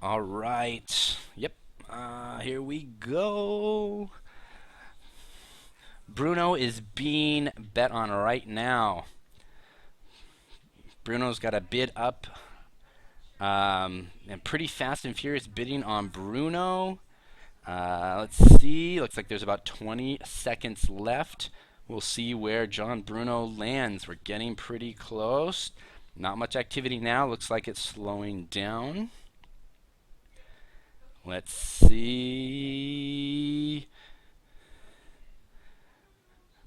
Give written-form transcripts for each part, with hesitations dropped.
All right. Yep. Here we go. Bruno is being bet on right now. Bruno's got a bid up, and pretty fast and furious bidding on Bruno. Let's see. Looks like there's about 20 seconds left. We'll see where John Bruno lands. We're getting pretty close. Not much activity now. Looks like it's slowing down. Let's see.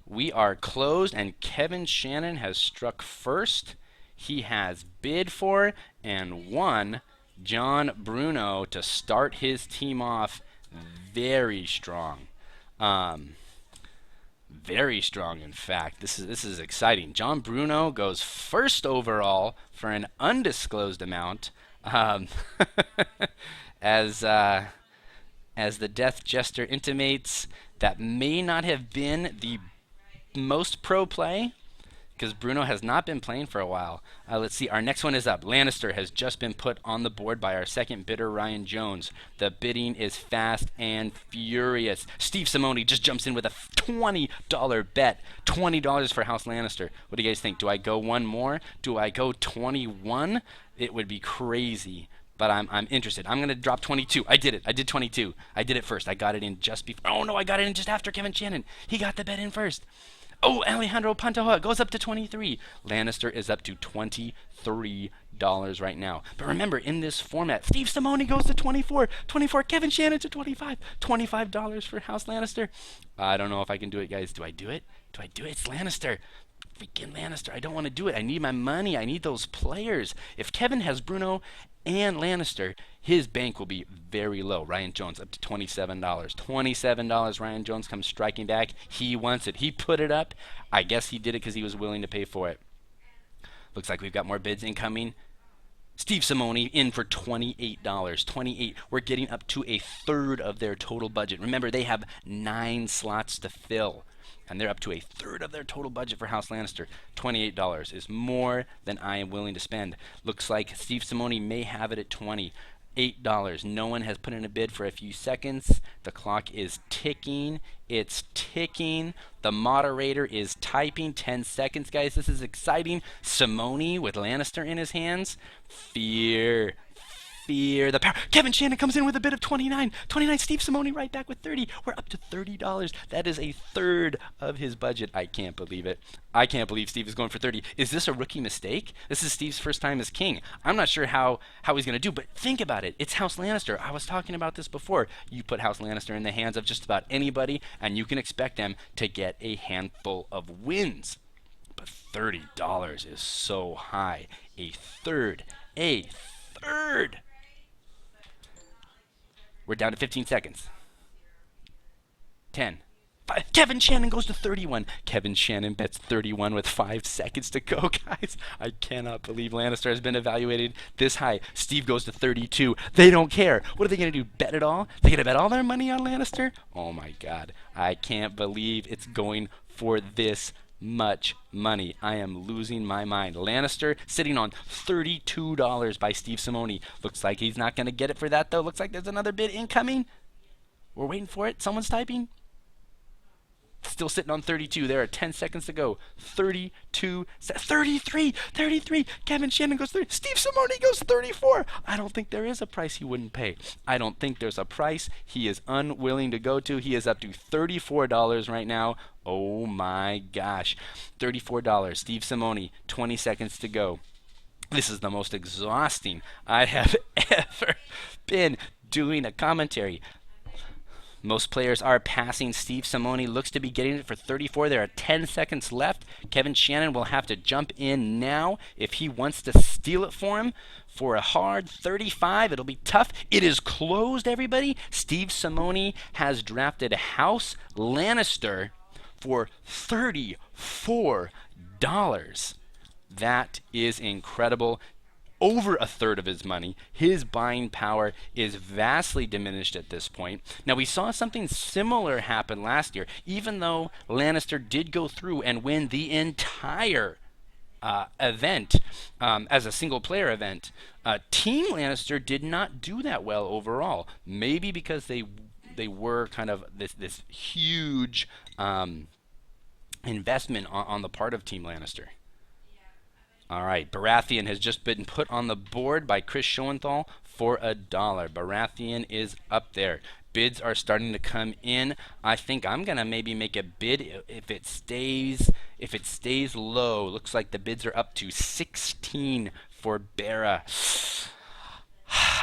We are closed, and Kevin Shannon has struck first. He has bid for and won John Bruno to start his team off very strong. Very strong, in fact. This is exciting. John Bruno goes first overall for an undisclosed amount. Um, as as the Death Jester intimates, that may not have been the most pro play because Bruno has not been playing for a while. Let's see. Our next one is up. Lannister has just been put on the board by our second bidder, Ryan Jones. The bidding is fast and furious. Steve Simoni just jumps in with a $20 bet. $20 for House Lannister. What do you guys think? Do I go one more? Do I go 21? It would be crazy. But I'm interested. I'm going to drop 22. I did it. I did 22. I did it first. I got it in just before. Oh, no, I got it in just after Kevin Shannon. He got the bet in first. Oh, Alejandro Pantoja goes up to 23. Lannister is up to $23 right now. But remember, in this format, Steve Simoni goes to 24. 24. Kevin Shannon to 25. $25 for House Lannister. I don't know if I can do it, guys. Do I do it? Do I do it? It's Lannister. Freaking Lannister. I don't want to do it. I need my money. I need those players. If Kevin has Bruno and Lannister, his bank will be very low. Ryan Jones up to $27. $27. Ryan Jones comes striking back. He wants it. He put it up. I guess he did it because he was willing to pay for it. Looks like we've got more bids incoming. Steve Simoni in for $28. 28. We're getting up to a third of their total budget. Remember, they have 9 slots to fill, and they're up to a third of their total budget for House Lannister. $28 is more than I am willing to spend. Looks like Steve Simoni may have it at $28. No one has put in a bid for a few seconds. The clock is ticking. It's ticking. The moderator is typing. 10 seconds, guys. This is exciting. Simoni with Lannister in his hands. Fear. Fear the power. Kevin Shannon comes in with a bid of 29. 29. Steve Simoni right back with 30. We're up to $30. That is a third of his budget. I can't believe it. I can't believe Steve is going for 30. Is this a rookie mistake? This is Steve's first time as king. I'm not sure how he's going to do, but think about it. It's House Lannister. I was talking about this before. You put House Lannister in the hands of just about anybody, and you can expect them to get a handful of wins. But $30 is so high. A third. A third. We're down to 15 seconds. 10. 5. Kevin Shannon goes to 31. Kevin Shannon bets 31 with 5 seconds to go, guys. I cannot believe Lannister has been evaluated this high. Steve goes to 32. They don't care. What are they going to do? Bet it all? They're going to bet all their money on Lannister? Oh my God. I can't believe it's going for this much money. I am losing my mind. Lannister sitting on $32 by Steve Simoni. Looks like he's not going to get it for that, though. Looks like there's another bid incoming. We're waiting for it. Someone's typing. Still sitting on 32. There are 10 seconds to go. 32, 33, 33. Kevin Shannon goes 30. Steve Simoni goes 34. I don't think there is a price he wouldn't pay. I don't think there's a price he is unwilling to go to. He is up to $34 right now. Oh my gosh. $34. Steve Simoni, 20 seconds to go. This is the most exhausting I have ever been doing a commentary. Most players are passing. Steve Simoni looks to be getting it for 34. There are 10 seconds left. Kevin Shannon will have to jump in now if he wants to steal it for him. For a hard 35, it'll be tough. It is closed, everybody. Steve Simoni has drafted House Lannister for $34. That is incredible. Over a third of his money. His buying power is vastly diminished at this point. Now, we saw something similar happen last year, even though Lannister did go through and win the entire event, as a single player event. Team Lannister did not do that well overall. Maybe because they were kind of this huge investment on the part of Team Lannister. All right, Baratheon has just been put on the board by Chris Schoenthal for $1. Baratheon is up there. Bids are starting to come in. I think I'm gonna maybe make a bid if it stays low. Looks like the bids are up to 16 for Bera.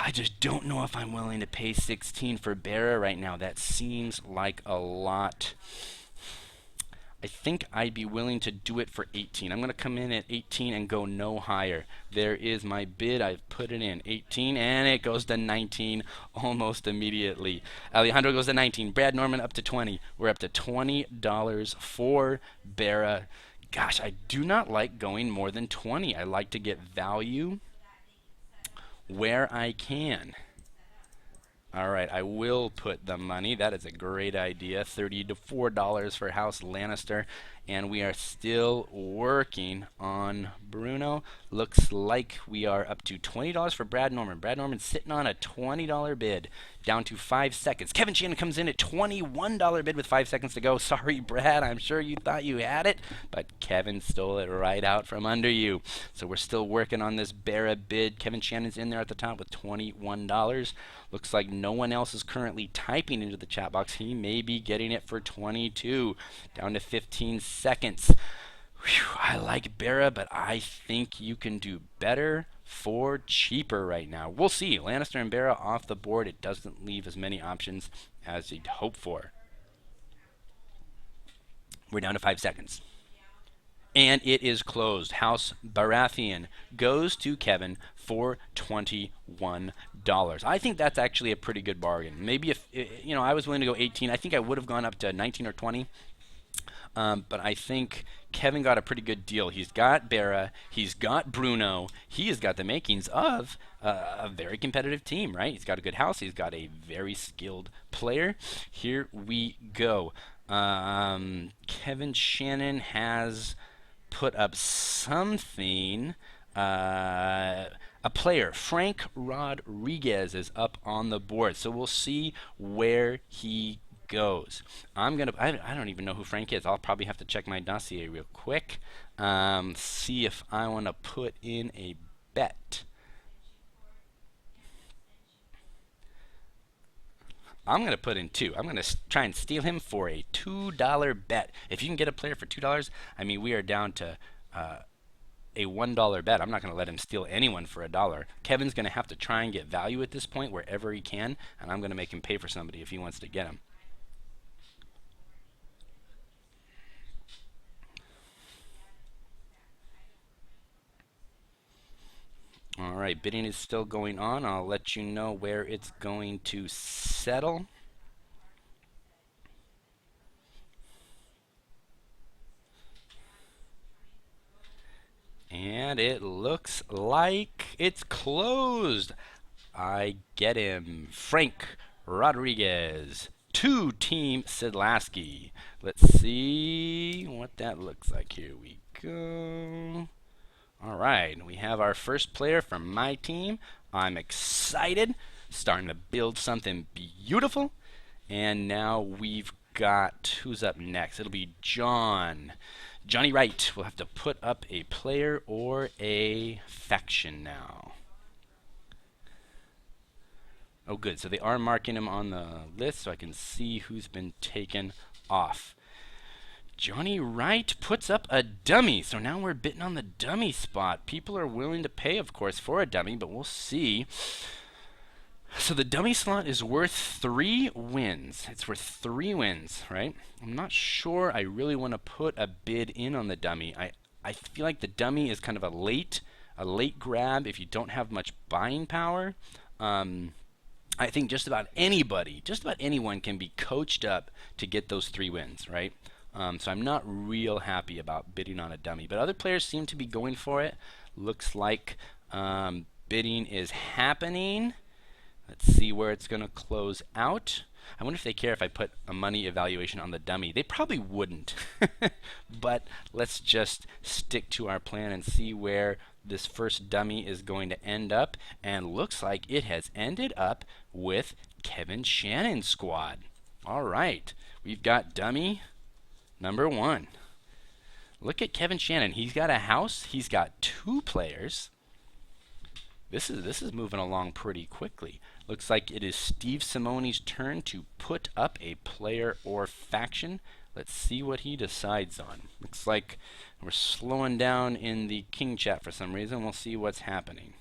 I just don't know if I'm willing to pay 16 for Bera right now. That seems like a lot. I think I'd be willing to do it for 18. I'm going to come in at 18 and go no higher. There is my bid. I've put it in 18, and it goes to 19 almost immediately. Alejandro goes to 19. Brad Norman up to 20. We're up to $20 for Bera. Gosh, I do not like going more than 20. I like to get value where I can. All right, I will put the money. That is a great idea. $30 to $4 for House Lannister. And we are still working on Bruno. Looks like we are up to $20 for Brad Norman. Brad Norman's sitting on a $20 bid, down to 5 seconds. Kevin Shannon comes in at $21 bid with 5 seconds to go. Sorry, Brad, I'm sure you thought you had it, but Kevin stole it right out from under you. So we're still working on this Bera bid. Kevin Shannon's in there at the top with $21. Looks like no one else is currently typing into the chat box. He may be getting it for 22. Down to 15 seconds. Whew, I like Bera, but I think you can do better for cheaper right now. We'll see. Lannister and Bera off the board. It doesn't leave as many options as you'd hope for. We're down to 5 seconds. And it is closed. House Baratheon goes to Kevin for $21. I think that's actually a pretty good bargain. Maybe if I was willing to go 18, I think I would have gone up to 19 or 20. But I think Kevin got a pretty good deal. He's got Bera, he's got Bruno, he has got the makings of a very competitive team, right? He's got a good house, he's got a very skilled player. Here we go. Kevin Shannon has put up something. A player, Frank Rodriguez, is up on the board. So we'll see where he goes. I don't even know who Frank is. I'll probably have to check my dossier real quick. See if I want to put in a bet. I'm going to put in 2. I'm going to try and steal him for a $2 bet. If you can get a player for $2, I mean, we are down to a $1 bet. I'm not going to let him steal anyone for $1. Kevin's going to have to try and get value at this point wherever he can, and I'm going to make him pay for somebody if he wants to get him. All right, bidding is still going on. I'll let you know where it's going to settle. And it looks like it's closed. I get him. Frank Rodriguez to Team Sidlasky. Let's see what that looks like. Here we go. All right, we have our first player from my team. I'm excited. Starting to build something beautiful. And now we've got, who's up next? It'll be Johnny Wright. We'll have to put up a player or a faction now. Oh, good. So they are marking him on the list so I can see who's been taken off. Johnny Wright puts up a dummy. So now we're bidding on the dummy spot. People are willing to pay, of course, for a dummy, but we'll see. So the dummy slot is worth 3 wins. It's worth 3 wins, right? I'm not sure I really want to put a bid in on the dummy. I feel like the dummy is kind of a late grab if you don't have much buying power. I think just about anyone can be coached up to get those 3 wins, right? So I'm not real happy about bidding on a dummy, but other players seem to be going for it. Looks like bidding is happening. Let's see where it's going to close out. I wonder if they care if I put a money evaluation on the dummy. They probably wouldn't. But let's just stick to our plan and see where this first dummy is going to end up. And looks like it has ended up with Kevin Shannon's squad. All right. We've got dummy number 1. Look at Kevin Shannon. He's got a house. He's got 2 players. This is moving along pretty quickly. Looks like it is Steve Simone's turn to put up a player or faction. Let's see what he decides on. Looks like we're slowing down in the King chat for some reason. We'll see what's happening.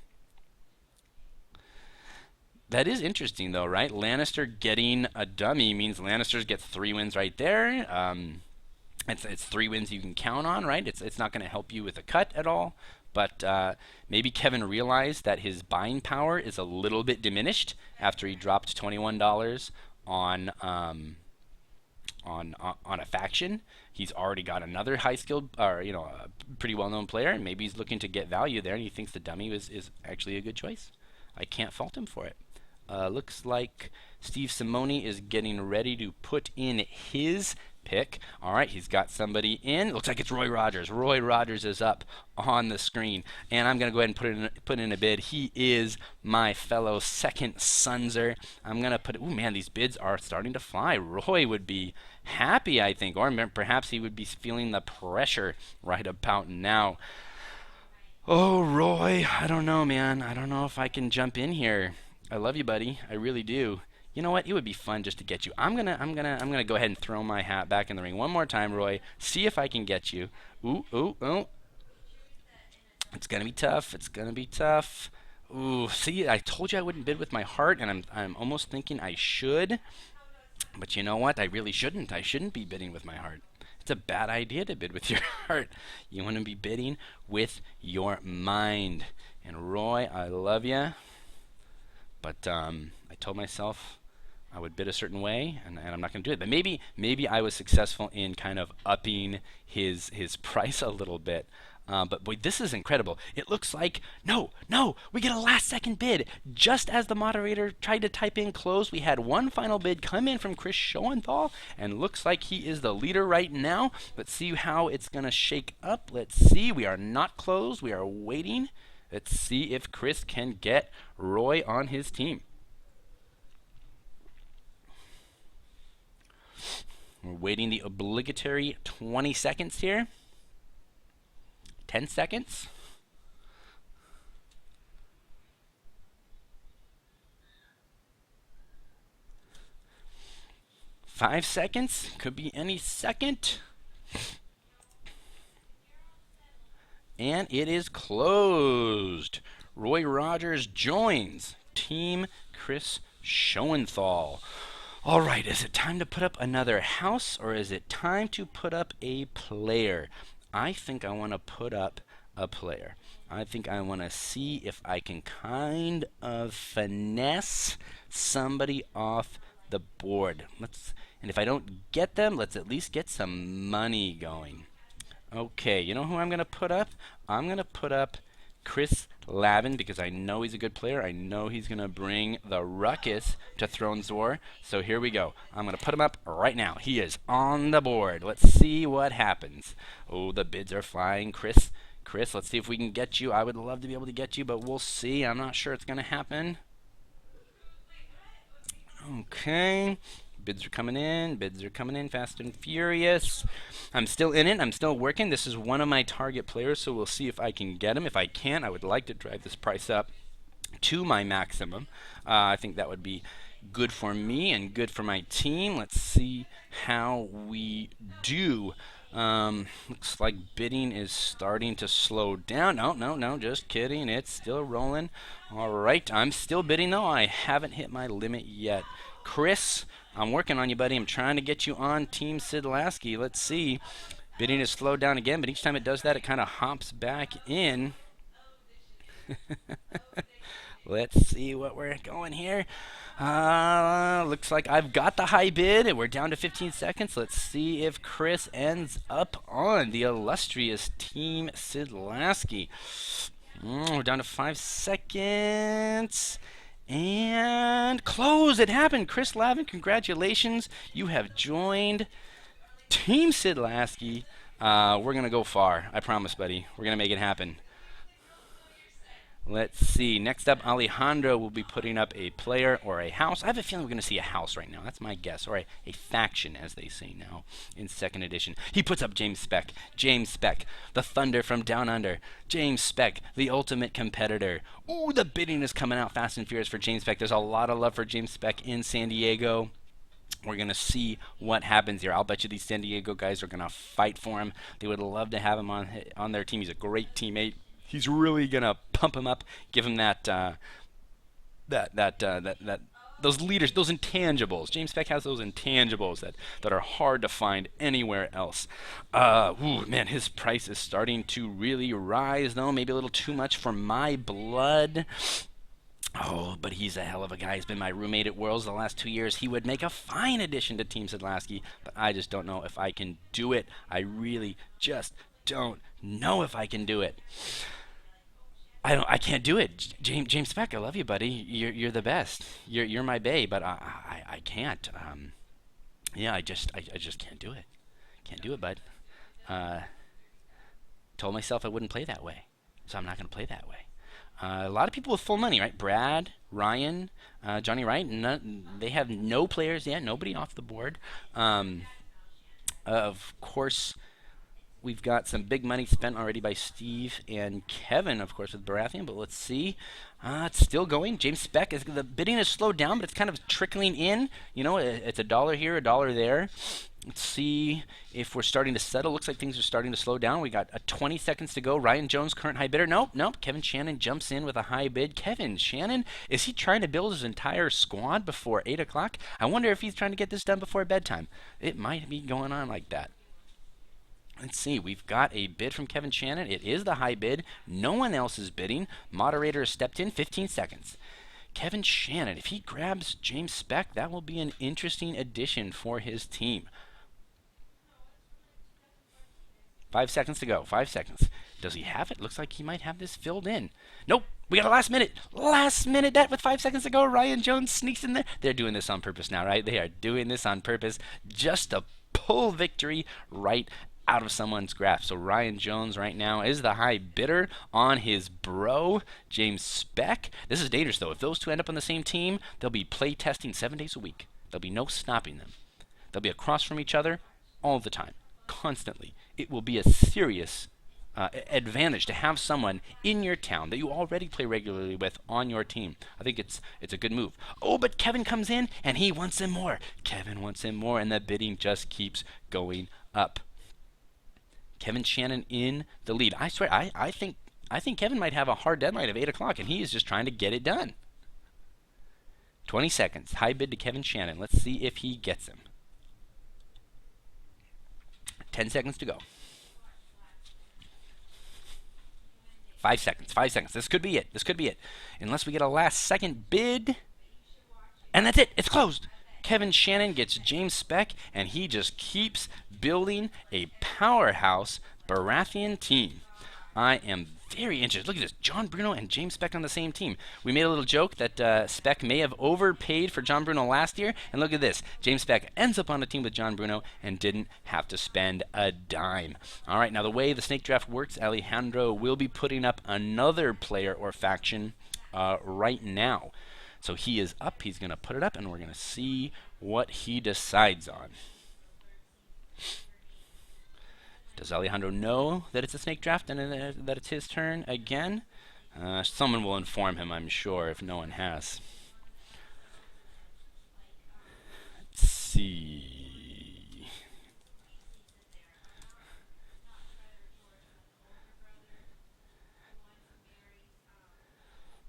That is interesting though, right? Lannister getting a dummy means Lannisters gets 3 wins right there. It's 3 wins you can count on, right? It's not going to help you with a cut at all. But maybe Kevin realized that his buying power is a little bit diminished after he dropped $21 on a faction. He's already got another high skilled, or a pretty well known player, and maybe he's looking to get value there, and he thinks the dummy is actually a good choice. I can't fault him for it. Looks like Steve Simone is getting ready to put in his pick. All right, he's got somebody in. Looks like it's Roy Rogers. Roy Rogers is up on the screen, and I'm gonna go ahead and put in a bid. He is my fellow second Sunzer. I'm gonna put. Oh man, these bids are starting to fly. Roy would be happy, I think, or perhaps he would be feeling the pressure right about now. Oh, Roy, I don't know, man. I don't know if I can jump in here. I love you, buddy. I really do. You know what? It would be fun just to get you. I'm gonna go ahead and throw my hat back in the ring one more time, Roy. See if I can get you. Ooh, ooh, ooh. It's gonna be tough. It's gonna be tough. Ooh, see, I told you I wouldn't bid with my heart, and I'm almost thinking I should. But you know what? I really shouldn't. I shouldn't be bidding with my heart. It's a bad idea to bid with your heart. You want to be bidding with your mind. And Roy, I love you. But I told myself I would bid a certain way, and I'm not going to do it. But maybe I was successful in kind of upping his price a little bit. But boy, this is incredible. It looks like, no, we get a last second bid. Just as the moderator tried to type in close, we had one final bid come in from Chris Schoenthal, and looks like he is the leader right now. Let's see how it's going to shake up. Let's see. We are not closed. We are waiting. Let's see if Chris can get Roy on his team. We're waiting the obligatory 20 seconds here. 10 seconds. Five seconds. Could be any second. And it is closed. Roy Rogers joins Team Chris Schoenthal. All right, is it time to put up another house, or is it time to put up a player? I think I want to put up a player. I think I want to see if I can kind of finesse somebody off the board. And if I don't get them, let's at least get some money going. Okay, you know who I'm going to put up? I'm going to put up Chris Lavin because I know he's a good player. I know he's going to bring the ruckus to Thrones War. So here we go. I'm going to put him up right now. He is on the board. Let's see what happens. Oh, the bids are flying. Chris, let's see if we can get you. I would love to be able to get you, but we'll see. I'm not sure it's going to happen. Okay. Bids are coming in. Bids are coming in fast and furious. I'm still in it. I'm still working. This is one of my target players, so we'll see if I can get him. If I can't, I would like to drive this price up to my maximum. I think that would be good for me and good for my team. Let's see how we do. Looks like bidding is starting to slow down. No, just kidding. It's still rolling. All right, I'm still bidding, though. I haven't hit my limit yet. Chris, I'm working on you, buddy. I'm trying to get you on Team Sid Lasky. Let's see. Bidding is slowed down again, but each time it does that, it kind of hops back in. Let's see what we're going here. Looks like I've got the high bid. We're down to 15 seconds. Let's see if Chris ends up on the illustrious Team Sid Lasky. We're down to 5 seconds. And close. It happened. Chris Lavin, congratulations. You have joined Team Sid Lasky. We're going to go far. I promise, buddy. We're going to make it happen. Let's see. Next up, Alejandro will be putting up a player or a house. I have a feeling we're going to see a house right now. That's my guess. Or a faction, as they say now in second edition. He puts up James Speck. James Speck, the Thunder from Down Under. James Speck, the ultimate competitor. Ooh, the bidding is coming out fast and furious for James Speck. There's a lot of love for James Speck in San Diego. We're going to see what happens here. I'll bet you these San Diego guys are going to fight for him. They would love to have him on their team. He's a great teammate. He's really gonna pump him up, give him that those leaders, those intangibles. James Speck has those intangibles that are hard to find anywhere else. Man, his price is starting to really rise, though. Maybe a little too much for my blood. Oh, but he's a hell of a guy. He's been my roommate at Worlds the last 2 years. He would make a fine addition to Team Sedlasky, but I just don't know if I can do it. I really just don't know if I can do it. I can't do it. James Speck, I love you, buddy. You're the best. You're my bae, but I can't. Yeah, I just can't do it. Can't do it, bud. Uh, Told myself I wouldn't play that way, so I'm not gonna play that way. A lot of people with full money, right? Brad, Ryan, Johnny Wright. They have no players yet. Nobody off the board. Of course, we've got some big money spent already by Steve and Kevin, of course, with Baratheon. But let's see. It's still going. James Speck, the bidding has slowed down, but it's kind of trickling in. You know, it's $1 here, $1 there. Let's see if we're starting to settle. Looks like things are starting to slow down. We got 20 seconds to go. Ryan Jones, current high bidder. Nope. Kevin Shannon jumps in with a high bid. Kevin Shannon, is he trying to build his entire squad before 8 o'clock? I wonder if he's trying to get this done before bedtime. It might be going on like that. Let's see. We've got a bid from Kevin Shannon. It is the high bid. No one else is bidding. Moderator has stepped in. 15 seconds. Kevin Shannon, if he grabs James Speck, that will be an interesting addition for his team. 5 seconds to go. 5 seconds. Does he have it? Looks like he might have this filled in. Nope. We got a last minute. Last minute bet with 5 seconds to go. Ryan Jones sneaks in there. They're doing this on purpose now, right? They are doing this on purpose just to pull victory right out of someone's grasp. So Ryan Jones right now is the high bidder on his bro, James Speck. This is dangerous, though. If those two end up on the same team, they'll be play testing 7 days a week. There'll be no stopping them. They'll be across from each other all the time, constantly. It will be a serious advantage to have someone in your town that you already play regularly with on your team. I think it's a good move. Oh, but Kevin comes in and he wants him more. Kevin wants him more, and the bidding just keeps going up. Kevin Shannon in the lead. I swear, I think Kevin might have a hard deadline of 8 o'clock, and he is just trying to get it done. 20 seconds. High bid to Kevin Shannon. Let's see if he gets him. 10 seconds to go. 5 seconds. 5 seconds. This could be it. This could be it. Unless we get a last second bid. And that's it. It's closed. Kevin Shannon gets James Speck, and he just keeps building a powerhouse Baratheon team. I am very interested. Look at this. John Bruno and James Speck on the same team. We made a little joke that Speck may have overpaid for John Bruno last year. And look at this. James Speck ends up on a team with John Bruno and didn't have to spend a dime. All right, now the way the snake draft works, Alejandro will be putting up another player or faction right now. So he is up. He's going to put it up, and we're going to see what he decides on. Does Alejandro know that it's a snake draft and that it's his turn again? Someone will inform him, I'm sure, if no one has. Let's see.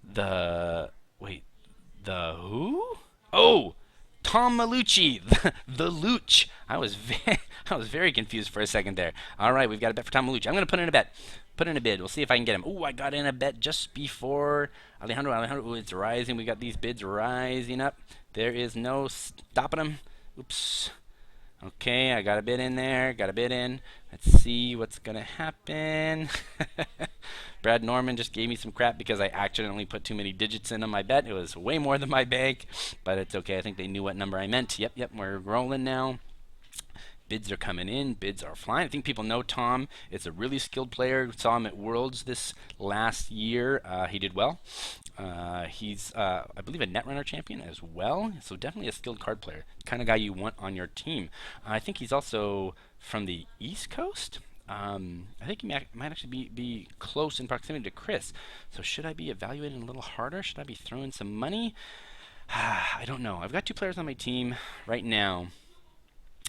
The who? Oh! Tom Malucci, the Looch. I was very confused for a second there. All right, we've got a bet for Tom Malucci. I'm going to put in a bet. Put in a bid. We'll see if I can get him. Oh, I got in a bet just before Alejandro. Ooh, it's rising. We got these bids rising up. There is no stopping them. Oops. Okay, I got a bid in there. Got a bid in. Let's see what's going to happen. Brad Norman just gave me some crap because I accidentally put too many digits in on my bet. It was way more than my bank, but it's okay. I think they knew what number I meant. Yep, we're rolling now. Bids are coming in. Bids are flying. I think people know Tom is a really skilled player. Saw him at Worlds this last year. He did well. He's, I believe, a Netrunner champion as well. So definitely a skilled card player. Kind of guy you want on your team. I think he's also from the East Coast. I think he might actually be close in proximity to Chris. So should I be evaluating a little harder? Should I be throwing some money? I don't know. I've got 2 players on my team right now.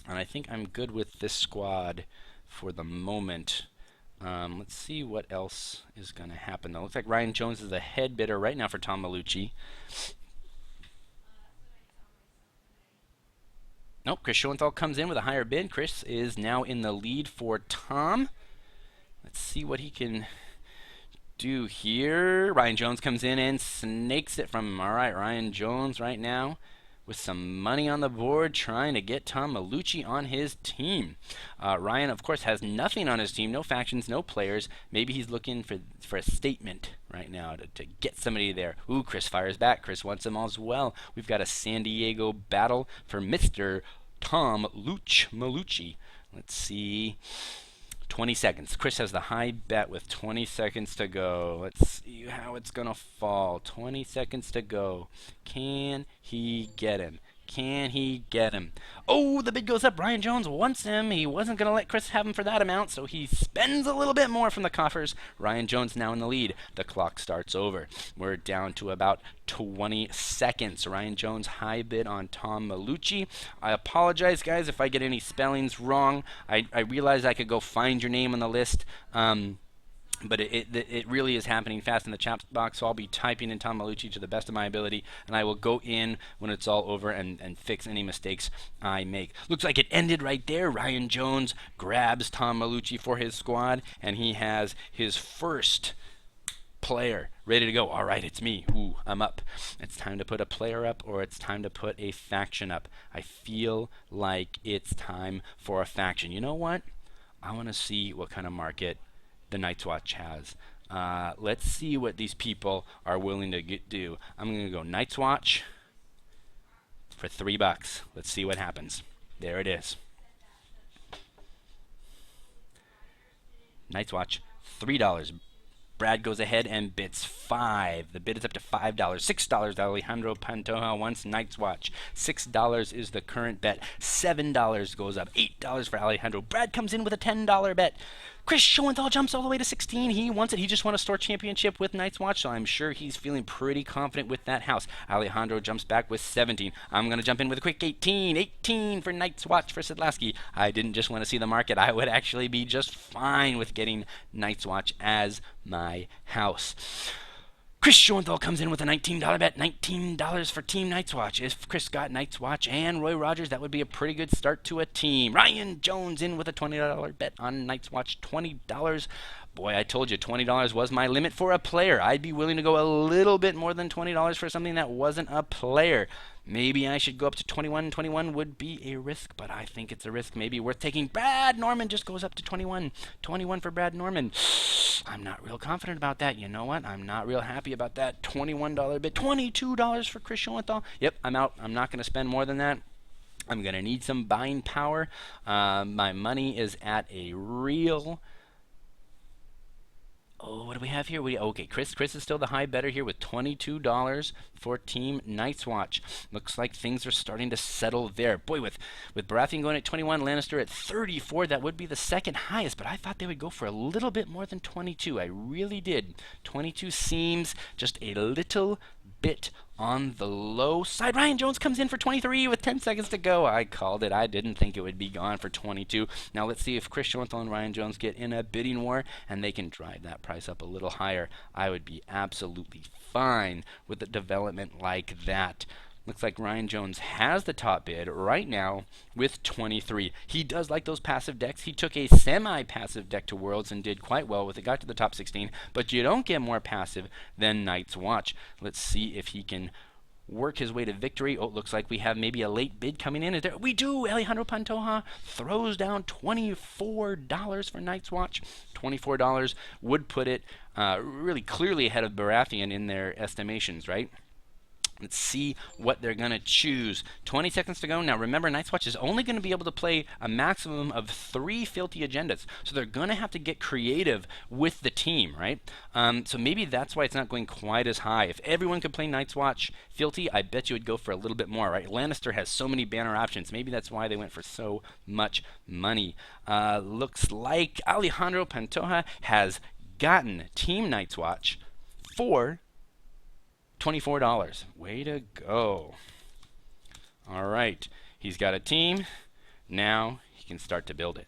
And I think I'm good with this squad for the moment. Let's see what else is going to happen, though. Looks like Ryan Jones is the head bidder right now for Tom Malucci. Nope, Chris Schoenthal comes in with a higher bid. Chris is now in the lead for Tom. Let's see what he can do here. Ryan Jones comes in and snakes it from him. All right, Ryan Jones right now with some money on the board, trying to get Tom Malucci on his team. Ryan, of course, has nothing on his team, no factions, no players. Maybe he's looking for a statement right now to get somebody there. Ooh, Chris fires back. Chris wants them all as well. We've got a San Diego battle for Mr. Tom Malucci. Let's see. 20 seconds. Chris has the high bet with 20 seconds to go. Let's see how it's going to fall. 20 seconds to go. Can he get him? Can he get him? Oh, the bid goes up. Ryan Jones wants him. He wasn't going to let Chris have him for that amount, so he spends a little bit more from the coffers. Ryan Jones now in the lead. The clock starts over. We're down to about 20 seconds. Ryan Jones high bid on Tom Malucci. I apologize, guys, if I get any spellings wrong. I realize I could go find your name on the list. But it really is happening fast in the chat box, so I'll be typing in Tom Malucci to the best of my ability, and I will go in when it's all over and fix any mistakes I make. Looks like it ended right there. Ryan Jones grabs Tom Malucci for his squad, and he has his first player ready to go. All right, it's me. Ooh, I'm up. It's time to put a player up, or it's time to put a faction up. I feel like it's time for a faction. You know what? I want to see what kind of market the Night's Watch has. Let's see what these people are willing to do. I'm going to go Night's Watch for $3. Let's see what happens. There it is. Night's Watch, $3. Brad goes ahead and bids $5. The bid is up to $5. $6 Alejandro Pantoja wants Night's Watch. $6 is the current bet. $7 goes up. $8 for Alejandro. Brad comes in with a $10 bet. Chris Schoenthal jumps all the way to 16. He wants it. He just won a store championship with Night's Watch, so I'm sure he's feeling pretty confident with that house. Alejandro jumps back with 17. I'm going to jump in with a quick 18. 18 for Night's Watch for Sedlasky. I didn't just want to see the market. I would actually be just fine with getting Night's Watch as my house. Chris Schoenthal comes in with a $19 bet. $19 for Team Night's Watch. If Chris got Night's Watch and Roy Rogers, that would be a pretty good start to a team. Ryan Jones in with a $20 bet on Night's Watch. $20. Boy, I told you $20 was my limit for a player. I'd be willing to go a little bit more than $20 for something that wasn't a player. Maybe I should go up to 21. 21 would be a risk, but I think it's a risk maybe worth taking. Brad Norman just goes up to 21. 21 for Brad Norman. I'm not real confident about that. You know what? I'm not real happy about that $21 bid. $22 for Chris Schoenthal. Yep, I'm out. I'm not going to spend more than that. I'm going to need some buying power. My money is at a real... Oh, what do we have here? Okay, Chris is still the high better here with $22 for Team Night's Watch. Looks like things are starting to settle there. Boy, with Baratheon going at 21, Lannister at 34, that would be the second highest, but I thought they would go for a little bit more than 22. I really did. 22 seems just a little bit on the low side. Ryan Jones comes in for 23 with 10 seconds to go. I called it. I didn't think it would be gone for 22. Now let's see if Chris Schoenthal and Ryan Jones get in a bidding war and they can drive that price up a little higher. I would be absolutely fine with a development like that. Looks like Ryan Jones has the top bid right now with 23. He does like those passive decks. He took a semi-passive deck to Worlds and did quite well with it. Got to the top 16, but you don't get more passive than Night's Watch. Let's see if he can work his way to victory? Oh, it looks like we have maybe a late bid coming in. Is there? We do. Alejandro Pantoja throws down $24 for Night's Watch. $24 would put it really clearly ahead of Baratheon in their estimations, right? Let's see what they're going to choose. 20 seconds to go. Now, remember, Night's Watch is only going to be able to play a maximum of 3 Fealty agendas. So they're going to have to get creative with the team, right? So maybe that's why it's not going quite as high. If everyone could play Night's Watch Fealty, I bet you would go for a little bit more, right? Lannister has so many banner options. Maybe that's why they went for so much money. Looks like Alejandro Pantoja has gotten Team Night's Watch for $24. Way to go. All right. He's got a team. Now he can start to build it.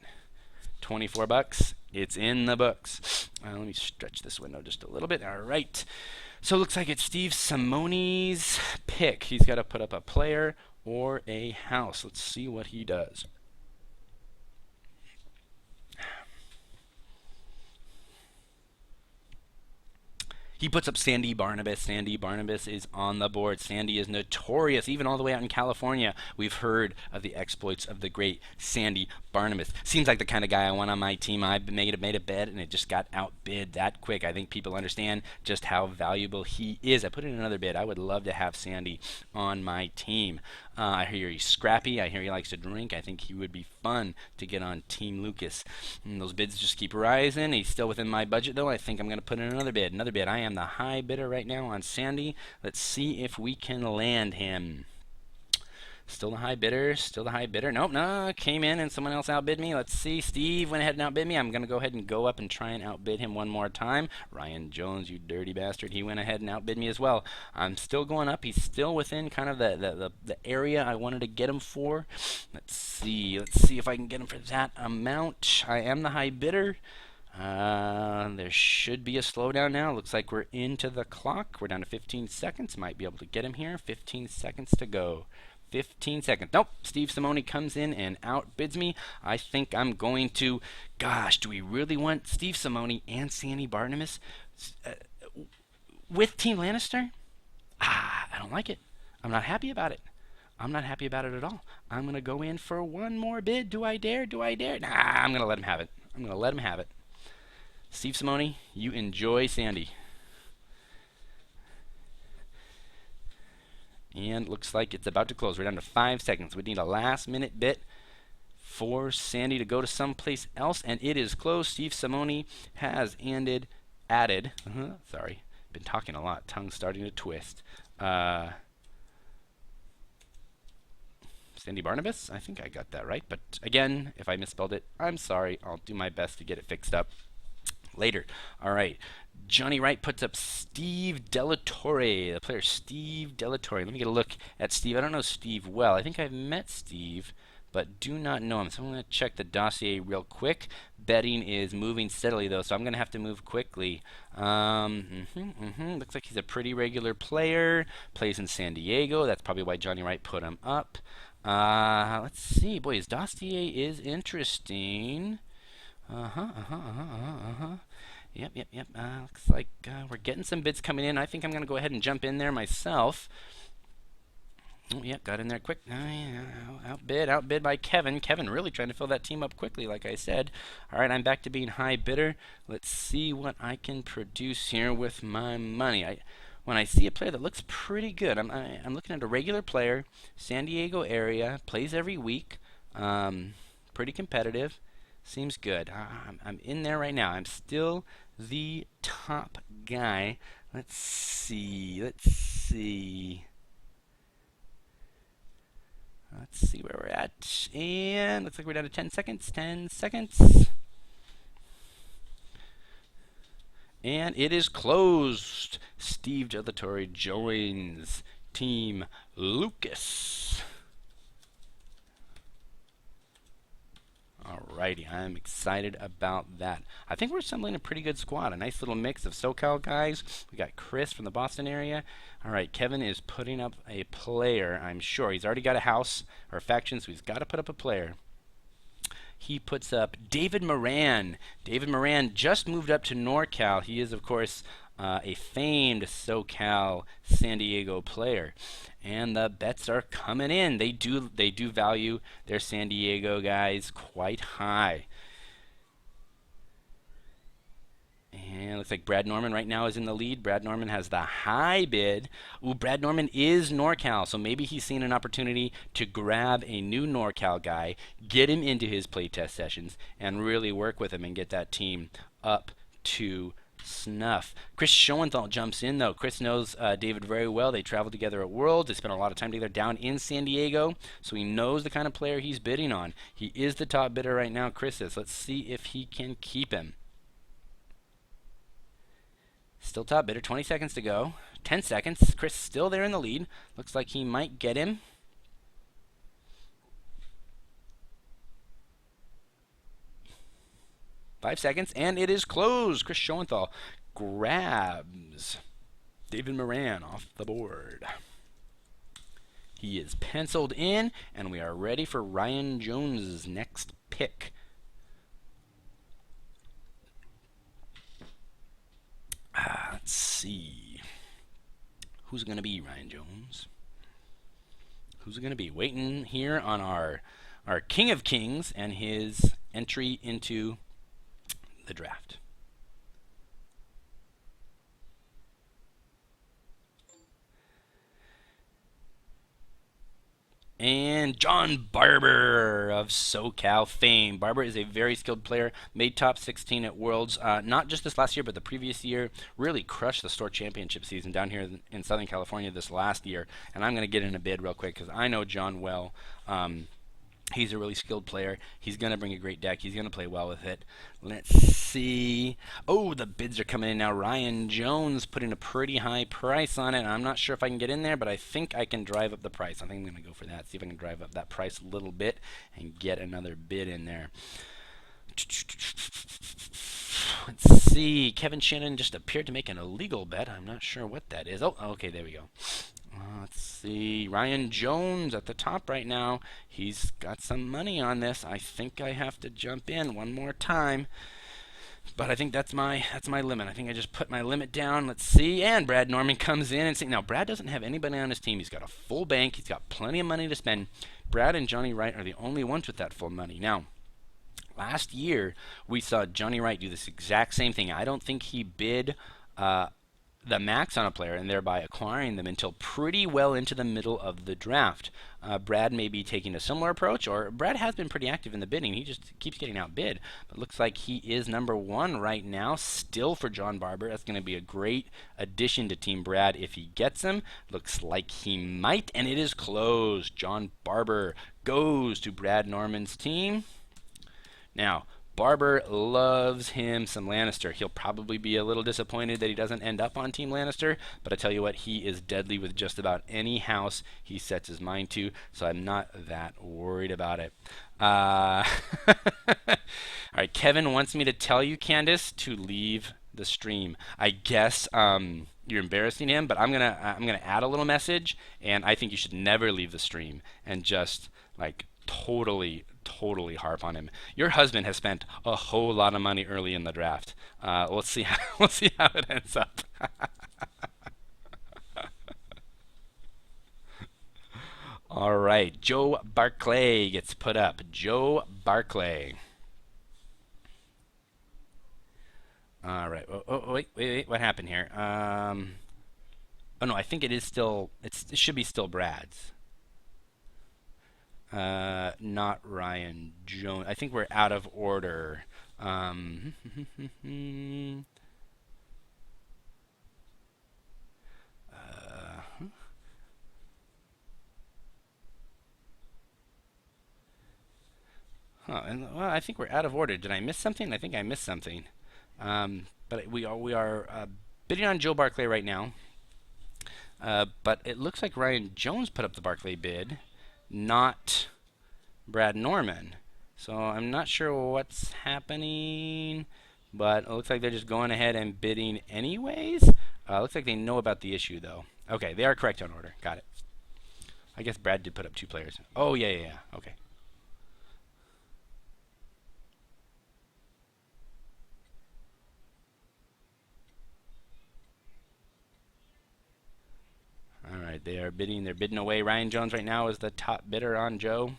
$24. It's in the books. Let me stretch this window just a little bit. All right. So it looks like it's Steve Simone's pick. He's got to put up a player or a house. Let's see what he does. He puts up Sandy Barnabas. Sandy Barnabas is on the board. Sandy is notorious, even all the way out in California. We've heard of the exploits of the great Sandy Barnabas. Seems like the kind of guy I want on my team. I made a bet, and it just got outbid that quick. I think people understand just how valuable he is. I put in another bid. I would love to have Sandy on my team. I hear he's scrappy. I hear he likes to drink. I think he would be fun to get on Team Lucas. And those bids just keep rising. He's still within my budget, though. I think I'm going to put in another bid. Another bid. I am the high bidder right now on Sandy. Let's see if we can land him. Still the high bidder. Still the high bidder. Nope, no. Came in and someone else outbid me. Let's see. Steve went ahead and outbid me. I'm going to go ahead and go up and try and outbid him one more time. Ryan Jones, you dirty bastard. He went ahead and outbid me as well. I'm still going up. He's still within kind of the area I wanted to get him for. Let's see. Let's see if I can get him for that amount. I am the high bidder. There should be a slowdown now. Looks like we're into the clock. We're down to 15 seconds. Might be able to get him here. 15 seconds to go. 15 seconds. Nope. Steve Simone comes in and outbids me. I think I'm going to... Gosh, do we really want Steve Simone and Sandy Barnabas with Team Lannister? I don't like it. I'm not happy about it. I'm not happy about it at all. I'm going to go in for one more bid. Do I dare? Do I dare? Nah, I'm going to let him have it. I'm going to let him have it. Steve Simone, you enjoy Sandy. And looks like it's about to close. We're down to 5 seconds. We need a last-minute bit for Sandy to go to someplace else, and it is closed. Steve Simone has added. Sorry, been talking a lot. Tongue starting to twist. Sandy Barnabas? I think I got that right. But again, if I misspelled it, I'm sorry. I'll do my best to get it fixed up later. All right. Johnny Wright puts up Steve Delatorre, the player Steve Delatorre. Let me get a look at Steve. I don't know Steve well. I think I've met Steve, but do not know him. So I'm going to check the dossier real quick. Betting is moving steadily, though, so I'm going to have to move quickly. Looks like he's a pretty regular player. Plays in San Diego. That's probably why Johnny Wright put him up. Let's see. Boy, his dossier is interesting. Yep. Looks like we're getting some bids coming in. I think I'm going to go ahead and jump in there myself. Oh, yep, got in there quick. Outbid by Kevin. Kevin really trying to fill that team up quickly, like I said. All right, I'm back to being high bidder. Let's see what I can produce here with my money. When I see a player that looks pretty good, I'm looking at a regular player, San Diego area, plays every week, pretty competitive. Seems good. I'm in there right now. I'm still the top guy. Let's see where we're at. And looks like we're down to 10 seconds. 10 seconds. And it is closed. Steve Delatorre joins Team Lucas. Alrighty, I'm excited about that. I think we're assembling a pretty good squad. A nice little mix of SoCal guys. We got Chris from the Boston area. Alright, Kevin is putting up a player, I'm sure. He's already got a house or a faction, so he's got to put up a player. He puts up David Moran. David Moran just moved up to NorCal. He is, of course, a famed SoCal San Diego player. And the bets are coming in. They do value their San Diego guys quite high. And looks like Brad Norman right now is in the lead. Brad Norman has the high bid. Ooh, Brad Norman is NorCal, so maybe he's seen an opportunity to grab a new NorCal guy, get him into his playtest sessions, and really work with him and get that team up to snuff. Chris Schoenthal jumps in, though. Chris knows David very well. They traveled together at Worlds. They spent a lot of time together down in San Diego, so he knows the kind of player he's bidding on. He is the top bidder right now, Chris is. Let's see if he can keep him. Still top bidder, 20 seconds to go. 10 seconds. Chris still there in the lead. Looks like he might get him. Five seconds, and it is closed. Chris Schoenthal grabs David Moran off the board. He is penciled in, and we are ready for Ryan Jones' next pick. Let's see. Who's going to be Ryan Jones? Who's it going to be? Waiting here on our King of Kings and his entry into the draft. And John Barber of SoCal fame. Barber is a very skilled player, made top 16 at Worlds, not just this last year, but the previous year. Really crushed the Store Championship season down here in Southern California this last year. And I'm going to get in a bid real quick because I know John well. He's a really skilled player. He's going to bring a great deck. He's going to play well with it. Let's see. Oh, the bids are coming in now. Ryan Jones putting a pretty high price on it. I'm not sure if I can get in there, but I think I can drive up the price. I think I'm going to go for that. See if I can drive up that price a little bit and get another bid in there. Let's see. Kevin Shannon just appeared to make an illegal bet. I'm not sure what that is. Oh, okay, there we go. Let's see. Ryan Jones at the top right now. He's got some money on this. I think I have to jump in one more time. But I think that's my limit. I think I just put my limit down. Let's see. And Brad Norman comes in and see. Now, Brad doesn't have anybody on his team. He's got a full bank. He's got plenty of money to spend. Brad and Johnny Wright are the only ones with that full money. Now, last year, we saw Johnny Wright do this exact same thing. I don't think he bid the max on a player and thereby acquiring them until pretty well into the middle of the draft. Brad may be taking a similar approach, or Brad has been pretty active in the bidding. He just keeps getting outbid. But looks like he is number one right now, still for John Barber. That's going to be a great addition to Team Brad if he gets him. Looks like he might, and it is closed. John Barber goes to Brad Norman's team. Now, Barber loves him some Lannister. He'll probably be a little disappointed that he doesn't end up on Team Lannister, but I tell you what, he is deadly with just about any house he sets his mind to, so I'm not that worried about it. All right, Kevin wants me to tell you, Candace, to leave the stream. I guess you're embarrassing him, but I'm gonna add a little message, and I think you should never leave the stream and just like totally harp on him. Your husband has spent a whole lot of money early in the draft. Let's see how it ends up. All right, Joe Barclay gets put up. Joe Barclay. All right. Oh, wait. What happened here? Oh no, I think it is still. It should be still Brad's. Not Ryan Jones. I think we're out of order. And well, I think we're out of order. Did I miss something? I think I missed something. But we are bidding on Joe Barclay right now. But it looks like Ryan Jones put up the Barclay bid, not Brad Norman. So I'm not sure what's happening, but it looks like they're just going ahead and bidding anyways. Looks like they know about the issue, though. Okay, they are correct on order. Got it. I guess Brad did put up two players. Oh, yeah. Okay. They're bidding away. Ryan Jones right now is the top bidder on Joe.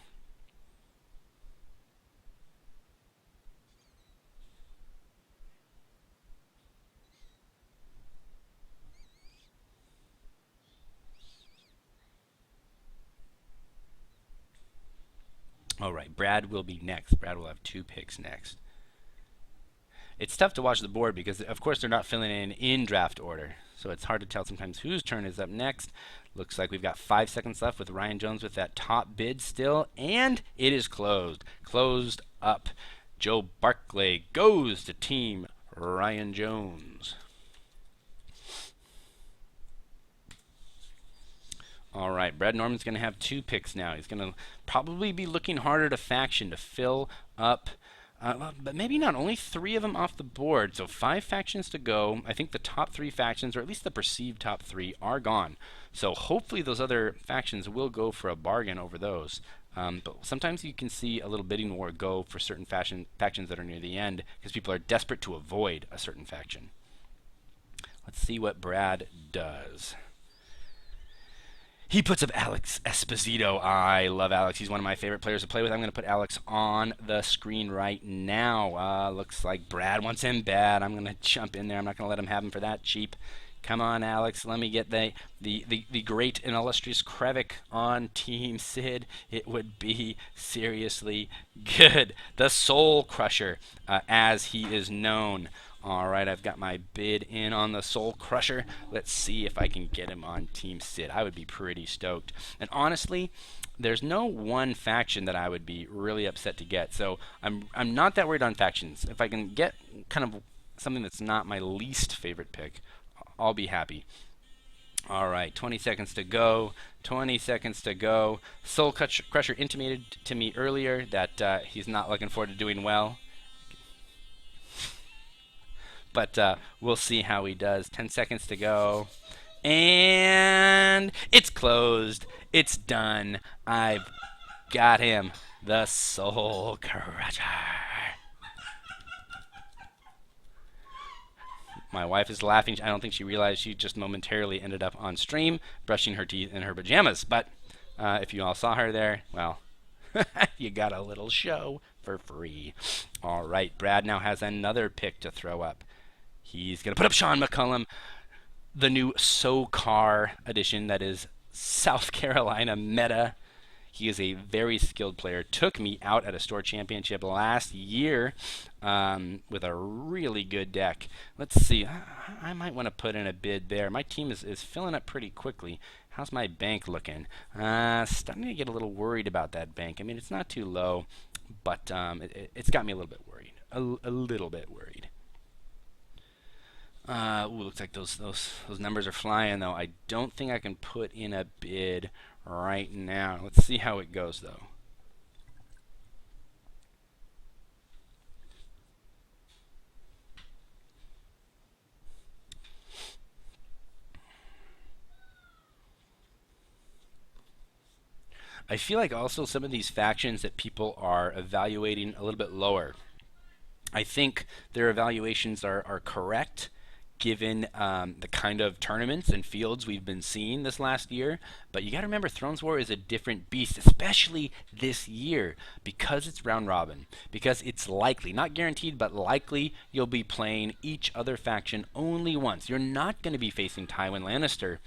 All right, Brad will be next. Brad will have 2 picks next. It's tough to watch the board because, of course, they're not filling in draft order. So it's hard to tell sometimes whose turn is up next. Looks like we've got 5 seconds left with Ryan Jones with that top bid still. And it is closed. Closed up. Joe Barclay goes to team Ryan Jones. All right, Brad Norman's going to have 2 picks now. He's going to probably be looking harder to faction to fill up, but maybe not. Only 3 of them off the board, so 5 factions to go. I think the top 3 factions, or at least the perceived top 3, are gone. So hopefully those other factions will go for a bargain over those. But sometimes you can see a little bidding war go for certain factions that are near the end because people are desperate to avoid a certain faction. Let's see what Brad does. He puts up Alex Esposito. I love Alex. He's one of my favorite players to play with. I'm going to put Alex on the screen right now. Looks like Brad wants him bad. I'm going to jump in there. I'm not going to let him have him for that cheap. Come on, Alex. Let me get the great and illustrious Krevik on Team Sid. It would be seriously good. The Soul Crusher, as he is known. All right, I've got my bid in on the Soul Crusher. Let's see if I can get him on Team Sid. I would be pretty stoked. And honestly, there's no one faction that I would be really upset to get. So I'm not that worried on factions. If I can get kind of something that's not my least favorite pick, I'll be happy. All right, 20 seconds to go. 20 seconds to go. Soul Crusher intimated to me earlier that he's not looking forward to doing well. But we'll see how he does. 10 seconds to go. And it's closed. It's done. I've got him. The Soul Crusher. My wife is laughing. I don't think she realized she just momentarily ended up on stream brushing her teeth in her pajamas. But if you all saw her there, well, you got a little show for free. All right, Brad now has another pick to throw up. He's going to put up Sean McCollum, the new SoCar edition, that is South Carolina meta. He is a very skilled player. Took me out at a store championship last year with a really good deck. Let's see. I might want to put in a bid there. My team is filling up pretty quickly. How's my bank looking? Starting to get a little worried about that bank. I mean, it's not too low, but it's got me a little bit worried. A little bit worried. Looks like those numbers are flying, though. I don't think I can put in a bid right now. Let's see how it goes, though. I feel like also some of these factions that people are evaluating a little bit lower. I think their evaluations are correct, given the kind of tournaments and fields we've been seeing this last year. But you got to remember, Thrones War is a different beast, especially this year, because it's round robin, because it's likely, not guaranteed, but likely you'll be playing each other faction only once. You're not going to be facing Tywin Lannister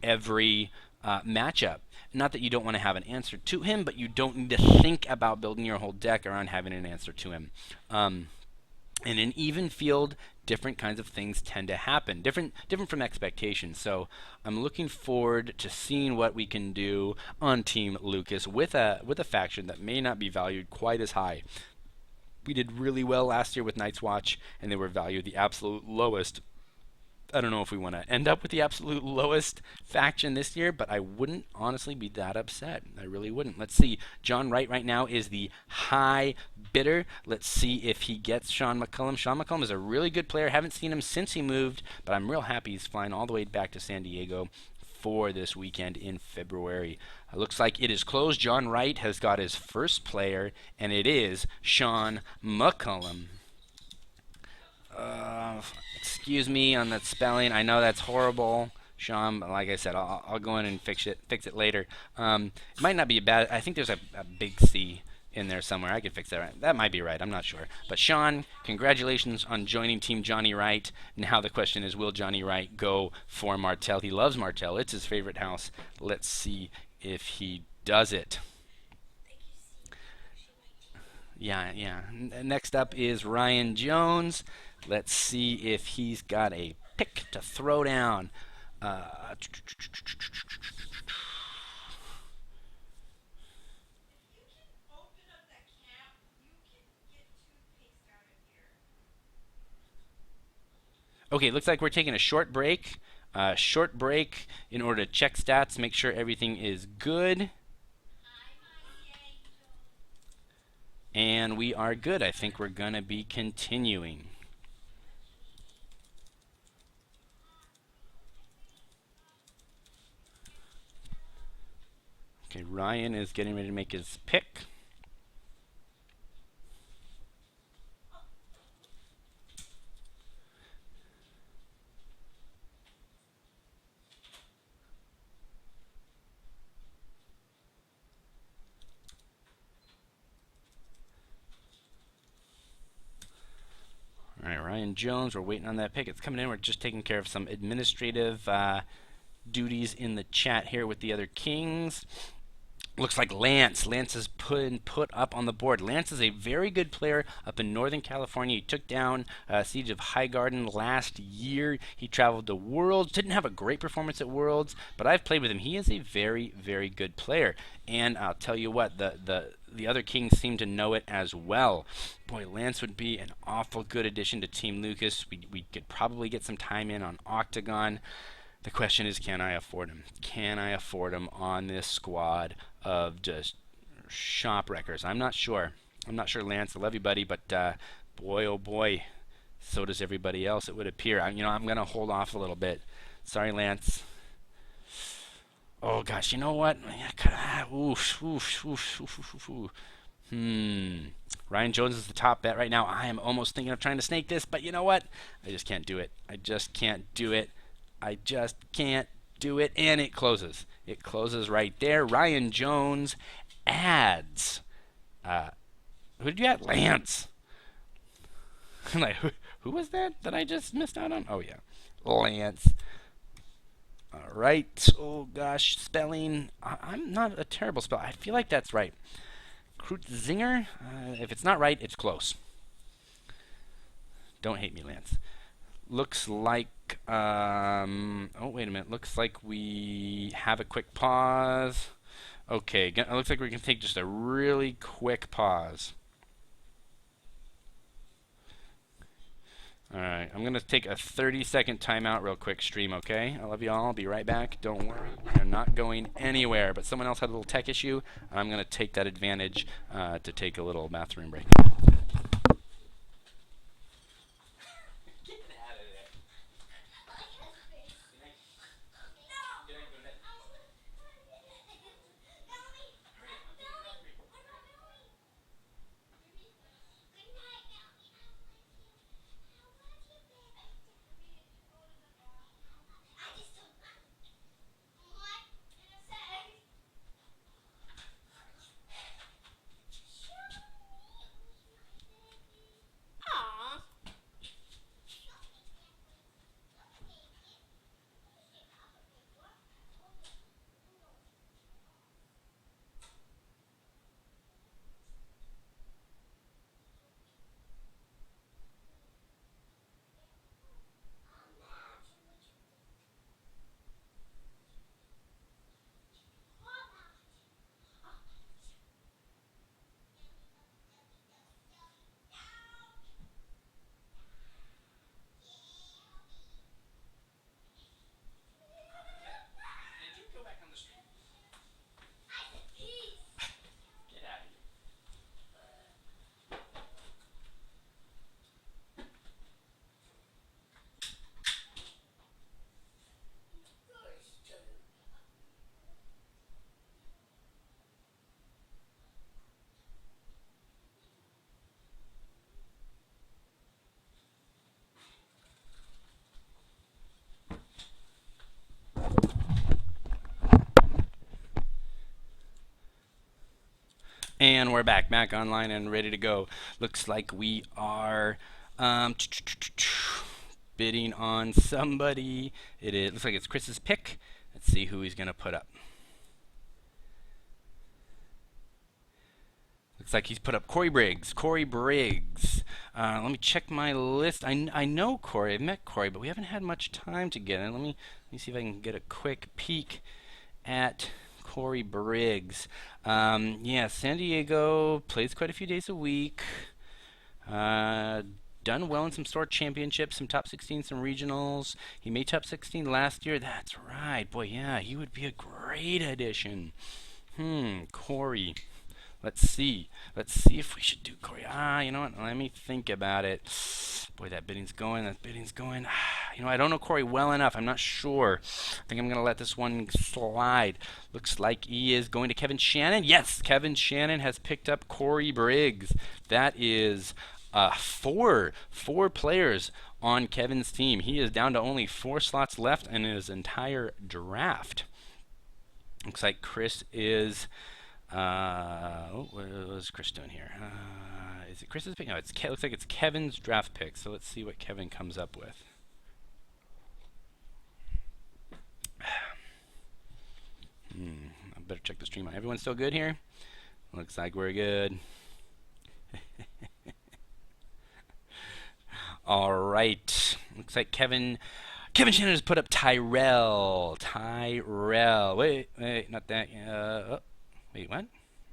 every matchup. Not that you don't want to have an answer to him, but you don't need to think about building your whole deck around having an answer to him. In an even field, different kinds of things tend to happen, different from expectations. So I'm looking forward to seeing what we can do on Team Lucas with a faction that may not be valued quite as high. We did really well last year with Night's Watch, and they were valued the absolute lowest. I don't know if we want to end up with the absolute lowest faction this year, but I wouldn't honestly be that upset. I really wouldn't. Let's see. John Wright right now is the high bidder. Let's see if he gets Sean McCollum. Sean McCollum is a really good player. Haven't seen him since he moved, but I'm real happy he's flying all the way back to San Diego for this weekend in February. Looks like it is closed. John Wright has got his first player, and it is Sean McCollum. Excuse me on that spelling. I know that's horrible. Sean, like I said, I'll go in and fix it later. It might not be a bad. I think there's a big C in there somewhere. I could fix that. Right. That might be right. I'm not sure. But Sean, congratulations on joining Team Johnny Wright. Now the question is, will Johnny Wright go for Martell? He loves Martell. It's his favorite house. Let's see if he does it. Yeah, yeah. Next up is Ryan Jones. Let's see if he's got a pick to throw down. Uh, okay, looks like we're taking a short break. Short break in order to check stats, make sure everything is good. And we are good. I think we're going to be continuing. Okay, Ryan is getting ready to make his pick. All right, Ryan Jones, we're waiting on that pick. It's coming in. We're just taking care of some administrative duties in the chat here with the other kings. Looks like Lance. Lance is put up on the board. Lance is a very good player up in Northern California. He took down Siege of Highgarden last year. He traveled to Worlds. Didn't have a great performance at Worlds, but I've played with him. He is a very, very good player. And I'll tell you what, the other kings seem to know it as well. Boy, Lance would be an awful good addition to Team Lucas. We could probably get some time in on Octagon. The question is, can I afford him? Can I afford him on this squad of just shop wreckers? I'm not sure. I'm not sure, Lance. I love you, buddy, but boy, oh boy, so does everybody else. It would appear. I'm gonna hold off a little bit. Sorry, Lance. Oh gosh, you know what? Oof, oof, oof, oof, oof, oof. Ryan Jones is the top bet right now. I am almost thinking of trying to snake this, but you know what? I just can't do it. I just can't do it. I just can't do it. And it closes. It closes right there. Ryan Jones adds. Uh, who did you add? Lance. I'm like, who was that I just missed out on? Oh, yeah. Lance. All right. Oh, gosh. Spelling. I'm not a terrible spell. I feel like that's right. Krutzinger. If it's not right, it's close. Don't hate me, Lance. Looks like, oh, wait a minute. Looks like we have a quick pause. Okay, it looks like we can take just a really quick pause. Alright, I'm going to take a 30-second timeout real quick, stream, okay? I love you all. I'll be right back. Don't worry. We're not going anywhere. But someone else had a little tech issue. I'm going to take that advantage to take a little bathroom break. And we're back online and ready to go. Looks like we are bidding on somebody. Looks like it's Chris's pick. Let's see who he's gonna put up. Looks like he's put up Corey Briggs. Corey Briggs. Let me check my list. I know Corey. I've met Corey, but we haven't had much time together. Let me see if I can get a quick peek at Corey Briggs. Yeah, San Diego, plays quite a few days a week. Done well in some store championships, some top 16, some regionals. He made top 16 last year. That's right. Boy, yeah, he would be a great addition. Corey. Let's see. Let's see if we should do Corey. You know what? Let me think about it. Boy, that bidding's going. That bidding's going. You know, I don't know Corey well enough. I'm not sure. I think I'm going to let this one slide. Looks like he is going to Kevin Shannon. Yes, Kevin Shannon has picked up Corey Briggs. That is four players on Kevin's team. He is down to only 4 slots left in his entire draft. Looks like Chris is... what is Chris doing here? Is it Chris's pick? No, it looks like it's Kevin's draft pick. So let's see what Kevin comes up with. I better check the stream. Everyone still good here? Looks like we're good. All right. Looks like Kevin Shannon has put up Tyrell. Wait, not that. Wait, what?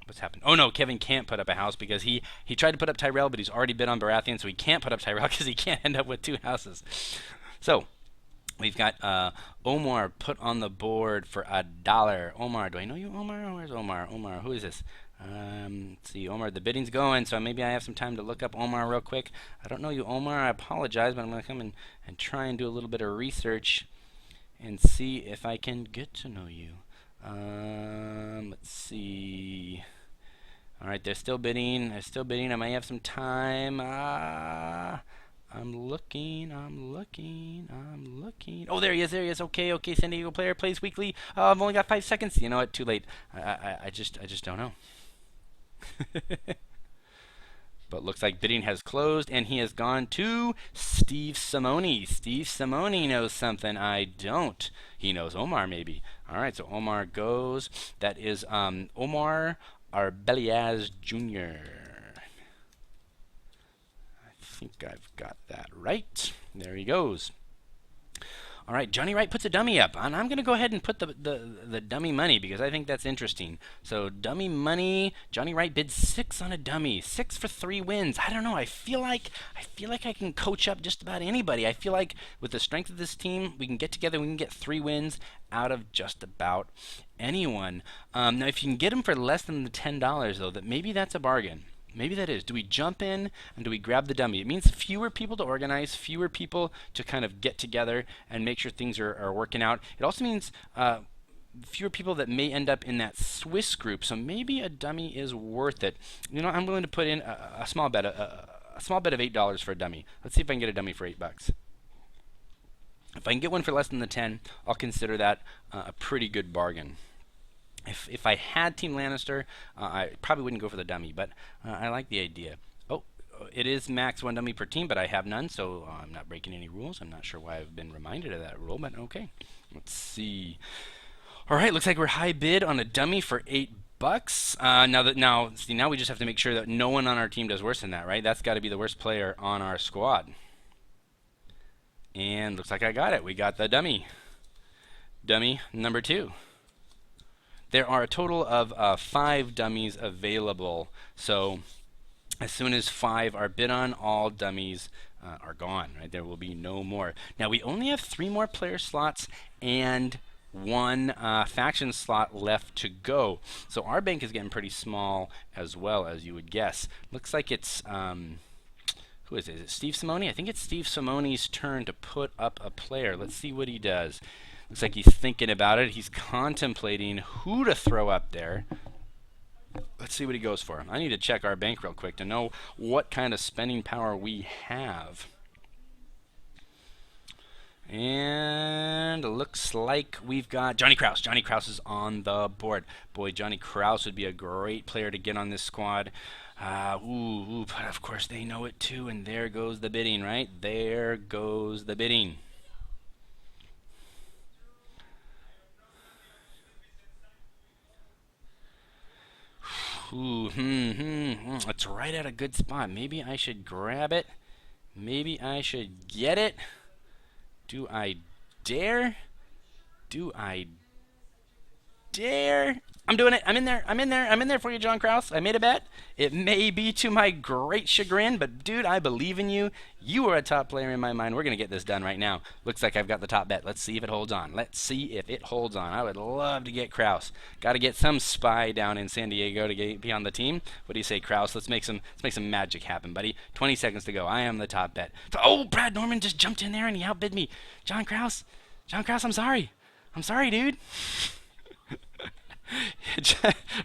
What's happened? Oh no, Kevin can't put up a house because he tried to put up Tyrell, but he's already bid on Baratheon, so he can't put up Tyrell because he can't end up with 2 houses. So we've got Omar put on the board for $1. Omar, do I know you, Omar? Where's Omar? Omar, who is this? Let's see, Omar, the bidding's going, so maybe I have some time to look up Omar real quick. I don't know you, Omar. I apologize, but I'm going to come and try and do a little bit of research and see if I can get to know you. Let's see. All right, they're still bidding. I might have some time. I'm looking. Oh, there he is. Okay. San Diego player, plays weekly. I've only got 5 seconds. You know what? Too late. I just don't know. But looks like bidding has closed, and he has gone to Steve Simone. Steve Simone knows something I don't. He knows Omar, maybe. All right, so Omar goes. That is Omar Arbeliaz Jr. I think I've got that right. There he goes. All right, Johnny Wright puts a dummy up, and I'm going to go ahead and put the dummy money because I think that's interesting. So dummy money, Johnny Wright bids 6 on a dummy, 6 for 3 wins. I don't know. I feel like I can coach up just about anybody. I feel like with the strength of this team, we can get together, we can get 3 wins out of just about anyone. Now, if you can get them for less than the $10, though, maybe that's a bargain. Maybe that is. Do we jump in and do we grab the dummy? It means fewer people to organize, fewer people to kind of get together and make sure things are working out. It also means fewer people that may end up in that Swiss group. So maybe a dummy is worth it. You know, I'm willing to put in a small bet, a small bet of $8 for a dummy. Let's see if I can get a dummy for $8. If I can get one for less than the 10, I'll consider that a pretty good bargain. If I had Team Lannister, I probably wouldn't go for the dummy, but I like the idea. Oh, it is max 1 dummy per team, but I have none, so I'm not breaking any rules. I'm not sure why I've been reminded of that rule, but okay. Let's see. All right, looks like we're high bid on a dummy for $8. Now we just have to make sure that no one on our team does worse than that, right? That's got to be the worst player on our squad. And looks like I got it. We got the dummy. Dummy number 2. There are a total of 5 dummies available, so as soon as 5 are bid on, all dummies are gone, right? There will be no more. Now, we only have 3 more player slots and 1 faction slot left to go, so our bank is getting pretty small as well, as you would guess. Looks like it's, who is it? Is it Steve Simone? I think it's Steve Simone's turn to put up a player. Let's see what he does. Looks like he's thinking about it. He's contemplating who to throw up there. Let's see what he goes for. I need to check our bank real quick to know what kind of spending power we have. And looks like we've got Johnny Kraus. Johnny Kraus is on the board. Boy, Johnny Kraus would be a great player to get on this squad. But of course they know it too, and there goes the bidding, right? There goes the bidding. It's right at a good spot. Maybe I should grab it. Maybe I should get it. Do I dare? Do I dare? I'm doing it. I'm in there. I'm in there. I'm in there for you, John Kraus. I made a bet. It may be to my great chagrin, but dude, I believe in you. You are a top player in my mind. We're going to get this done right now. Looks like I've got the top bet. Let's see if it holds on. Let's see if it holds on. I would love to get Kraus. Got to get some spy down in San Diego to be on the team. What do you say, Kraus? Let's make some magic happen, buddy. 20 seconds to go. I am the top bet. Oh, Brad Norman just jumped in there and he outbid me. John Kraus. John Kraus, I'm sorry. I'm sorry, dude.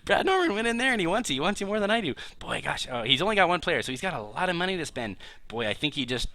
Brad Norman went in there and he wants you more than I do. Boy, gosh, he's only got one player, so he's got a lot of money to spend. Boy, I think he just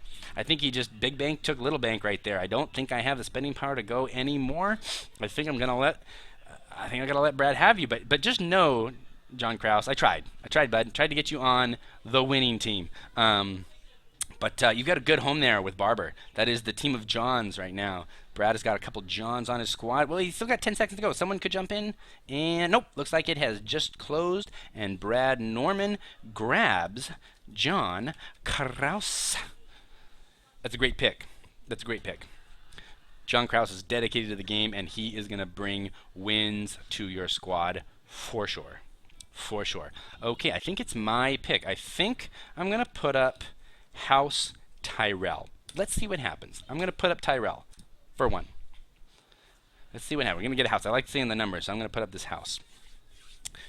big bank took little bank right there. I don't think I have the spending power to go anymore. I think I'm gonna let Brad have you, but just know, John Kraus, I tried, bud, tried to get you on the winning team. But you've got a good home there with Barber. That is the team of Johns right now. Brad has got a couple Johns on his squad. Well, he's still got 10 seconds to go. Someone could jump in. And nope, looks like it has just closed. And Brad Norman grabs John Kraus. That's a great pick. That's a great pick. John Kraus is dedicated to the game, and he is going to bring wins to your squad for sure. For sure. Okay, I think it's my pick. I think I'm going to put up House Tyrell. Let's see what happens. I'm going to put up Tyrell for one. Let's see what happens. We're going to get a house. I like seeing the numbers, so I'm going to put up this house.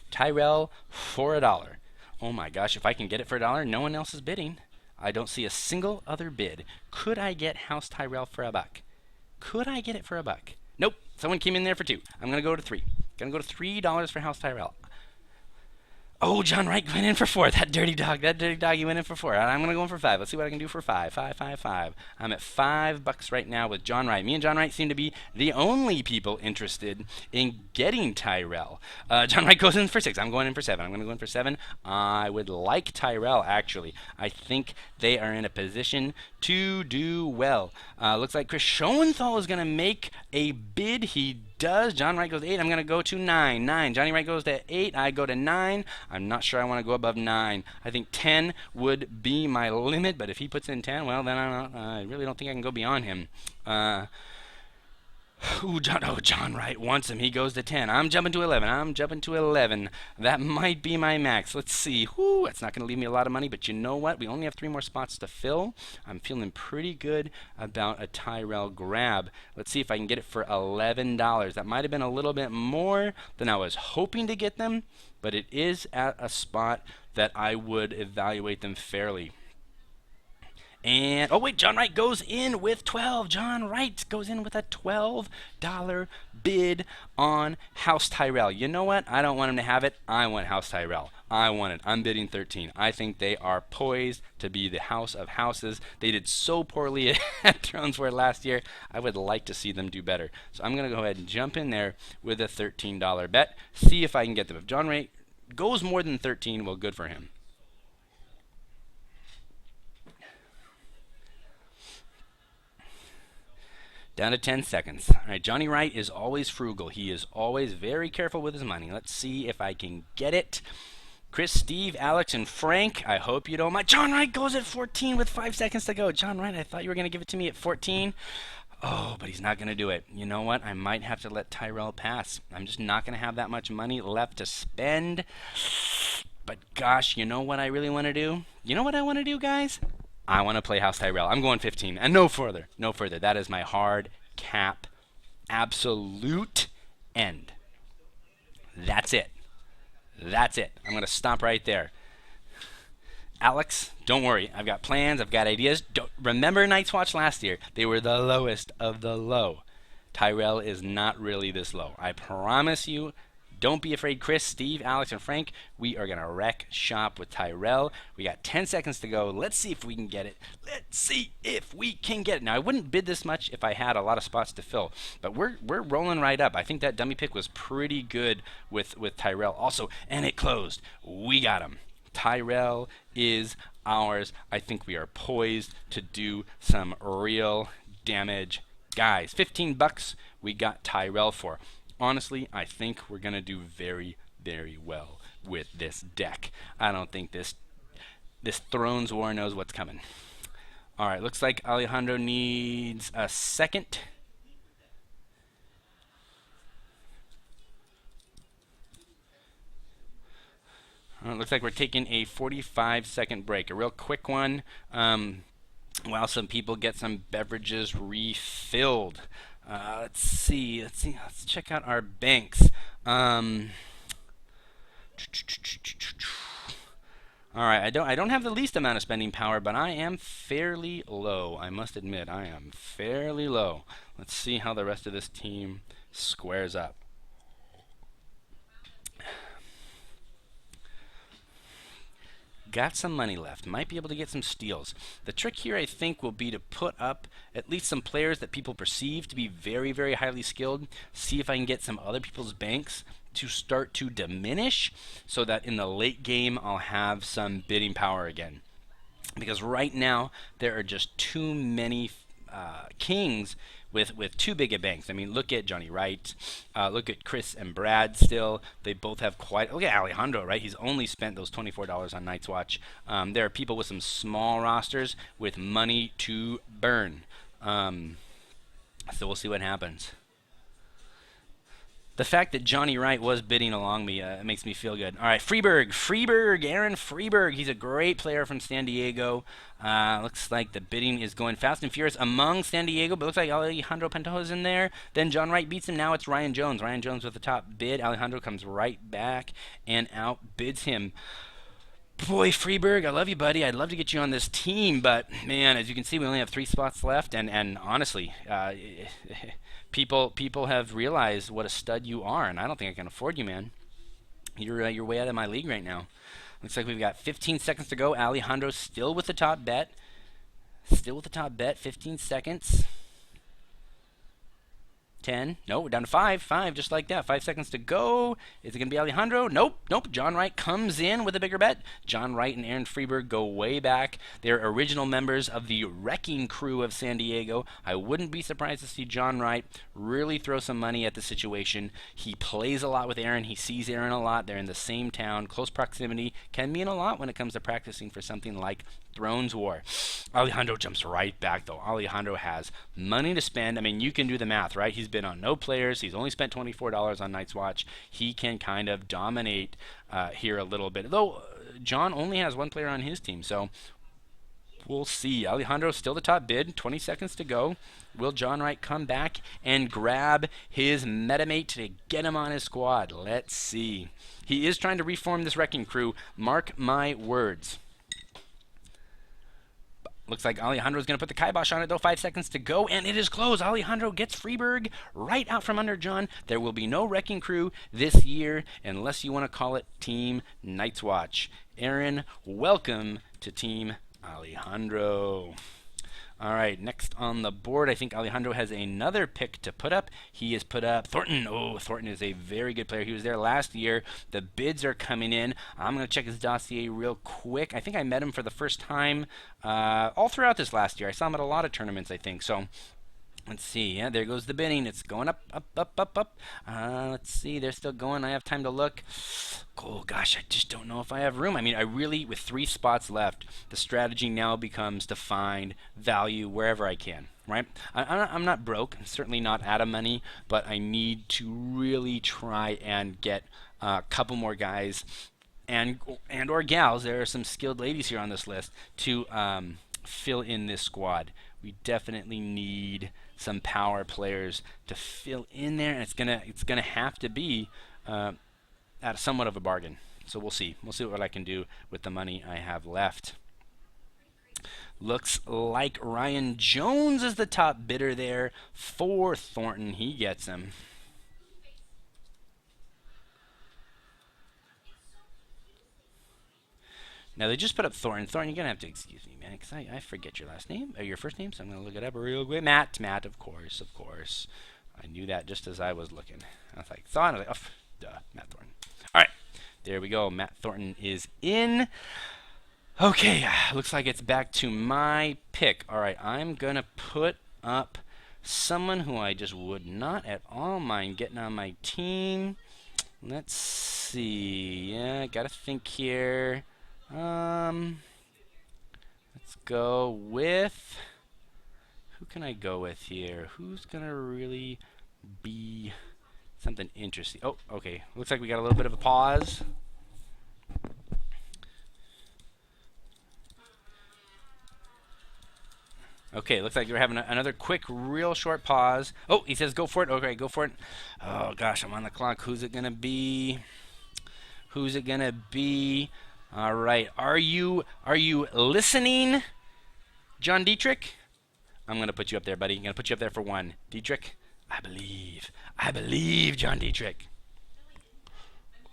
Tyrell for $1. Oh my gosh, if I can get it for $1, no one else is bidding. I don't see a single other bid. Could I get House Tyrell for $1? Could I get it for $1? Nope. Someone came in there for $2. I'm going to go to $3. Going to go to $3 for House Tyrell. Oh, John Wright went in for $4. That dirty dog, he went in for $4. I'm going to go in for $5. Let's see what I can do for $5. $5. I'm at $5 right now with John Wright. Me and John Wright seem to be the only people interested in getting Tyrell. John Wright goes in for $6. I'm going in for $7. I'm going to go in for $7. I would like Tyrell, actually. I think they are in a position to do well. Looks like Chris Schoenthal is going to make a bid. He does. John Wright goes to 8. I'm going to go to 9. Johnny Wright goes to 8. I go to 9. I'm not sure I want to go above 9. I think 10 would be my limit, but if he puts in 10, well, then I really don't think I can go beyond him. John Wright wants him. He goes to 10. I'm jumping to 11. That might be my max. Let's see. That's not going to leave me a lot of money, but you know what? We only have 3 more spots to fill. I'm feeling pretty good about a Tyrell grab. Let's see if I can get it for $11. That might have been a little bit more than I was hoping to get them, but it is at a spot that I would evaluate them fairly. And, oh wait, John Wright goes in with 12. John Wright goes in with a $12 bid on House Tyrell. You know what? I don't want him to have it. I want House Tyrell. I want it. I'm bidding 13. I think they are poised to be the house of houses. They did so poorly at Thrones War last year. I would like to see them do better. So I'm going to go ahead and jump in there with a $13 bet. See if I can get them. If John Wright goes more than 13, well, good for him. Down to 10 seconds. All right, Johnny Wright is always frugal. He is always very careful with his money. Let's see if I can get it. Chris, Steve, Alex, and Frank, I hope you don't mind. John Wright goes at 14 with 5 seconds to go. John Wright, I thought you were going to give it to me at 14. Oh, but he's not going to do it. You know what? I might have to let Tyrell pass. I'm just not going to have that much money left to spend. But gosh, you know what I really want to do? You know what I want to do, guys? I want to play House Tyrell. I'm going 15 and no further. No further. That is my hard cap. Absolute end. That's it. That's it. I'm going to stop right there. Alex, don't worry. I've got plans. I've got ideas. Remember Night's Watch last year? They were the lowest of the low. Tyrell is not really this low. I promise you, Don't be afraid, Chris, Steve, Alex, and Frank. We are going to wreck shop with Tyrell. We got 10 seconds to go. Let's see if we can get it. Let's see if we can get it. Now, I wouldn't bid this much if I had a lot of spots to fill, but we're rolling right up. I think that dummy pick was pretty good with Tyrell also, and it closed. We got him. Tyrell is ours. I think we are poised to do some real damage. Guys, 15 bucks we got Tyrell for. Honestly, I think we're going to do very, very well with this deck. I don't think this Thrones War knows what's coming. All right, looks like Alejandro needs a second. Looks like we're taking a 45-second break, a real quick one, while some people get some beverages refilled. Let's see. Let's check out our banks. All right, I don't have the least amount of spending power, but I am fairly low. I must admit, I am fairly low. Let's see how the rest of this team squares up. Got some money left. Might be able to get some steals. The trick here, I think, will be to put up at least some players that people perceive to be very, very highly skilled. See if I can get some other people's banks to start to diminish so that in the late game I'll have some bidding power again. Because right now there are just too many kings with too big a banks. I mean, look at Johnny Wright, look at Chris and Brad still. They both have quite, look at Alejandro, right? He's only spent those $24 on Night's Watch. There are people with some small rosters with money to burn. So we'll see what happens. The fact that Johnny Wright was bidding along me makes me feel good. All right, Freeberg, Aaron Freeberg. He's a great player from San Diego. Looks like the bidding is going fast and furious among San Diego, but looks like Alejandro Pantoja's in there. Then John Wright beats him. Now it's Ryan Jones. Ryan Jones with the top bid. Alejandro comes right back and outbids him. Boy, Freeberg, I love you, buddy. I'd love to get you on this team, but man, as you can see, we only have 3 spots left, and honestly, people have realized what a stud you are, and I don't think I can afford you, man. You're way out of my league right now. Looks like we've got 15 seconds to go. Alejandro still with the top bet. 15 seconds. 10. No, we're down to 5. 5, just like that. 5 seconds to go. Is it going to be Alejandro? Nope. John Wright comes in with a bigger bet. John Wright and Aaron Freeberg go way back. They're original members of the Wrecking Crew of San Diego. I wouldn't be surprised to see John Wright really throw some money at the situation. He plays a lot with Aaron. He sees Aaron a lot. They're in the same town. Close proximity can mean a lot when it comes to practicing for something like Thrones War. Alejandro jumps right back, though. Alejandro has money to spend. I mean, you can do the math, right? He's been on no players. He's only spent $24 on Night's Watch. He can kind of dominate here a little bit. Though John only has 1 player on his team, so we'll see. Alejandro still the top bid. 20 seconds to go. Will John Wright come back and grab his metamate to get him on his squad? Let's see. He is trying to reform this Wrecking Crew. Mark my words. Looks like Alejandro's going to put the kibosh on it, though. 5 seconds to go, and it is closed. Alejandro gets Freeberg right out from under John. There will be no Wrecking Crew this year unless you want to call it Team Night's Watch. Aaron, welcome to Team Alejandro. All right, next on the board, I think Alejandro has another pick to put up. He has put up Thornton. Oh, Thornton is a very good player. He was there last year. The bids are coming in. I'm going to check his dossier real quick. I think I met him for the first time all throughout this last year. I saw him at a lot of tournaments, I think. So let's see. Yeah, there goes the bidding. It's going up. Let's see. They're still going. I have time to look. Oh, gosh, I just don't know if I have room. I mean, I really, with 3 spots left, the strategy now becomes to find value wherever I can, right? I'm not broke. I'm certainly not out of money, but I need to really try and get a couple more guys and or gals. There are some skilled ladies here on this list to fill in this squad. We definitely need some power players to fill in there, and it's gonna have to be at somewhat of a bargain. So we'll see. We'll see what I can do with the money I have left. Looks like Ryan Jones is the top bidder there for Thornton. He gets him. Now, they just put up Thornton. Thornton, you're going to have to excuse me, man, because I forget your last name, or your first name, so I'm going to look it up real quick. Matt, of course, of course. I knew that just as I was looking. I was like, oh, duh, Matt Thornton. All right, there we go. Matt Thornton is in. Okay, looks like it's back to my pick. All right, I'm going to put up someone who I just would not at all mind getting on my team. Let's see. Yeah, got to think here. Let's go with, who can I go with here? Who's gonna really be something interesting? Oh, okay. Looks like we got a little bit of a pause. Okay, looks like we're having another quick, real short pause. Oh, he says go for it. Okay, go for it. Oh gosh, I'm on the clock. Who's it gonna be? Who's it gonna be? All right. Are you listening, John Dietrich? I'm gonna put you up there, buddy. I'm gonna put you up there for one. Dietrich, I believe, John Dietrich.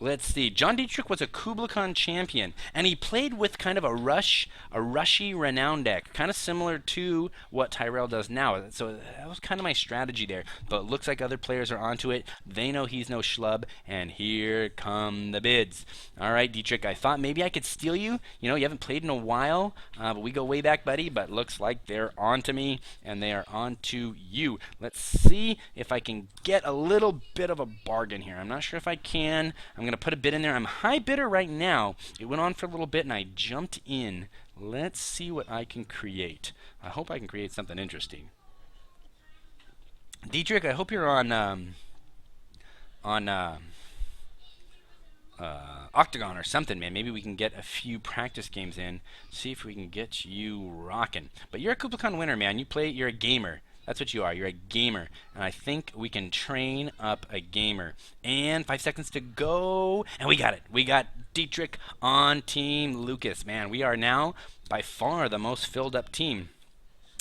Let's see. John Dietrich was a Kublai Khan champion, and he played with kind of a rushy renown deck, kind of similar to what Tyrell does now. So that was kind of my strategy there. But it looks like other players are onto it. They know he's no schlub, and here come the bids. All right, Dietrich, I thought maybe I could steal you. You know, you haven't played in a while, but we go way back, buddy. But looks like they're onto me, and they are onto you. Let's see if I can get a little bit of a bargain here. I'm not sure if I can. I'm going to put a bid in there. I'm high bidder right now. It went on for a little bit, and I jumped in. Let's see what I can create. I hope I can create something interesting. Dietrich, I hope you're on Octagon or something, man. Maybe we can get a few practice games in, see if we can get you rocking. But you're a Kublai Khan winner, man. You're a gamer. That's what you are. You're a gamer. And I think we can train up a gamer. And 5 seconds to go. And we got it. We got Dietrich on Team Lucas. Man, we are now by far the most filled up team.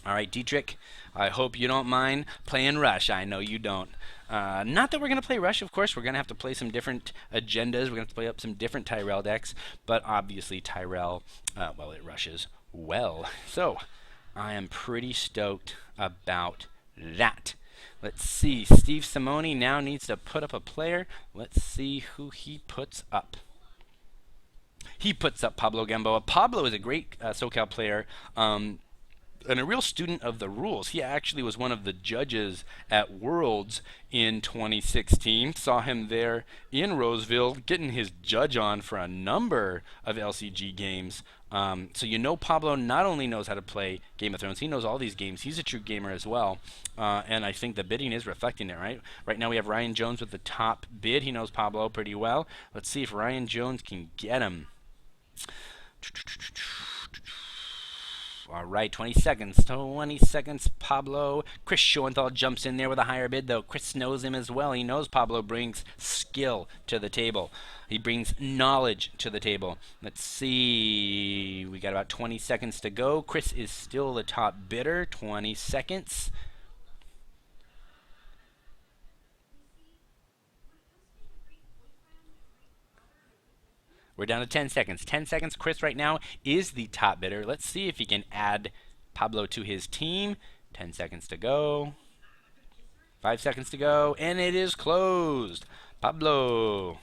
All right, Dietrich, I hope you don't mind playing Rush. I know you don't. Not that we're going to play Rush, of course. We're going to have to play some different agendas. We're going to have to play up some different Tyrell decks. But obviously, Tyrell, well, it rushes well. So, I am pretty stoked about that. Let's see. Steve Simoni now needs to put up a player. Let's see who he puts up. He puts up Pablo Gamboa. Pablo is a great SoCal player. And a real student of the rules. He actually was one of the judges at Worlds in 2016. Saw him there in Roseville getting his judge on for a number of LCG games. So you know Pablo not only knows how to play Game of Thrones, he knows all these games. He's a true gamer as well. And I think the bidding is reflecting it, right? Right now we have Ryan Jones with the top bid. He knows Pablo pretty well. Let's see if Ryan Jones can get him. All right, 20 seconds. 20 seconds, Pablo. Chris Schoenthal jumps in there with a higher bid, though. Chris knows him as well. He knows Pablo brings skill to the table. He brings knowledge to the table. Let's see. We got about 20 seconds to go. Chris is still the top bidder. 20 seconds. We're down to 10 seconds. 10 seconds. Chris right now is the top bidder. Let's see if he can add Pablo to his team. 10 seconds to go. 5 seconds to go. And it is closed. Pablo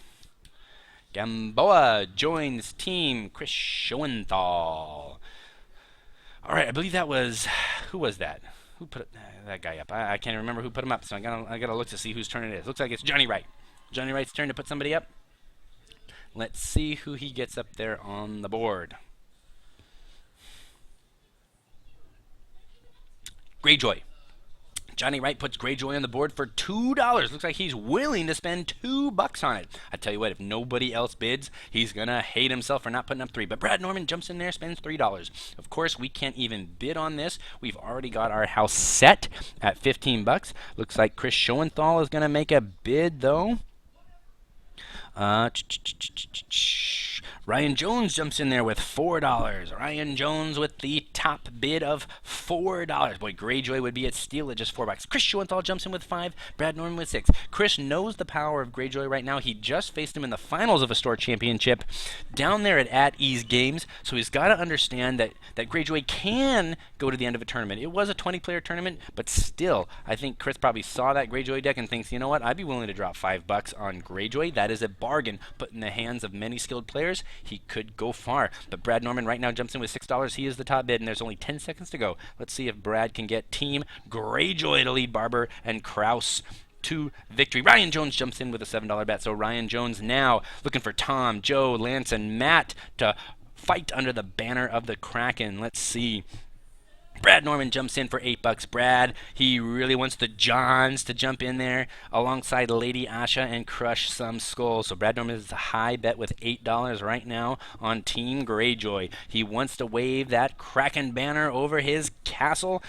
Gamboa joins team Chris Schoenthal. All right, I believe that was, who was that? Who put that guy up? I can't remember who put him up, so I gotta look to see whose turn it is. Looks like it's Johnny Wright. Johnny Wright's turn to put somebody up. Let's see who he gets up there on the board. Greyjoy. Johnny Wright puts Greyjoy on the board for $2. Looks like he's willing to spend $2 on it. I tell you what, if nobody else bids, he's going to hate himself for not putting up $3. But Brad Norman jumps in there, spends $3. Of course, we can't even bid on this. We've already got our house set at $15. Looks like Chris Schoenthal is going to make a bid, though. Ryan Jones jumps in there with $4. Ryan Jones with the top bid of $4. Boy, Greyjoy would be at steal at just $4. Chris Schoenthal jumps in with 5. Brad Norman with 6. Chris knows the power of Greyjoy right now. He just faced him in the finals of a store championship down there at Ease Games, so he's got to understand that Greyjoy can go to the end of a tournament. It was a 20-player tournament, but still, I think Chris probably saw that Greyjoy deck and thinks, you know what, I'd be willing to drop $5 on Greyjoy. That is a bargain, put in the hands of many skilled players. He could go far, but Brad Norman right now jumps in with $6. He is the top bid, and there's only 10 seconds to go. Let's see if Brad can get Team Greyjoy to lead Barber and Kraus to victory. Ryan Jones jumps in with a $7 bet, so Ryan Jones now looking for Tom, Joe, Lance, and Matt to fight under the banner of the Kraken. Let's see. Brad Norman jumps in for $8. Brad, he really wants the Johns to jump in there alongside Lady Asha and crush some skulls. So Brad Norman is a high bet with $8 right now on Team Greyjoy. He wants to wave that Kraken banner over his castle.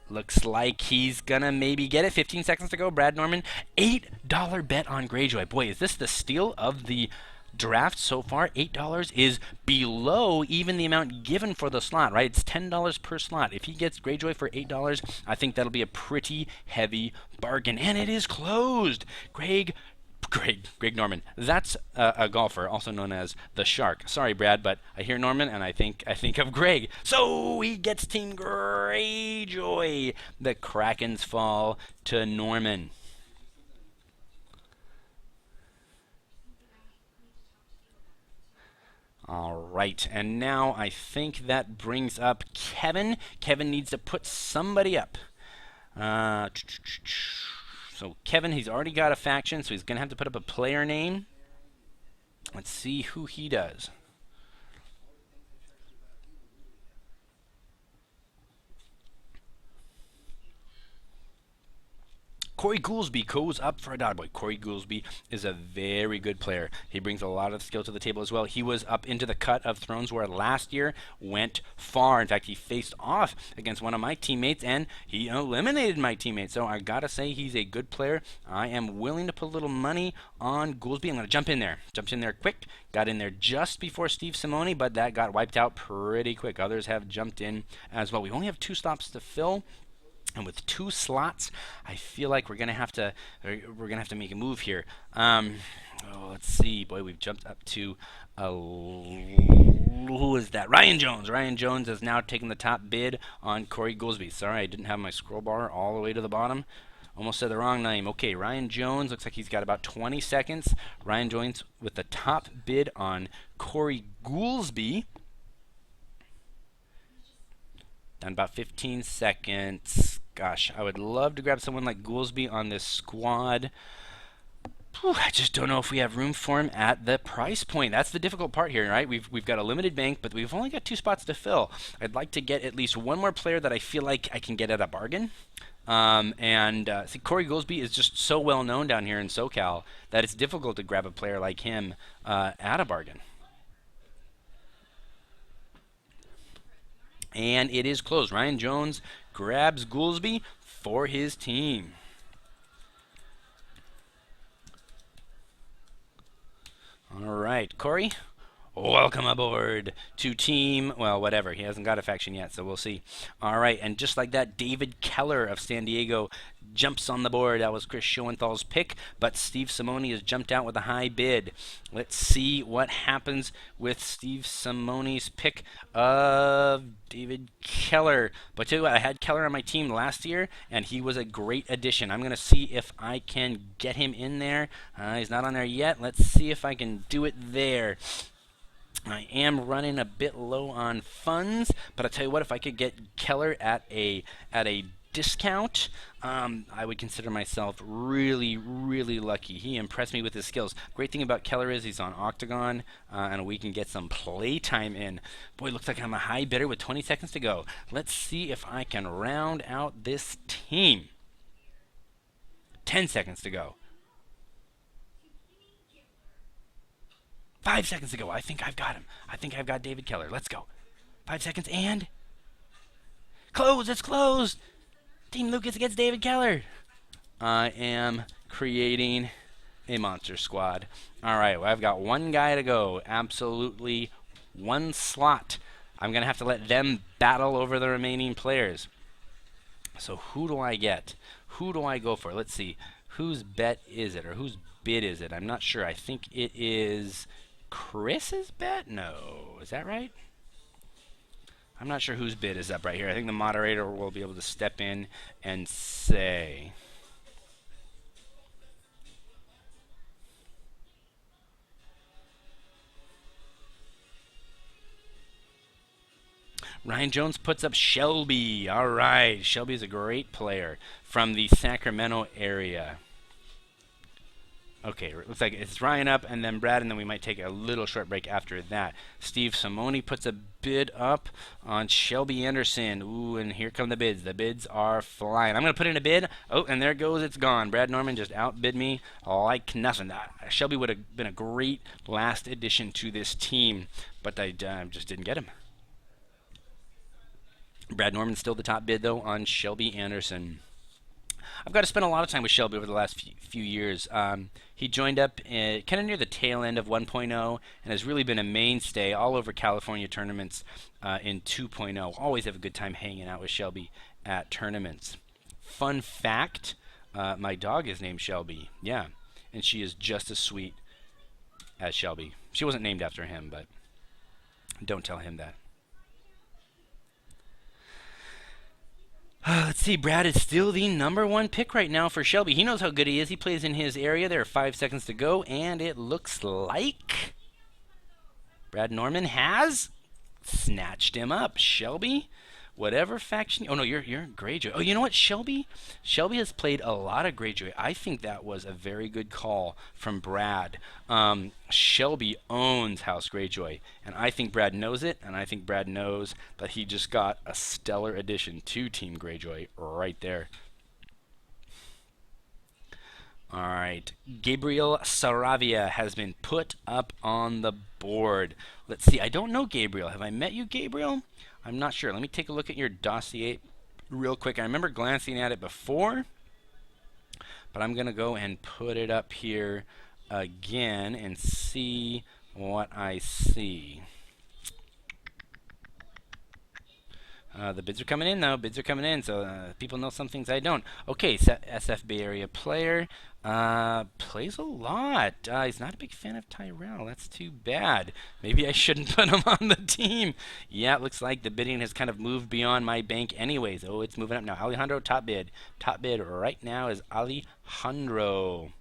Looks like he's gonna maybe get it. 15 seconds to go. Brad Norman, $8 bet on Greyjoy. Boy, is this the steal of the draft so far? $8 is below even the amount given for the slot, right? It's $10 per slot. If he gets Greyjoy for $8, I think that'll be a pretty heavy bargain. And it is closed. Greg Norman. That's a golfer, also known as the Shark. Sorry, Brad, but I hear Norman and I think of Greg. So he gets Team Greyjoy. The Krakens fall to Norman. All right, and now I think that brings up Kevin. Kevin needs to put somebody up. So Kevin, he's already got a faction, so he's going to have to put up a player name. Let's see who he does. Corey Goolsby goes up for a dot. Boy, Corey Goolsby is a very good player. He brings a lot of skill to the table as well. He was up into the cut of Thrones War last year, went far. In fact, he faced off against one of my teammates, and he eliminated my teammate. So I gotta say, he's a good player. I am willing to put a little money on Goolsby. I'm gonna jump in there. Jumped in there quick. Got in there just before Steve Simone, but that got wiped out pretty quick. Others have jumped in as well. We only have 2 stops to fill. And with 2 slots, I feel like we're gonna have to make a move here. Let's see. Boy, we've jumped up to who is that? Ryan Jones. Ryan Jones has now taken the top bid on Corey Goolsby. Sorry, I didn't have my scroll bar all the way to the bottom. Almost said the wrong name. Okay, Ryan Jones looks like he's got about 20 seconds. Ryan Jones with the top bid on Corey Goolsby. Down about 15 seconds. Gosh, I would love to grab someone like Goolsby on this squad. I just don't know if we have room for him at the price point. That's the difficult part here, right? We've got a limited bank, but we've only got 2 spots to fill. I'd like to get at least one more player that I feel like I can get at a bargain. See, Corey Goolsby is just so well known down here in SoCal that it's difficult to grab a player like him at a bargain. And it is closed. Ryan Jones grabs Goolsby for his team. All right, Corey, welcome aboard to team, well, whatever. He hasn't got a faction yet, so we'll see. All right, and just like that, David Keller of San Diego jumps on the board. That was Chris Schoenthal's pick, but Steve Simone has jumped out with a high bid. Let's see what happens with Steve Simone's pick of David Keller. But tell you what, I had Keller on my team last year, and he was a great addition. I'm going to see if I can get him in there. He's not on there yet. Let's see if I can do it there. I am running a bit low on funds, but I'll tell you what, if I could get Keller at a discount, I would consider myself really, really lucky. He impressed me with his skills. Great thing about Keller is he's on Octagon, and we can get some play time in. Boy, looks like I'm a high bidder with 20 seconds to go. Let's see if I can round out this team. 10 seconds to go. 5 seconds to go. I think I've got him. I think I've got David Keller. Let's go. 5 seconds and close. It's closed. Team Lucas against David Keller. I am creating a monster squad. All right, well, I've got one guy to go. Absolutely one slot. I'm going to have to let them battle over the remaining players. So who do I get? Who do I go for? Let's see. Whose bet is it, or whose bid is it? I'm not sure. I think it is Chris's bet? No. Is that right? I'm not sure whose bid is up right here. I think the moderator will be able to step in and say. Ryan Jones puts up Shelby. All right. Shelby's a great player from the Sacramento area. Okay, looks like it's Ryan up, and then Brad, and then we might take a little short break after that. Steve Simone puts a bid up on Shelby Anderson. Ooh, and here come the bids. The bids are flying. I'm going to put in a bid. Oh, and there it goes. It's gone. Brad Norman just outbid me like nothing. Shelby would have been a great last addition to this team, but I just didn't get him. Brad Norman's still the top bid, though, on Shelby Anderson. I've got to spend a lot of time with Shelby over the last few years. He joined up kind of near the tail end of 1.0 and has really been a mainstay all over California tournaments in 2.0. Always have a good time hanging out with Shelby at tournaments. Fun fact, my dog is named Shelby. Yeah, and she is just as sweet as Shelby. She wasn't named after him, but don't tell him that. Let's see. Brad is still the #1 pick right now for Shelby. He knows how good he is. He plays in his area. There are 5 seconds to go, and it looks like Brad Norman has snatched him up. Shelby, whatever faction. Oh no, you're Greyjoy. Oh, you know what, Shelby? Shelby has played a lot of Greyjoy. I think that was a very good call from Brad. Shelby owns House Greyjoy, and I think Brad knows it, and I think Brad knows that he just got a stellar addition to Team Greyjoy right there. All right, Gabriel Saravia has been put up on the board. Let's see. I don't know Gabriel. Have I met you, Gabriel? I'm not sure. Let me take a look at your dossier real quick. I remember glancing at it before, but I'm going to go and put it up here again and see what I see. The bids are coming in, though. Bids are coming in, so people know some things I don't. Okay, SF Bay Area player. Plays a lot. He's not a big fan of Tyrell. That's too bad. Maybe I shouldn't put him on the team. Yeah, it looks like the bidding has kind of moved beyond my bank anyways. Oh, it's moving up now. Alejandro, top bid. Top bid right now is Alejandro.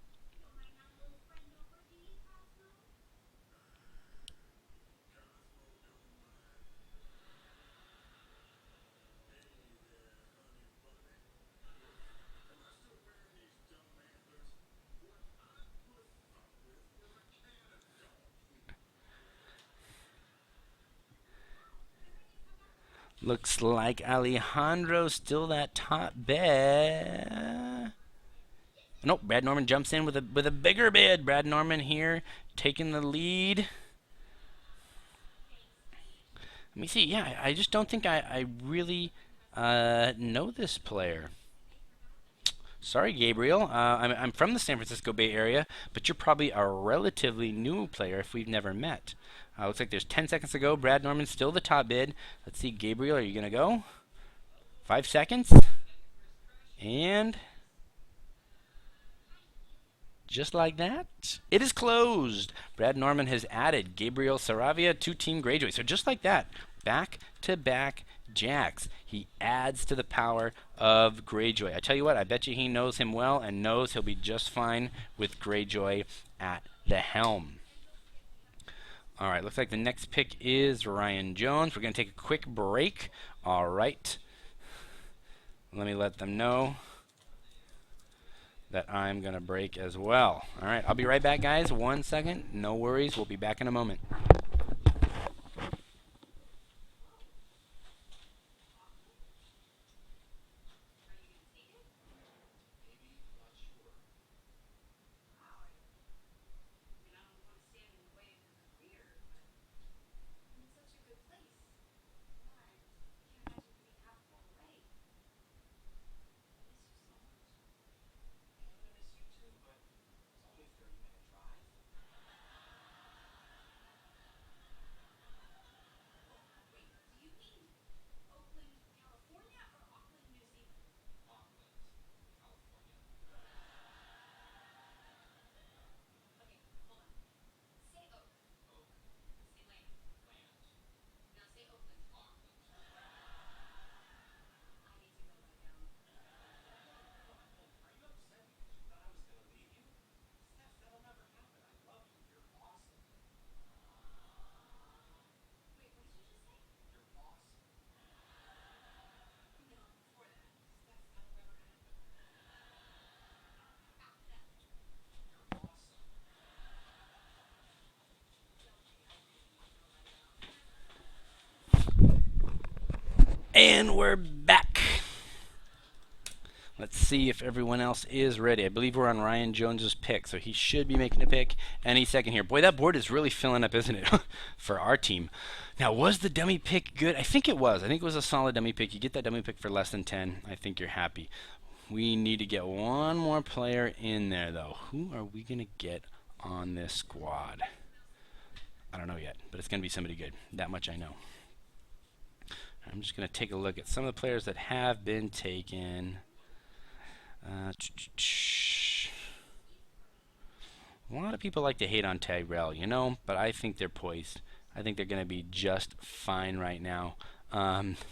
Looks like Alejandro's still that top bid. Nope, Brad Norman jumps in with a bigger bid. Brad Norman here taking the lead. Let me see. Yeah, I just don't think I really know this player. Sorry, Gabriel. I'm from the San Francisco Bay Area, but you're probably a relatively new player if we've never met. Looks like there's 10 seconds to go. Brad Norman still the top bid. Let's see, Gabriel, are you going to go? 5 seconds. And just like that, it is closed. Brad Norman has added Gabriel Saravia to Team Greyjoy. So just like that, back-to-back jacks. He adds to the power of Greyjoy. I tell you what, I bet you he knows him well and knows he'll be just fine with Greyjoy at the helm. All right, looks like the next pick is Ryan Jones. We're going to take a quick break. All right. Let me let them know that I'm going to break as well. All right, I'll be right back, guys. 1 second. No worries. We'll be back in a moment. And we're back. Let's see if everyone else is ready. I believe we're on Ryan Jones's pick, so he should be making a pick any second here. Boy, that board is really filling up, isn't it, for our team? Now, was the dummy pick good? I think it was. I think it was a solid dummy pick. You get that dummy pick for less than 10, I think you're happy. We need to get one more player in there, though. Who are we going to get on this squad? I don't know yet, but it's going to be somebody good. That much I know. I'm just going to take a look at some of the players that have been taken. A lot of people like to hate on Tyrell, you know, but I think they're poised. I think they're going to be just fine right now.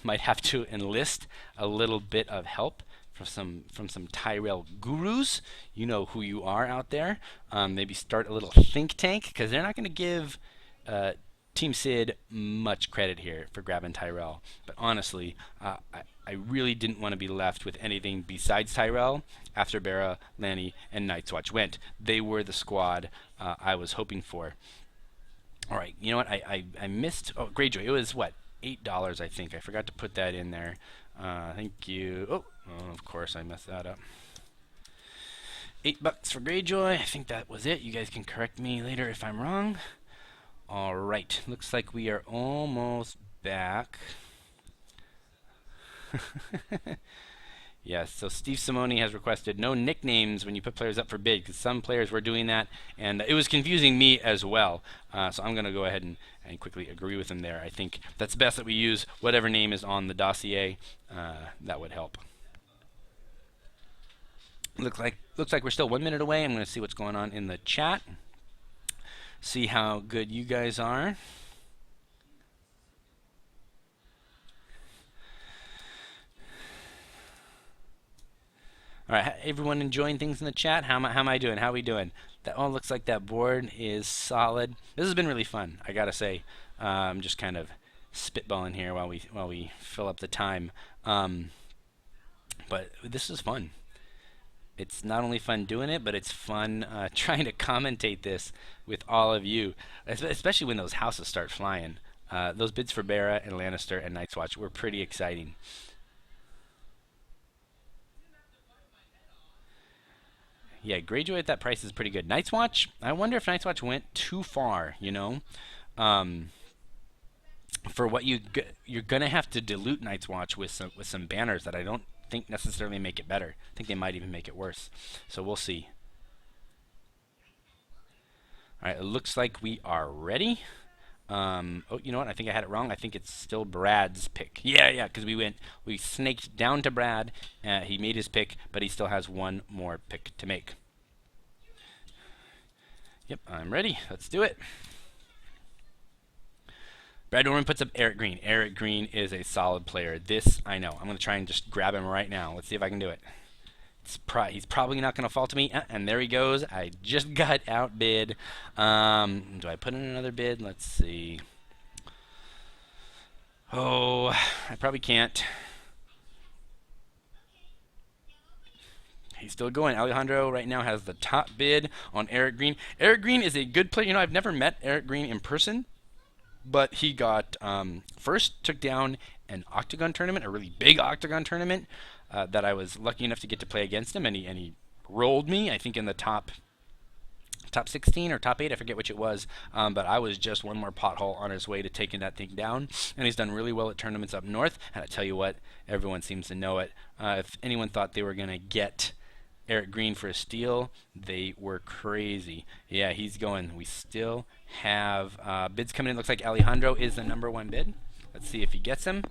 Might have to enlist a little bit of help from some Tyrell gurus. You know who you are out there. Maybe start a little think tank, because they're not going to give Team Sid much credit here for grabbing Tyrell. But honestly, I really didn't want to be left with anything besides Tyrell after Barra, Lanny, and Night's Watch went. They were the squad I was hoping for. All right, you know what? I missed. Oh, Greyjoy. It was what? $8, I think. I forgot to put that in there. Thank you. Oh, of course I messed that up. $8 for Greyjoy. I think that was it. You guys can correct me later if I'm wrong. All right. Looks like we are almost back. Yes, so Steve Simone has requested no nicknames when you put players up for bid, because some players were doing that, and it was confusing me as well. So I'm going to go ahead and quickly agree with him there. I think that's best that we use whatever name is on the dossier. That would help. Looks like we're still 1 minute away. I'm going to see what's going on in the chat. See how good you guys are. All right, everyone enjoying things in the chat? How am I doing? How are we doing? That all looks like that board is solid. This has been really fun, I gotta say. I'm just kind of spitballing here while we fill up the time. But this is fun. It's not only fun doing it, but it's fun trying to commentate this with all of you, especially when those houses start flying. Those bids for Barra and Lannister and Night's Watch were pretty exciting. Yeah, Greyjoy at that price is pretty good. Night's Watch, I wonder if Night's Watch went too far, you know? For what you're gonna have to dilute Night's Watch with some banners that I don't think necessarily make it better. I think they might even make it worse. So we'll see. All right, it looks like we are ready. Oh, you know what? I think I had it wrong. I think it's still Brad's pick. Yeah, because we snaked down to Brad. He made his pick, but he still has one more pick to make. Yep, I'm ready. Let's do it. Brad Norman puts up Eric Green. Eric Green is a solid player. This, I know. I'm going to try and just grab him right now. Let's see if I can do it. He's probably not going to fall to me. And there he goes. I just got outbid. Do I put in another bid? Let's see. Oh, I probably can't. He's still going. Alejandro right now has the top bid on Eric Green. Eric Green is a good player. You know, I've never met Eric Green in person, but he got first took down an Octagon tournament, a really big Octagon tournament that I was lucky enough to get to play against him, and he rolled me, I think, in the top 16 or top 8, I forget which it was, but I was just one more pothole on his way to taking that thing down, and he's done really well at tournaments up north, and I tell you what, everyone seems to know it. If anyone thought they were going to get Eric Green for a steal, they were crazy. Yeah, he's going. We still have bids coming in. Looks like Alejandro is the #1 bid. Let's see if he gets him.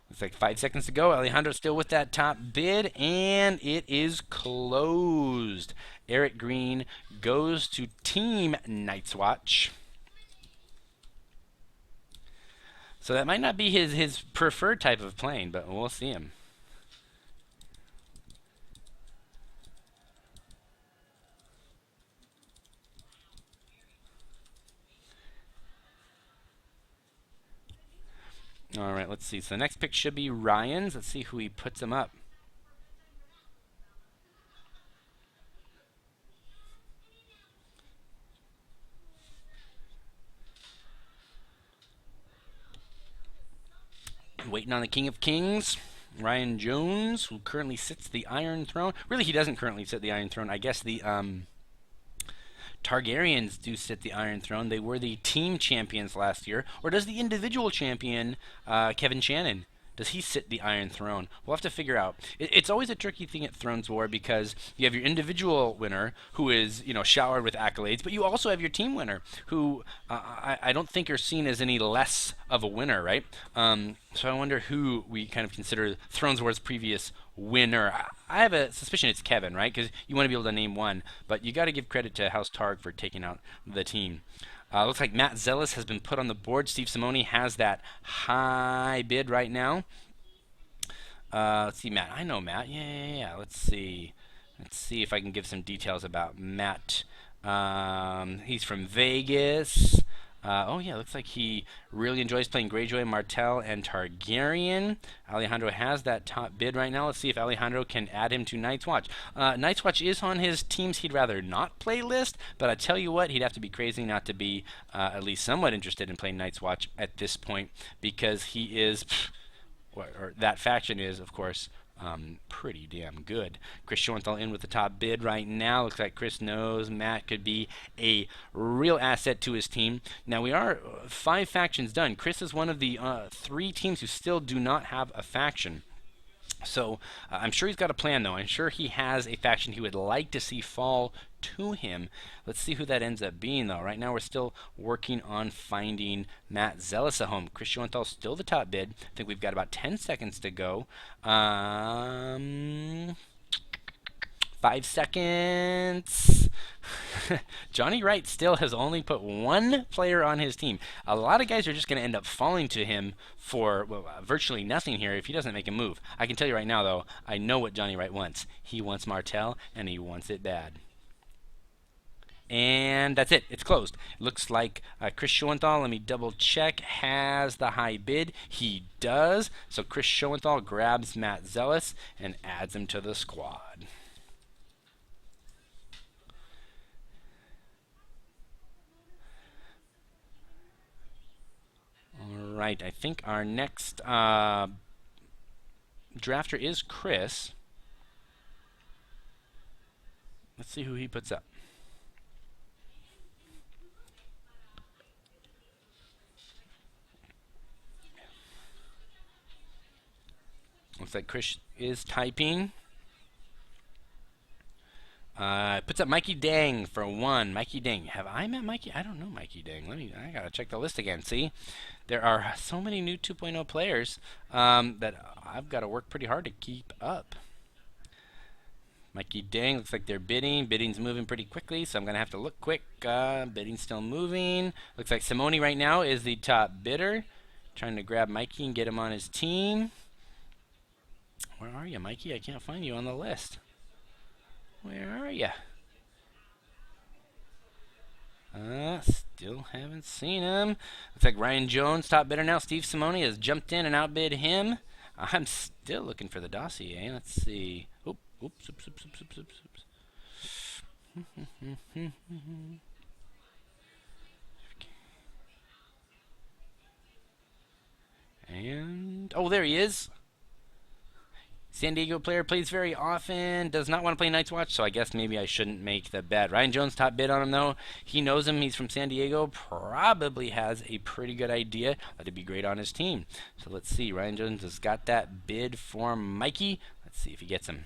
It's like 5 seconds to go. Alejandro still with that top bid, and it is closed. Eric Green goes to Team Night's Watch. So that might not be his preferred type of plane, but we'll see him. All right, let's see. So the next pick should be Ryan's. Let's see who he puts him up. Waiting on the King of Kings, Ryan Jones, who currently sits the Iron Throne. Really, he doesn't currently sit the Iron Throne. I guess the Targaryens do sit the Iron Throne. They were the team champions last year. Or does the individual champion, Kevin Shannon, does he sit the Iron Throne? We'll have to figure out. It's always a tricky thing at Thrones War because you have your individual winner who is, showered with accolades, but you also have your team winner who I don't think are seen as any less of a winner, right? So I wonder who we kind of consider Thrones War's previous winner. I have a suspicion it's Kevin, right? Because you want to be able to name one, but you got to give credit to House Targ for taking out the team. Looks like Matt Zealous has been put on the board. Steve Simoni has that high bid right now. Let's see, Matt. I know Matt. Yeah. Let's see. Let's see if I can give some details about Matt. He's from Vegas. Oh yeah, looks like he really enjoys playing Greyjoy, Martell, and Targaryen. Alejandro has that top bid right now. Let's see if Alejandro can add him to Night's Watch. Night's Watch is on his teams he'd rather not play list, but I tell you what, he'd have to be crazy not to be at least somewhat interested in playing Night's Watch at this point, because he is, or that faction is, of course, pretty damn good. Chris Schoenthal in with the top bid right now. Looks like Chris knows Matt could be a real asset to his team. Now we are 5 factions done. Chris is one of the 3 teams who still do not have a faction. So I'm sure he's got a plan, though. I'm sure he has a faction he would like to see fall to him. Let's see who that ends up being, though. Right now we're still working on finding Matt Zealous a home. Chris Schoenthal still the top bid. I think we've got about 10 seconds to go. 5 seconds. Johnny Wright still has only put 1 player on his team. A lot of guys are just going to end up falling to him for virtually nothing here if he doesn't make a move. I can tell you right now, though, I know what Johnny Wright wants. He wants Martell, and he wants it bad. And that's it. It's closed. It looks like Chris Schoenthal, let me double check, has the high bid. He does. So Chris Schoenthal grabs Matt Zealous and adds him to the squad. Right, I think our next drafter is Chris. Let's see who he puts up. Looks like Chris is typing. Puts up Mikey Dang for 1. Mikey Dang. Have I met Mikey? I don't know Mikey Dang. I gotta check the list again. See, there are so many new 2.0 players that I've got to work pretty hard to keep up. Mikey Dang, looks like they're bidding. Bidding's moving pretty quickly, so I'm gonna have to look quick. Bidding's still moving. Looks like Simoni right now is the top bidder. Trying to grab Mikey and get him on his team. Where are you, Mikey? I can't find you on the list. Where are you? Still haven't seen him. Looks like Ryan Jones, top bidder now. Steve Simoni has jumped in and outbid him. I'm still looking for the dossier. Let's see. Oops. And, oh, there he is. San Diego player, plays very often, does not want to play Night's Watch, so I guess maybe I shouldn't make the bet. Ryan Jones top bid on him, though. He knows him. He's from San Diego. Probably has a pretty good idea. That'd be great on his team. So let's see. Ryan Jones has got that bid for Mikey. Let's see if he gets him.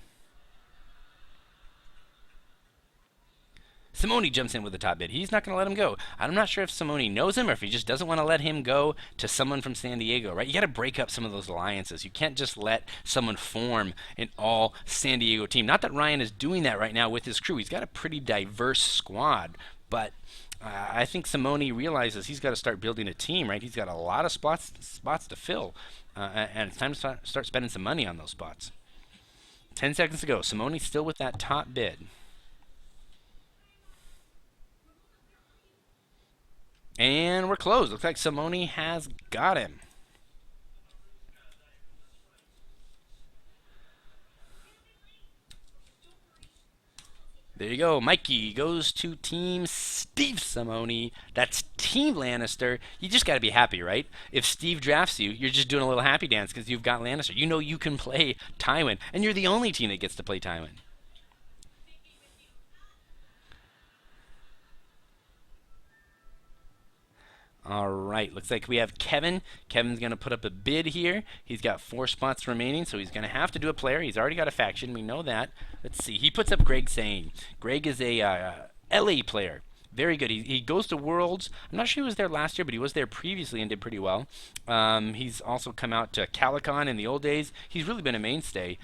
Simoni jumps in with the top bid. He's not going to let him go. I'm not sure if Simoni knows him or if he just doesn't want to let him go to someone from San Diego, right? You got to break up some of those alliances. You can't just let someone form an all San Diego team. Not that Ryan is doing that right now with his crew. He's got a pretty diverse squad, but I think Simoni realizes he's got to start building a team, right? He's got a lot of spots to fill, and it's time to start spending some money on those spots. 10 seconds to go. Simoni's still with that top bid. And we're closed. Looks like Simoni has got him. There you go. Mikey goes to Team Steve Simone. That's Team Lannister. You just got to be happy, right? If Steve drafts you, you're just doing a little happy dance because you've got Lannister. You know you can play Tywin, and you're the only team that gets to play Tywin. All right, looks like we have Kevin. Kevin's going to put up a bid here. He's got 4 spots remaining, so he's going to have to do a player. He's already got a faction. We know that. Let's see. He puts up Greg Sane. Greg is a LA player. Very good. He goes to Worlds. I'm not sure he was there last year, but he was there previously and did pretty well. He's also come out to Calicon in the old days. He's really been a mainstay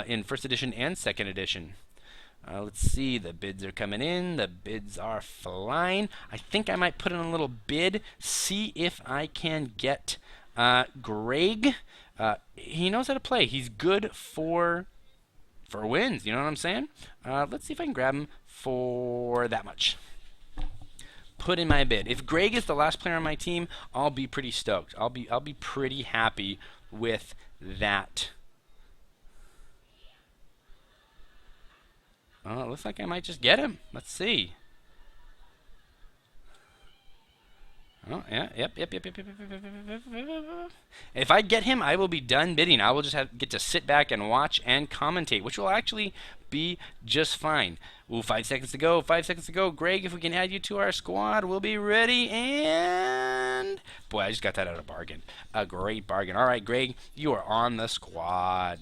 in first edition and second edition. Let's see, the bids are coming in. The bids are flying. I think I might put in a little bid, see if I can get Greg. He knows how to play. He's good for wins. You know what I'm saying? Let's see if I can grab him for that much. Put in my bid. If Greg is the last player on my team, I'll be pretty stoked. I'll be pretty happy with that. Oh, it looks like I might just get him. Let's see. Oh, yeah, yep. If I get him, I will be done bidding. I will just get to sit back and watch and commentate, which will actually be just fine. Ooh, 5 seconds to go. 5 seconds to go. Greg, if we can add you to our squad, we'll be ready. And boy, I just got that at a bargain. A great bargain. All right, Greg, you are on the squad.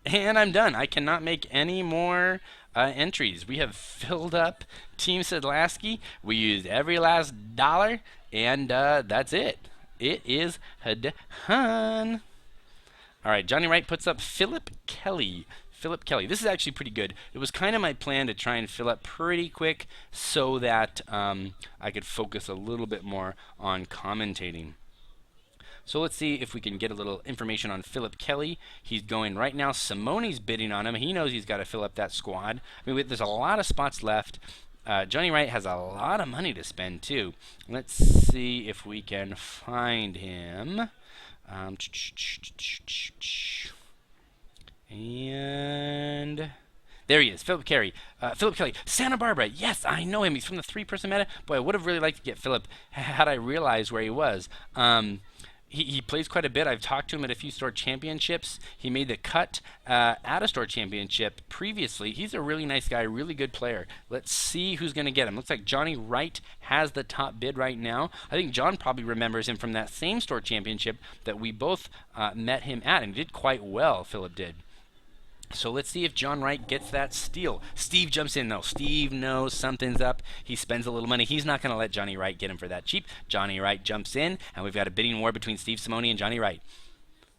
And I'm done. I cannot make any more entries. We have filled up Team Sedlasky. We used every last dollar, and that's it. It is done. All right, Johnny Wright puts up Philip Kelly. Philip Kelly. This is actually pretty good. It was kind of my plan to try and fill up pretty quick so that I could focus a little bit more on commentating. So let's see if we can get a little information on Philip Kelly. He's going right now. Simone's bidding on him. He knows he's got to fill up that squad. I mean, there's a lot of spots left. Johnny Wright has a lot of money to spend, too. Let's see if we can find him. And there he is, Philip Kelly. Philip Kelly, Santa Barbara. Yes, I know him. He's from the 3-person meta. Boy, I would have really liked to get Philip had I realized where he was. He plays quite a bit. I've talked to him at a few store championships. He made the cut at a store championship previously. He's a really nice guy, really good player. Let's see who's going to get him. Looks like Johnny Wright has the top bid right now. I think John probably remembers him from that same store championship that we both met him at, and did quite well, Philip did. So let's see if John Wright gets that steal. Steve jumps in, though. Steve knows something's up. He spends a little money. He's not going to let Johnny Wright get him for that cheap. Johnny Wright jumps in, and we've got a bidding war between Steve Simone and Johnny Wright.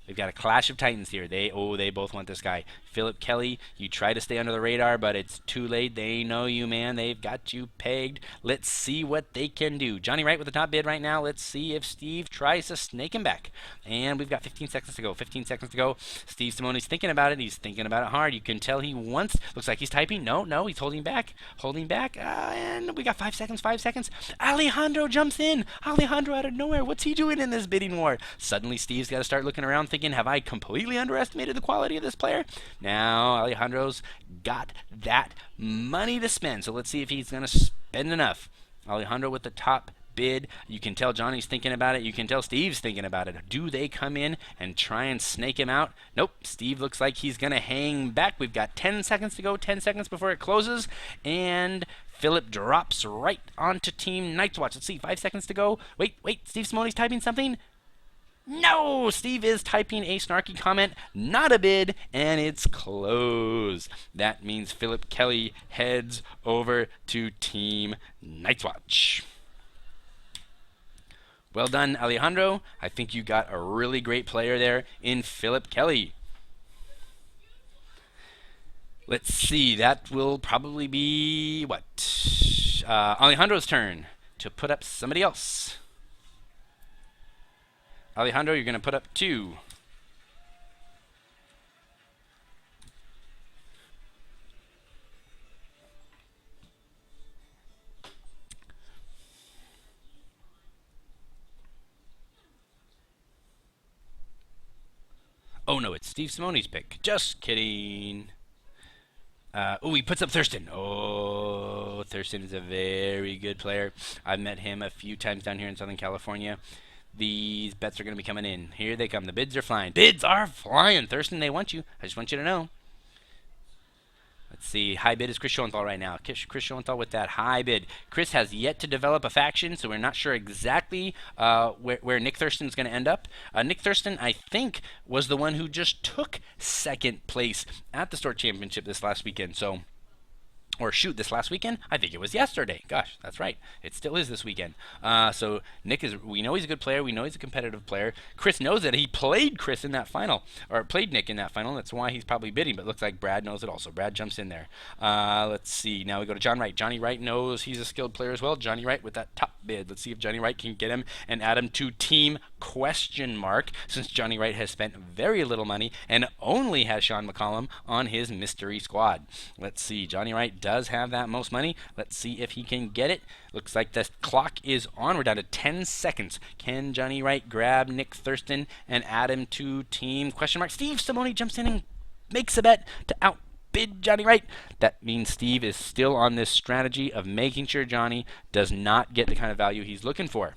We've got a clash of titans here. They both want this guy. Philip Kelly, you try to stay under the radar, but it's too late. They know you, man. They've got you pegged. Let's see what they can do. Johnny Wright with the top bid right now. Let's see if Steve tries to snake him back. And we've got 15 seconds to go. 15 seconds to go. Steve Simone's thinking about it. He's thinking about it hard. You can tell he wants. Looks like he's typing. No, he's holding back. Holding back. And we got 5 seconds. 5 seconds. Alejandro jumps in. Alejandro out of nowhere. What's he doing in this bidding war? Suddenly, Steve's got to start looking around thinking, have I completely underestimated the quality of this player? Now, Alejandro's got that money to spend. So let's see if he's going to spend enough. Alejandro with the top bid. You can tell Johnny's thinking about it. You can tell Steve's thinking about it. Do they come in and try and snake him out? Nope. Steve looks like he's going to hang back. We've got 10 seconds to go. 10 seconds before it closes. And Philip drops right onto Team Night's Watch. Let's see. 5 seconds to go. Wait. Steve Simone's typing something. No! Steve is typing a snarky comment, not a bid, and it's closed. That means Philip Kelly heads over to Team Night's Watch. Well done, Alejandro. I think you got a really great player there in Philip Kelly. Let's see. That will probably be, what? Alejandro's turn to put up somebody else. Alejandro, you're going to put up 2. no, it's Steve Simone's pick. Just kidding. Oh, he puts up Thurston. Oh, Thurston is a very good player. I've met him a few times down here in Southern California. These bets are going to be coming in. Here they come. The bids are flying. Bids are flying. Thurston, they want you. I just want you to know. Let's see. High bid is Chris Schoenthal right now. Chris Schoenthal with that high bid. Chris has yet to develop a faction, so we're not sure exactly where Nick Thurston's going to end up. Nick Thurston, I think, was the one who just took second place at the Store Championship this last weekend. So, or shoot, this last weekend? I think it was yesterday. Gosh, that's right. It still is this weekend. So Nick is, we know he's a good player. We know he's a competitive player. Chris knows that he played Chris in that final, or played Nick in that final. That's why he's probably bidding, but it looks like Brad knows it also. Brad jumps in there. Let's see. Now we go to John Wright. Johnny Wright knows he's a skilled player as well. Johnny Wright with that top bid. Let's see if Johnny Wright can get him and add him to team question mark, since Johnny Wright has spent very little money and only has Sean McCollum on his mystery squad. Let's see. Johnny Wright does have that most money. Let's see if he can get it. Looks like the clock is on. We're down to 10 seconds. Can Johnny Wright grab Nick Thurston and add him to team question mark? Steve Simone jumps in and makes a bet to outbid Johnny Wright. That means Steve is still on this strategy of making sure Johnny does not get the kind of value he's looking for.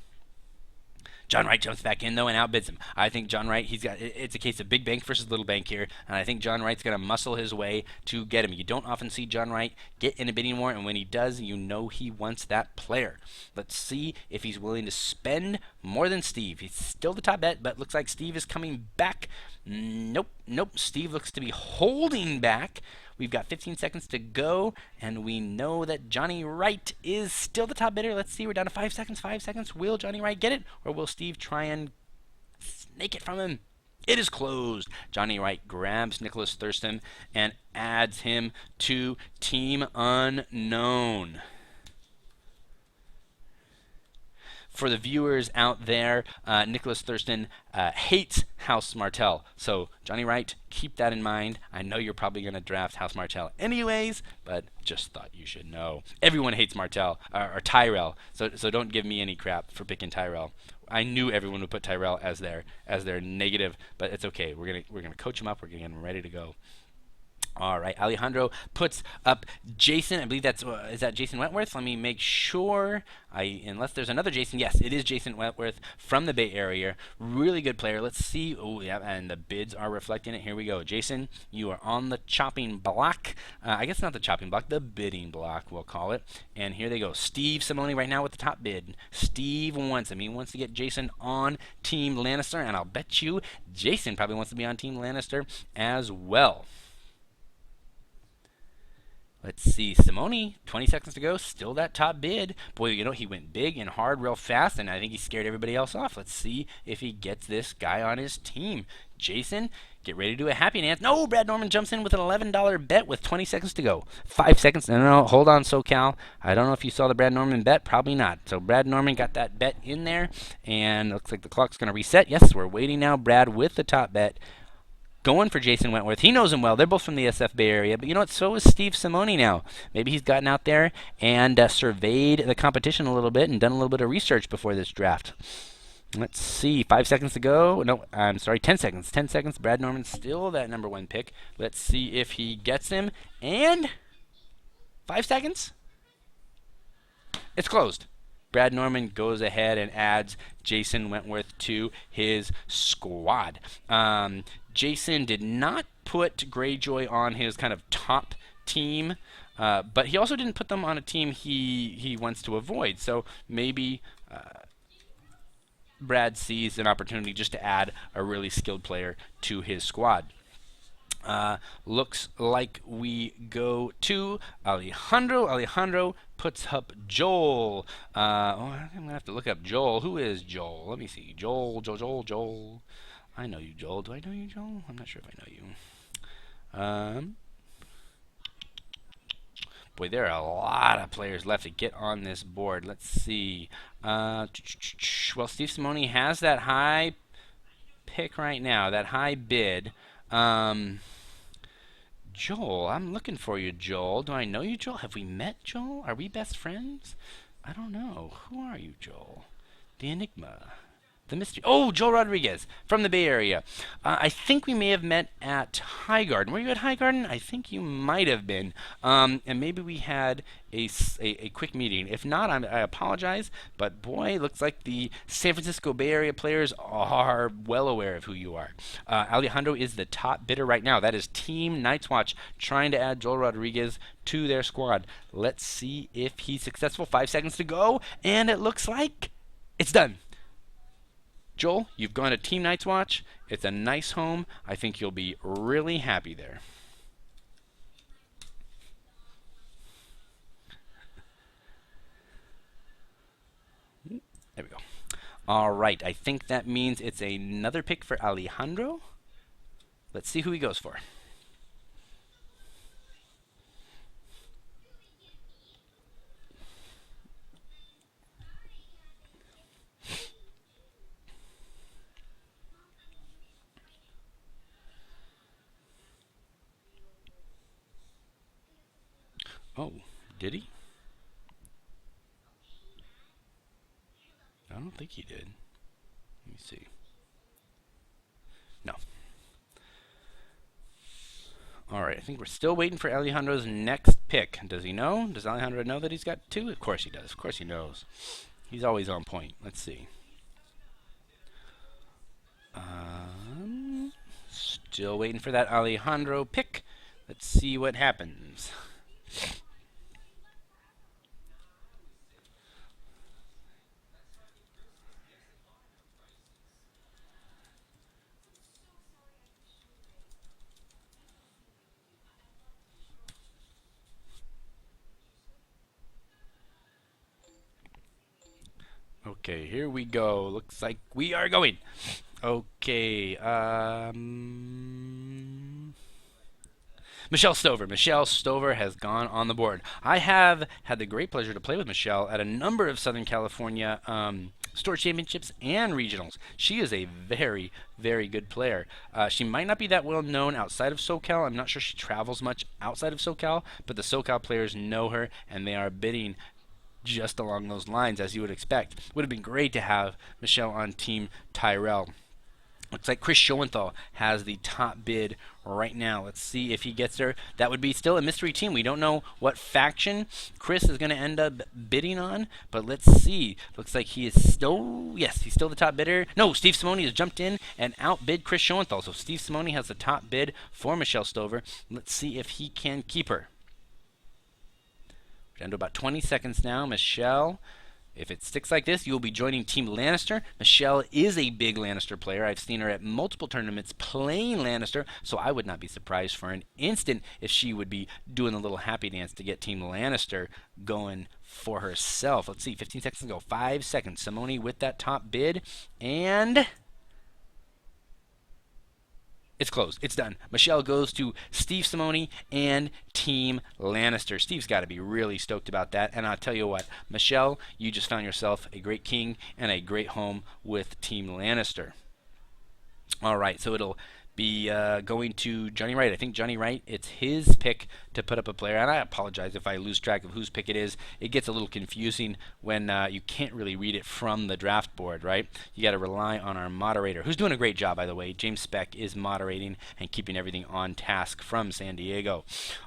John Wright jumps back in, though, and outbids him. I think John Wright, it's a case of big bank versus little bank here, and I think John Wright's going to muscle his way to get him. You don't often see John Wright get in a bidding war, and when he does, you know he wants that player. Let's see if he's willing to spend more than Steve. He's still the top bet, but looks like Steve is coming back. Nope. Steve looks to be holding back. We've got 15 seconds to go, and we know that Johnny Wright is still the top bidder. Let's see, we're down to 5 seconds. 5 seconds. Will Johnny Wright get it, or will Steve try and snake it from him? It is closed. Johnny Wright grabs Nicholas Thurston and adds him to Team Unknown. For the viewers out there, Nicholas Thurston hates House Martell. So, Johnny Wright, keep that in mind. I know you're probably going to draft House Martell anyways, but just thought you should know. Everyone hates Martell, or Tyrell, so don't give me any crap for picking Tyrell. I knew everyone would put Tyrell as their negative, but it's okay. We're gonna coach him up. We're gonna get him ready to go. All right, Alejandro puts up Jason. I believe is that Jason Wentworth? Let me make sure. Unless there's another Jason. Yes, it is Jason Wentworth from the Bay Area. Really good player. Let's see. Oh, yeah, and the bids are reflecting it. Here we go. Jason, you are on the chopping block. I guess not the chopping block, the bidding block, we'll call it. And here they go. Steve Simone right now with the top bid. Steve wants him. He wants to get Jason on Team Lannister, and I'll bet you Jason probably wants to be on Team Lannister as well. Let's see, Simone, 20 seconds to go, still that top bid. Boy, you know, he went big and hard real fast, and I think he scared everybody else off. Let's see if he gets this guy on his team. Jason, get ready to do a happy dance. No, Brad Norman jumps in with an $11 bet with 20 seconds to go. 5 seconds. No, hold on, SoCal. I don't know if you saw the Brad Norman bet. Probably not. So Brad Norman got that bet in there, and looks like the clock's going to reset. Yes, we're waiting now. Brad with the top bet. Going for Jason Wentworth. He knows him well. They're both from the SF Bay Area. But you know what? So is Steve Simone now. Maybe he's gotten out there and surveyed the competition a little bit and done a little bit of research before this draft. Let's see. 5 seconds to go. No, I'm sorry. 10 seconds. 10 seconds. Brad Norman still that number 1 pick. Let's see if he gets him. And 5 seconds. It's closed. Brad Norman goes ahead and adds Jason Wentworth to his squad. Jason did not put Greyjoy on his kind of top team, but he also didn't put them on a team he wants to avoid. So maybe Brad sees an opportunity just to add a really skilled player to his squad. Looks like we go to Alejandro. Alejandro puts up Joel. I'm going to have to look up Joel. Who is Joel? Let me see. Joel. I know you, Joel. Do I know you, Joel? I'm not sure if I know you. Boy, there are a lot of players left to get on this board. Let's see. Well, Steve Simone has that high pick right now, that high bid. Joel, I'm looking for you, Joel. Do I know you, Joel? Have we met, Joel? Are we best friends? I don't know. Who are you, Joel? The Enigma. The mystery. Oh, Joel Rodriguez from the Bay Area. I think we may have met at High Garden. Were you at High Garden? I think you might have been. And maybe we had a quick meeting. If not, I apologize. But boy, looks like the San Francisco Bay Area players are well aware of who you are. Alejandro is the top bidder right now. That is Team Night's Watch trying to add Joel Rodriguez to their squad. Let's see if he's successful. 5 seconds to go, and it looks like it's done. Joel, you've gone to Team Night's Watch. It's a nice home. I think you'll be really happy there. There we go. All right, I think that means it's another pick for Alejandro. Let's see who he goes for. Oh, did he? I don't think he did. Let me see. No. All right, I think we're still waiting for Alejandro's next pick. Does he know? Does Alejandro know that he's got two? Of course he does. Of course he knows. He's always on point. Let's see. Still waiting for that Alejandro pick. Let's see what happens. Okay, here we go. Looks like we are going. Okay, Michelle Stover. Michelle Stover has gone on the board. I have had the great pleasure to play with Michelle at a number of Southern California store championships and regionals. She is a very, very good player. She might not be that well known outside of SoCal. I'm not sure she travels much outside of SoCal, but the SoCal players know her, and they are bidding just along those lines, as you would expect. Would have been great to have Michelle on Team Tyrell. Looks like Chris Schoenthal has the top bid right now. Let's see if he gets there. That would be still a mystery team. We don't know what faction Chris is going to end up bidding on, but let's see. Looks like he is still, yes, he's still the top bidder. No, Steve Simone has jumped in and outbid Chris Schoenthal. So Steve Simone has the top bid for Michelle Stover. Let's see if he can keep her. We're down to about 20 seconds now. Michelle, if it sticks like this, you'll be joining Team Lannister. Michelle is a big Lannister player. I've seen her at multiple tournaments playing Lannister, so I would not be surprised for an instant if she would be doing a little happy dance to get Team Lannister going for herself. Let's see, 15 seconds to go. 5 seconds. Simone with that top bid, and it's closed. It's done. Michelle goes to Steve Simone and Team Lannister. Steve's got to be really stoked about that. And I'll tell you what, Michelle, you just found yourself a great king and a great home with Team Lannister. All right, so it'll be going to Johnny Wright. I think Johnny Wright, it's his pick to put up a player. And I apologize if I lose track of whose pick it is. It gets a little confusing when you can't really read it from the draft board, right? You got to rely on our moderator, who's doing a great job, by the way. James Speck is moderating and keeping everything on task from San Diego.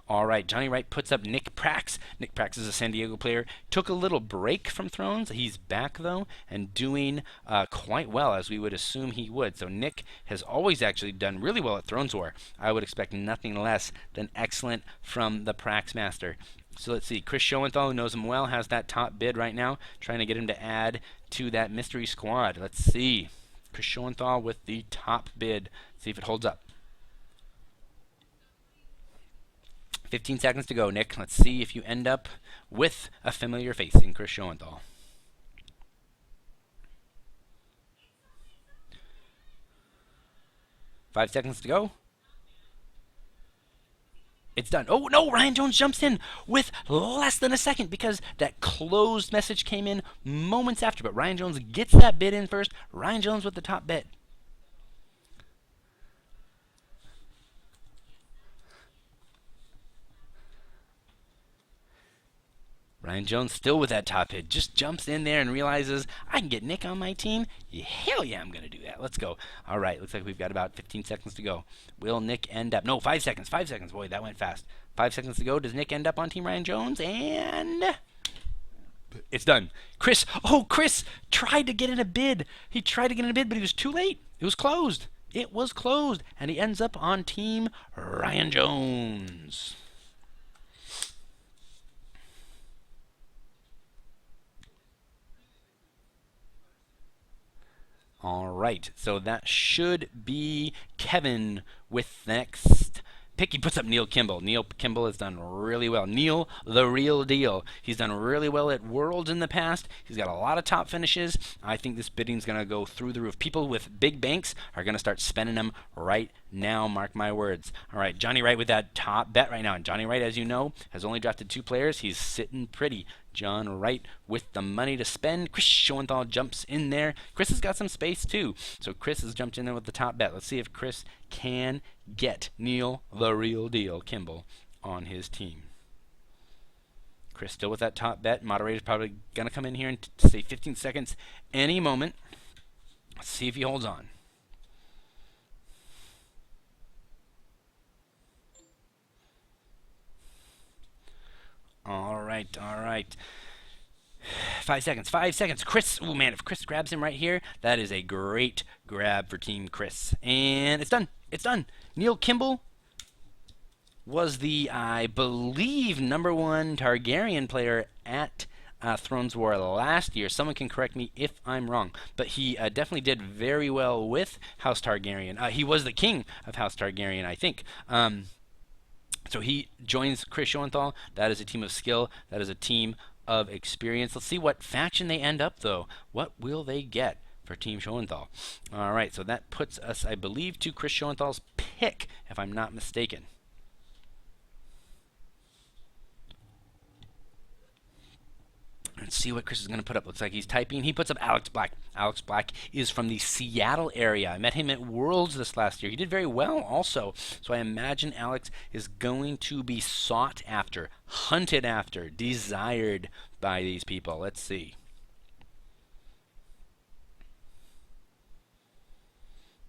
All right, Johnny Wright puts up Nick Prax. Nick Prax is a San Diego player. Took a little break from Thrones. He's back, though, and doing quite well, as we would assume he would. So Nick has always actually done really well at Thrones War. I would expect nothing less than excellent from the Prax Master. So let's see. Chris Schoenthal, who knows him well, has that top bid right now, trying to get him to add to that mystery squad. Let's see. Chris Schoenthal with the top bid. See if it holds up. 15 seconds to go, Nick. Let's see if you end up with a familiar face in Chris Schoenthal. 5 seconds to go. It's done. Oh, no, Ryan Jones jumps in with less than a second because that closed message came in moments after. But Ryan Jones gets that bid in first. Ryan Jones with the top bid. Ryan Jones still with that top hit. Just jumps in there and realizes, I can get Nick on my team. Yeah, hell yeah, I'm going to do that. Let's go. All right, looks like we've got about 15 seconds to go. Will Nick end up? No, 5 seconds. 5 seconds. Boy, that went fast. 5 seconds to go. Does Nick end up on Team Ryan Jones? And it's done. Chris tried to get in a bid. He tried to get in a bid, but he was too late. It was closed. It was closed. And he ends up on Team Ryan Jones. All right, so that should be Kevin with the next pick. He puts up Neil Kimball. Neil Kimball has done really well. Neil, the real deal. He's done really well at Worlds in the past. He's got a lot of top finishes. I think this bidding's going to go through the roof. People with big banks are going to start spending them right now. Mark my words. All right, Johnny Wright with that top bet right now. And Johnny Wright, as you know, has only drafted 2 players. He's sitting pretty. John Wright with the money to spend. Chris Schoenthal jumps in there. Chris has got some space too. So Chris has jumped in there with the top bet. Let's see if Chris can get Neil, the real deal, Kimball on his team. Chris still with that top bet. Moderator's probably going to come in here and say 15 seconds any moment. Let's see if he holds on. All right. 5 seconds. 5 seconds. Chris. Oh, man. If Chris grabs him right here, that is a great grab for Team Chris. And it's done. It's done. Neil Kimball was the, I believe, #1 Targaryen player at Thrones War last year. Someone can correct me if I'm wrong. But he definitely did very well with House Targaryen. He was the king of House Targaryen, I think. So he joins Chris Schoenthal. That is a team of skill. That is a team of experience. Let's see what faction they end up, though. What will they get for Team Schoenthal? All right, so that puts us, I believe, to Chris Schoenthal's pick, if I'm not mistaken. Let's see what Chris is going to put up. Looks like he's typing. He puts up Alex Black. Alex Black is from the Seattle area. I met him at Worlds this last year. He did very well also. So I imagine Alex is going to be sought after, hunted after, desired by these people. Let's see.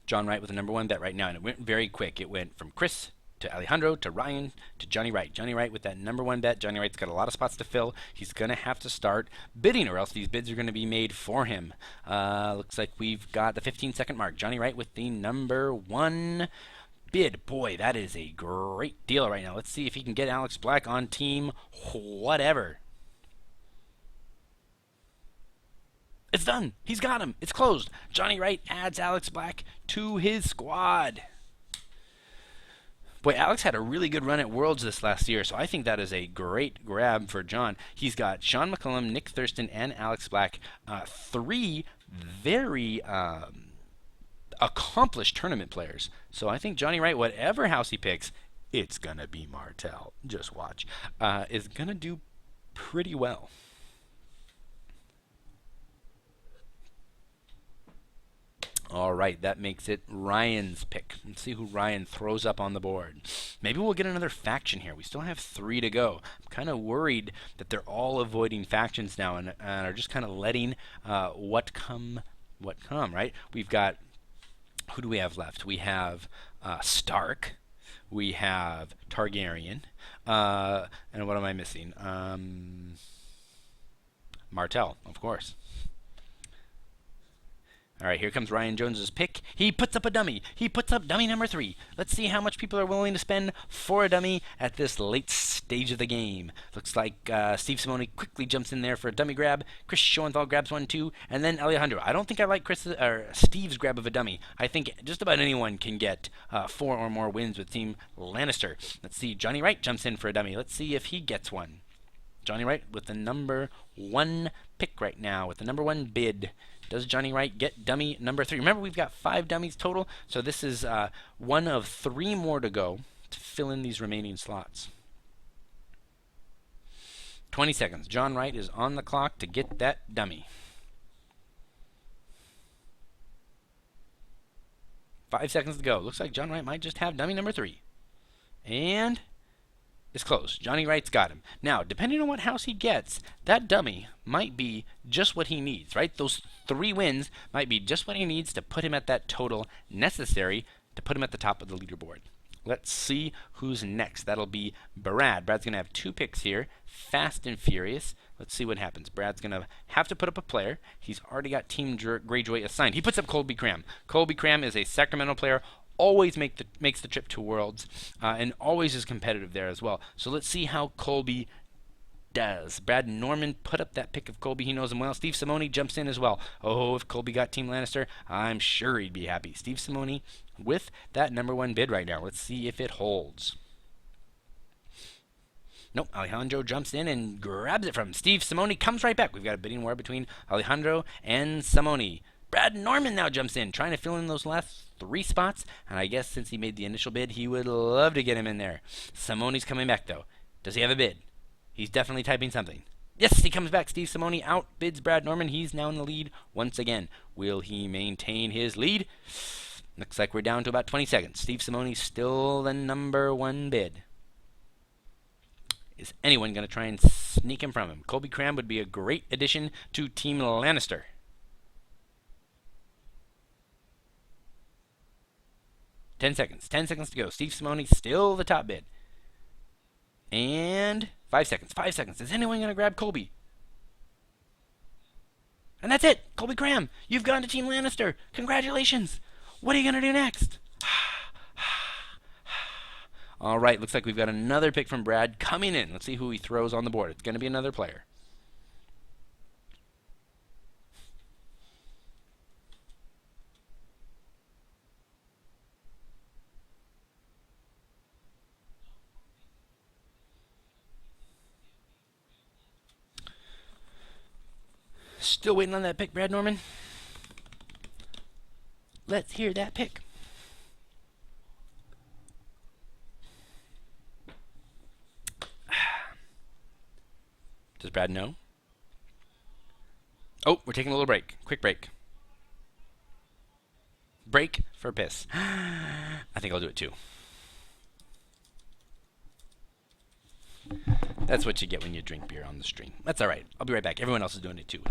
John Wright with the #1 bet right now, and it went very quick. It went from Chris to Alejandro, to Ryan, to Johnny Wright. Johnny Wright with that #1 bet. Johnny Wright's got a lot of spots to fill. He's going to have to start bidding, or else these bids are going to be made for him. Looks like we've got the 15-second mark. Johnny Wright with the #1 bid. Boy, that is a great deal right now. Let's see if he can get Alex Black on team whatever. It's done. He's got him. It's closed. Johnny Wright adds Alex Black to his squad. Boy, Alex had a really good run at Worlds this last year, so I think that is a great grab for John. He's got Sean McCullum, Nick Thurston, and Alex Black, 3 very accomplished tournament players. So I think Johnny Wright, whatever house he picks, it's going to be Martell. Just watch. Is going to do pretty well. All right, that makes it Ryan's pick. Let's see who Ryan throws up on the board. Maybe we'll get another faction here. We still have 3 to go. I'm kind of worried that they're all avoiding factions now and are just kind of letting what come, right? We've got, who do we have left? We have Stark. We have Targaryen. And what am I missing? Martell, of course. All right, here comes Ryan Jones's pick. He puts up a dummy. He puts up dummy #3. Let's see how much people are willing to spend for a dummy at this late stage of the game. Looks like Steve Simone quickly jumps in there for a dummy grab. Chris Schoenthal grabs one too, and then Alejandro. I don't think I like Steve's grab of a dummy. I think just about anyone can get 4 or more wins with Team Lannister. Let's see. Johnny Wright jumps in for a dummy. Let's see if he gets one. Johnny Wright with the #1 pick right now, with the #1 bid. Does Johnny Wright get dummy #3? Remember, we've got 5 dummies total, so this is 1 of 3 more to go to fill in these remaining slots. 20 seconds. John Wright is on the clock to get that dummy. 5 seconds to go. Looks like John Wright might just have dummy #3. And is close. Johnny Wright's got him. Now, depending on what house he gets, that dummy might be just what he needs, right? Those 3 wins might be just what he needs to put him at that total necessary to put him at the top of the leaderboard. Let's see who's next. That'll be Brad. Brad's going to have 2 picks here, fast and furious. Let's see what happens. Brad's going to have to put up a player. He's already got Team Greyjoy assigned. He puts up Colby Cram. Colby Cram is a Sacramento player, always makes the trip to Worlds, and always is competitive there as well. So let's see how Colby does. Brad Norman put up that pick of Colby. He knows him well. Steve Simoni jumps in as well. Oh, if Colby got Team Lannister, I'm sure he'd be happy. Steve Simoni with that #1 bid right now. Let's see if it holds. Nope, Alejandro jumps in and grabs it from him. Steve Simoni comes right back. We've got a bidding war between Alejandro and Simoni. Brad Norman now jumps in, trying to fill in those last 3 spots. And I guess since he made the initial bid, he would love to get him in there. Simoni's coming back, though. Does he have a bid? He's definitely typing something. Yes, he comes back. Steve Simoni outbids Brad Norman. He's now in the lead once again. Will he maintain his lead? Looks like we're down to about 20 seconds. Steve Simoni's still the #1 bid. Is anyone going to try and sneak him from him? Colby Cram would be a great addition to Team Lannister. 10 seconds. 10 seconds to go. Steve Simoni still the top bid. And 5 seconds. 5 seconds. Is anyone going to grab Colby? And that's it. Colby Cram, you've gone to Team Lannister. Congratulations. What are you going to do next? All right, looks like we've got another pick from Brad coming in. Let's see who he throws on the board. It's going to be another player. Still waiting on that pick, Brad Norman. Let's hear that pick. Does Brad know? Oh, we're taking a little break. Quick break. Break for piss. I think I'll do it too. That's what you get when you drink beer on the stream. That's alright. I'll be right back. Everyone else is doing it too.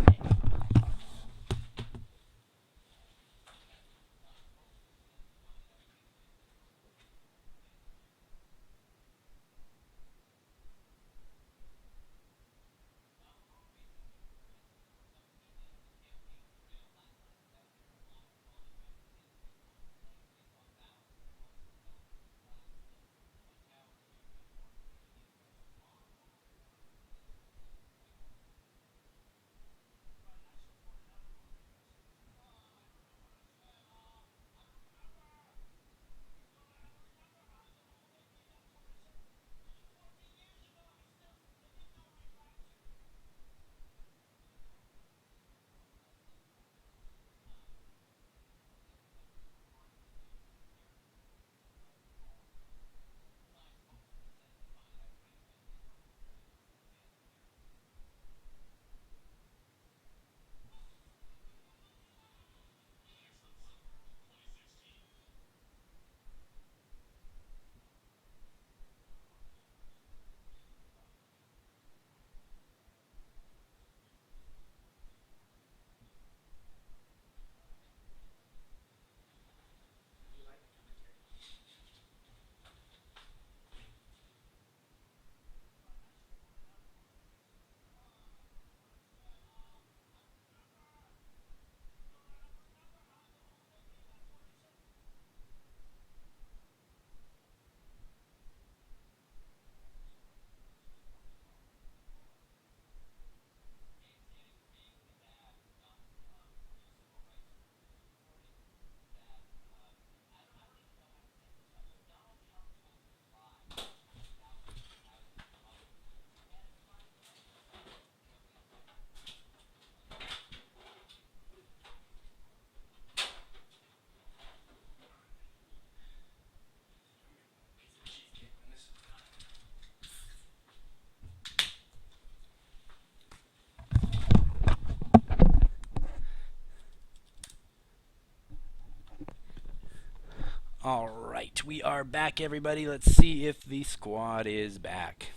are back, everybody. Let's see if the squad is back.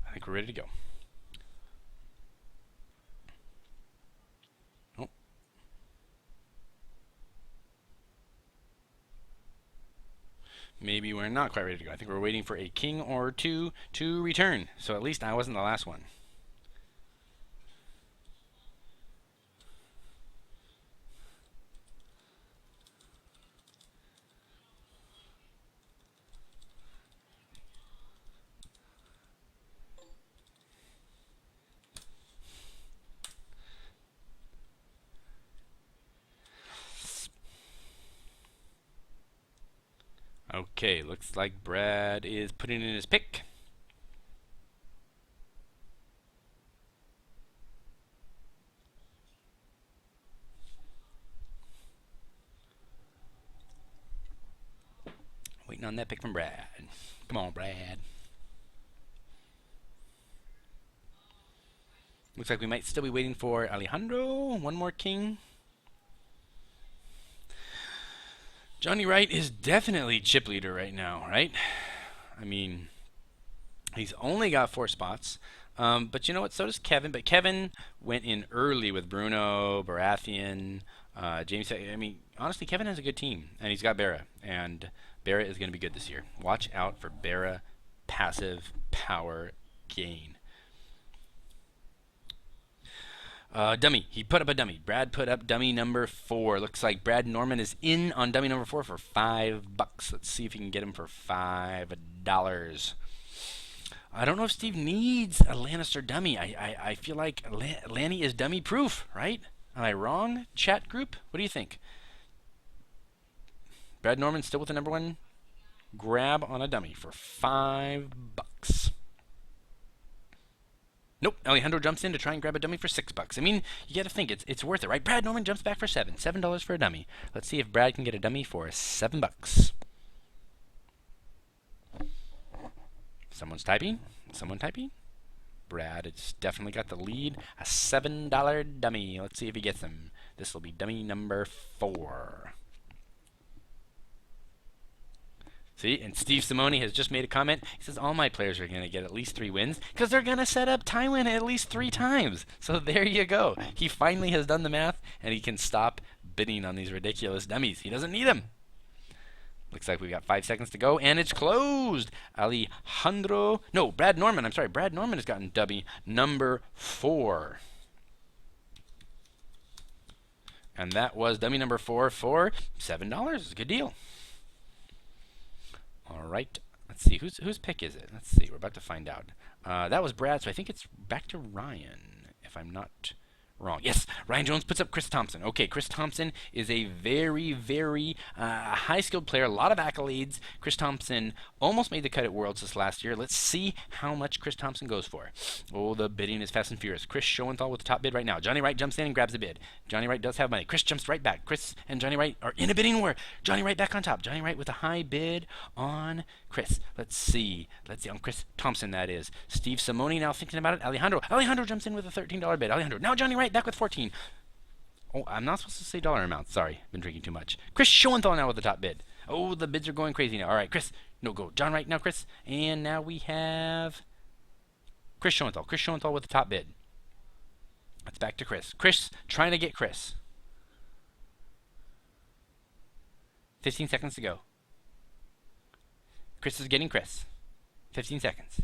I think we're ready to go. Oh. Maybe we're not quite ready to go. I think we're waiting for a king or two to return. So at least I wasn't the last one. Okay, looks like Brad is putting in his pick. Waiting on that pick from Brad. Come on, Brad. Looks like we might still be waiting for Alejandro. One more king. Johnny Wright is definitely chip leader right now, right? I mean, he's only got 4 spots. But you know what? So does Kevin. But Kevin went in early with Bruno, Baratheon, James. I mean, honestly, Kevin has a good team, and he's got Barra, and Barra is going to be good this year. Watch out for Barra passive power gain. Dummy. He put up a dummy. Brad put up dummy number 4. Looks like Brad Norman is in on dummy number 4 for $5. Let's see if he can get him for $5. I don't know if Steve needs a Lannister dummy. I feel like Lanny is dummy proof, right? Am I wrong, chat group? What do you think? Brad Norman still with the number 1 grab on a dummy for $5. Nope, Alejandro jumps in to try and grab a dummy for $6. I mean, you got to think it's worth it, right? Brad Norman jumps back for $7 for a dummy. Let's see if Brad can get a dummy for $7. Someone's typing. Someone typing. Brad has definitely got the lead. A $7 dummy. Let's see if he gets them. This will be dummy number 4. See, and Steve Simone has just made a comment. He says all my players are going to get at least 3 wins because they're going to set up Tywin at least 3 times. So there you go. He finally has done the math, and he can stop bidding on these ridiculous dummies. He doesn't need them. Looks like we've got 5 seconds to go, and it's closed. Brad Norman. I'm sorry. Brad Norman has gotten dummy number 4. And that was dummy number 4 for $7. It's a good deal. All right. Let's see. Whose pick is it? Let's see. We're about to find out. That was Brad, so I think it's back to Ryan, if I'm not wrong. Yes, Ryan Jones puts up Chris Thompson. Okay, Chris Thompson is a very, very high-skilled player, a lot of accolades. Chris Thompson almost made the cut at Worlds this last year. Let's see how much Chris Thompson goes for. Oh, the bidding is fast and furious. Chris Schoenthal with the top bid right now. Johnny Wright jumps in and grabs the bid. Johnny Wright does have money. Chris jumps right back. Chris and Johnny Wright are in a bidding war. Johnny Wright back on top. Johnny Wright with a high bid on Chris. Let's see. On Chris Thompson, that is. Steve Simone now thinking about it. Alejandro jumps in with a $13 bid. Alejandro. Now Johnny Wright back with 14. Oh, I'm not supposed to say dollar amounts. Sorry, been drinking too much. Chris Schoenthal now with the top bid. Oh, the bids are going crazy now. All right, Chris. No, go. John Wright now, Chris. And now we have Chris Schoenthal. Chris Schoenthal with the top bid. Let's back to Chris. Chris trying to get Chris. 15 seconds to go. Chris is getting Chris. 15 seconds.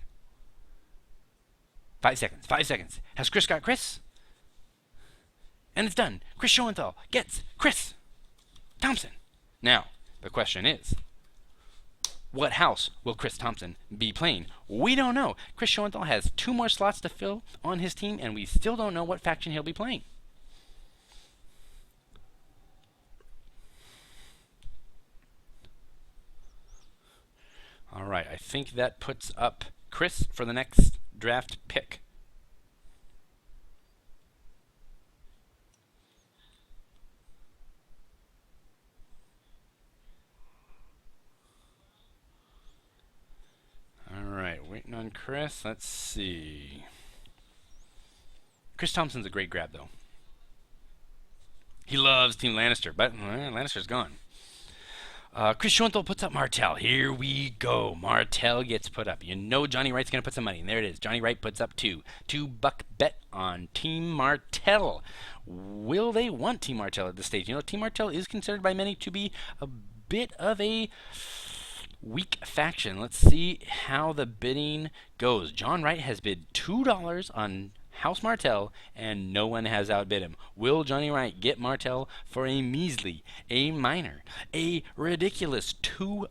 5 seconds. 5 seconds. Has Chris got Chris? And it's done. Chris Schoenthal gets Chris Thompson. Now, the question is, what house will Chris Thompson be playing? We don't know. Chris Schoenthal has 2 more slots to fill on his team, and we still don't know what faction he'll be playing. All right, I think that puts up Chris for the next draft pick. All right, waiting on Chris. Let's see. Chris Thompson's a great grab, though. He loves Team Lannister, but Lannister's gone. Chris Schoenthal puts up Martell. Here we go. Martell gets put up. You know Johnny Wright's going to put some money. And there it is. Johnny Wright puts up two. $2 bet on Team Martell. Will they want Team Martell at this stage? You know, Team Martell is considered by many to be a bit of a weak faction. Let's see how the bidding goes. John Wright has bid $2 on House Martell, and no one has outbid him. Will Johnny Wright get Martell for a measly, a minor, a ridiculous $2?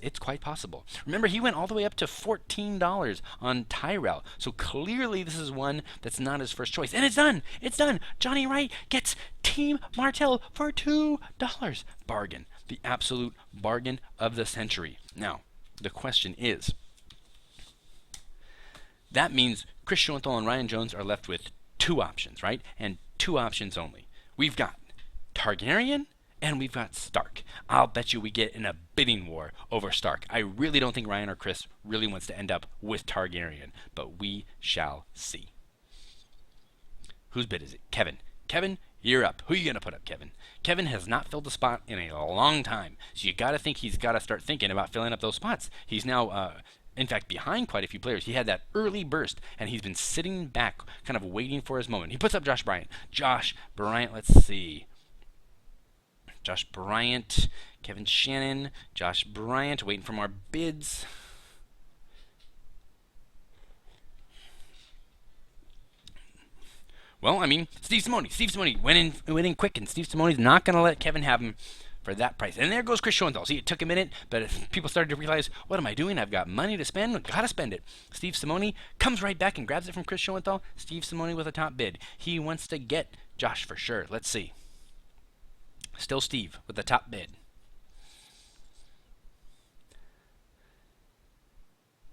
It's quite possible. Remember, he went all the way up to $14 on Tyrell. So clearly this is one that's not his first choice. And it's done! It's done! Johnny Wright gets Team Martell for $2. Bargain. The absolute bargain of the century. Now, the question is, that means Chris Schoenthal and Ryan Jones are left with two options, right? And two options only. We've got Targaryen and we've got Stark. I'll bet you we get in a bidding war over Stark. I really don't think Ryan or Chris really wants to end up with Targaryen, but we shall see. Whose bid is it? Kevin. Kevin, you're up. Who are you going to put up, Kevin? Kevin has not filled a spot in a long time, so you got to think he's got to start thinking about filling up those spots. He's now in fact, behind quite a few players. He had that early burst, and he's been sitting back, kind of waiting for his moment. He puts up Josh Bryant. Josh Bryant, let's see. Josh Bryant, Kevin Shannon, Josh Bryant, waiting for more bids. Well, I mean, Steve Simone. Steve Simone went in quick, and Steve Simone's not going to let Kevin have him for that price. And there goes Chris Schoenthal. See, it took a minute, but if people started to realize, what am I doing? I've got money to spend. Gotta spend it. Steve Simone comes right back and grabs it from Chris Schoenthal. Steve Simone with a top bid. He wants to get Josh for sure. Let's see. Still Steve with the top bid.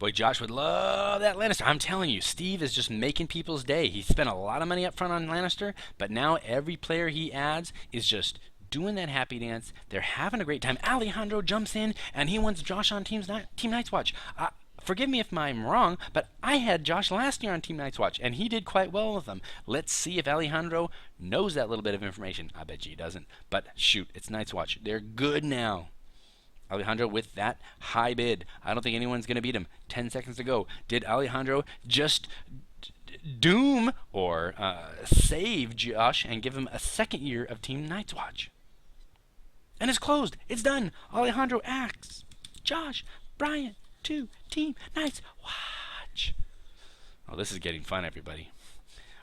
Boy, Josh would love that Lannister. I'm telling you, Steve is just making people's day. He spent a lot of money up front on Lannister, but now every player he adds is just doing that happy dance. They're having a great time. Alejandro jumps in, and he wants Josh on Team Night's Watch. Forgive me if I'm wrong, but I had Josh last year on Team Night's Watch, and he did quite well with them. Let's see if Alejandro knows that little bit of information. I bet you he doesn't. But shoot, it's Night's Watch. They're good now. Alejandro with that high bid. I don't think anyone's going to beat him. 10 seconds to go. Did Alejandro just doom or save Josh and give him a second year of Team Night's Watch? And it's closed. It's done. Alejandro asks Josh Bryant to Team Night's Watch. Oh, this is getting fun, everybody.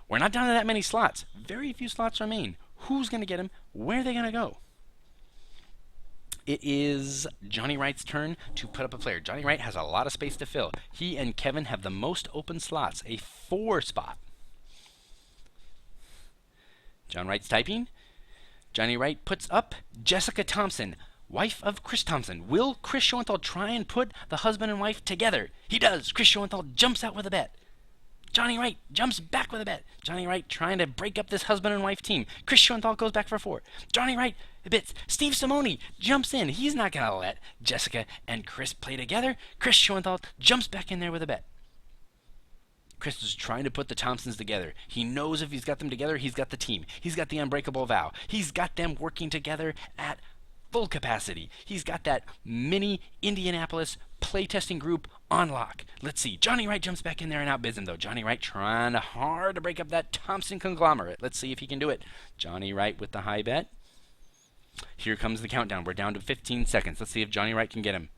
We're not down to that many slots. Very few slots remain. Who's going to get him? Where are they going to go? It is Johnny Wright's turn to put up a player. Johnny Wright has a lot of space to fill. He and Kevin have the most open slots, a 4 spot. John Wright's typing. Johnny Wright puts up Jessica Thompson, wife of Chris Thompson. Will Chris Schoenthal try and put the husband and wife together? He does. Chris Schoenthal jumps out with a bet. Johnny Wright jumps back with a bet. Johnny Wright trying to break up this husband and wife team. Chris Schoenthal goes back for 4. Johnny Wright bits. Steve Simone jumps in. He's not going to let Jessica and Chris play together. Chris Schoenthal jumps back in there with a bet. Chris is trying to put the Thompsons together. He knows if he's got them together, he's got the team. He's got the unbreakable vow. He's got them working together at full capacity. He's got that mini Indianapolis playtesting group on lock. Let's see. Johnny Wright jumps back in there and outbids him, though. Johnny Wright trying hard to break up that Thompson conglomerate. Let's see if he can do it. Johnny Wright with the high bet. Here comes the countdown. We're down to 15 seconds. Let's see if Johnny Wright can get him.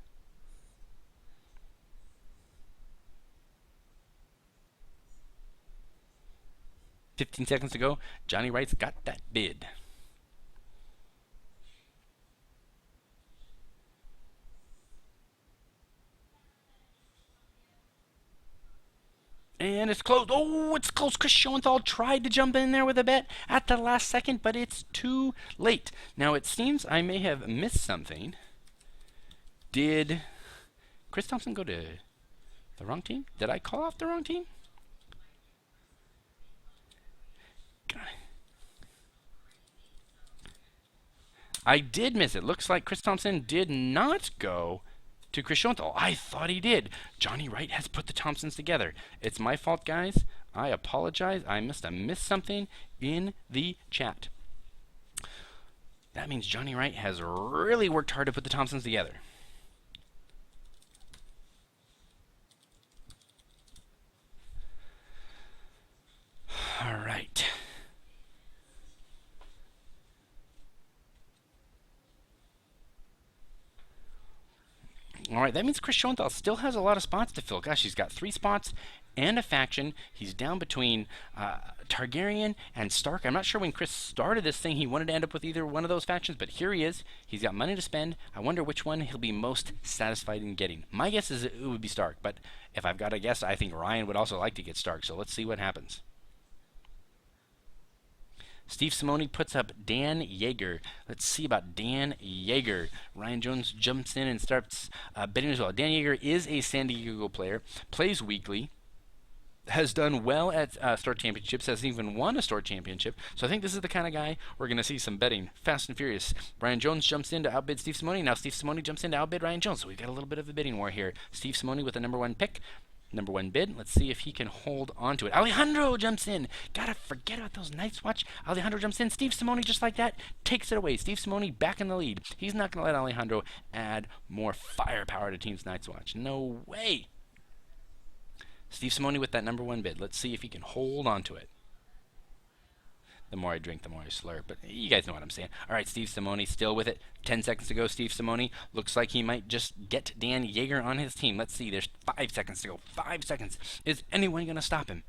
15 seconds to go. Johnny Wright's got that bid. And it's close. Oh, it's close. Chris Schoenthal tried to jump in there with a bet at the last second, but it's too late. Now, it seems I may have missed something. Did Chris Thompson go to the wrong team? Did I call off the wrong team? I did miss it. Looks like Chris Thompson did not go to Chris Schoenthal. I thought he did. Johnny Wright has put the Thompsons together. It's my fault, guys. I apologize. I must have missed something in the chat. That means Johnny Wright has really worked hard to put the Thompsons together. All right. All right, that means Chris Schoenthal still has a lot of spots to fill. Gosh, he's got 3 spots and a faction. He's down between Targaryen and Stark. I'm not sure when Chris started this thing he wanted to end up with either one of those factions, but here he is. He's got money to spend. I wonder which one he'll be most satisfied in getting. My guess is it would be Stark, but if I've got to guess, I think Ryan would also like to get Stark, so let's see what happens. Steve Simoni puts up Dan Yeager. Let's see about Dan Yeager. Ryan Jones jumps in and starts bidding as well. Dan Yeager is a San Diego player, plays weekly, has done well at store championships, has even won a store championship. So I think this is the kind of guy we're going to see some betting. Fast and furious. Ryan Jones jumps in to outbid Steve Simoni. Now Steve Simoni jumps in to outbid Ryan Jones. So we've got a little bit of a bidding war here. Steve Simoni with the number 1 pick. Number 1 bid. Let's see if he can hold on to it. Alejandro jumps in. Gotta forget about those Night's Watch. Alejandro jumps in. Steve Simoni, just like that, takes it away. Steve Simoni back in the lead. He's not going to let Alejandro add more firepower to Team's Night's Watch. No way. Steve Simoni with that number 1 bid. Let's see if he can hold on to it. The more I drink, the more I slur. But you guys know what I'm saying. All right, Steve Simoni still with it. 10 seconds to go. Steve Simoni looks like he might just get Dan Yeager on his team. Let's see. There's 5 seconds to go. 5 seconds. Is anyone going to stop him?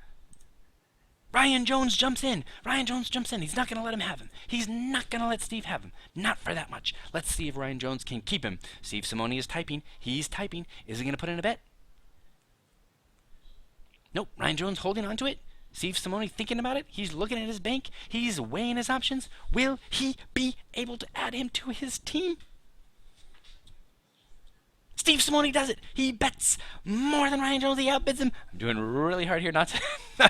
Ryan Jones jumps in. Ryan Jones jumps in. He's not going to let him have him. He's not going to let Steve have him. Not for that much. Let's see if Ryan Jones can keep him. Steve Simoni is typing. He's typing. Is he going to put in a bet? Nope. Ryan Jones holding on to it. Steve Simoni thinking about it. He's looking at his bank. He's weighing his options. Will he be able to add him to his team? Steve Simoni does it. He bets more than Ryan Jones. He outbids him. I'm doing really hard here not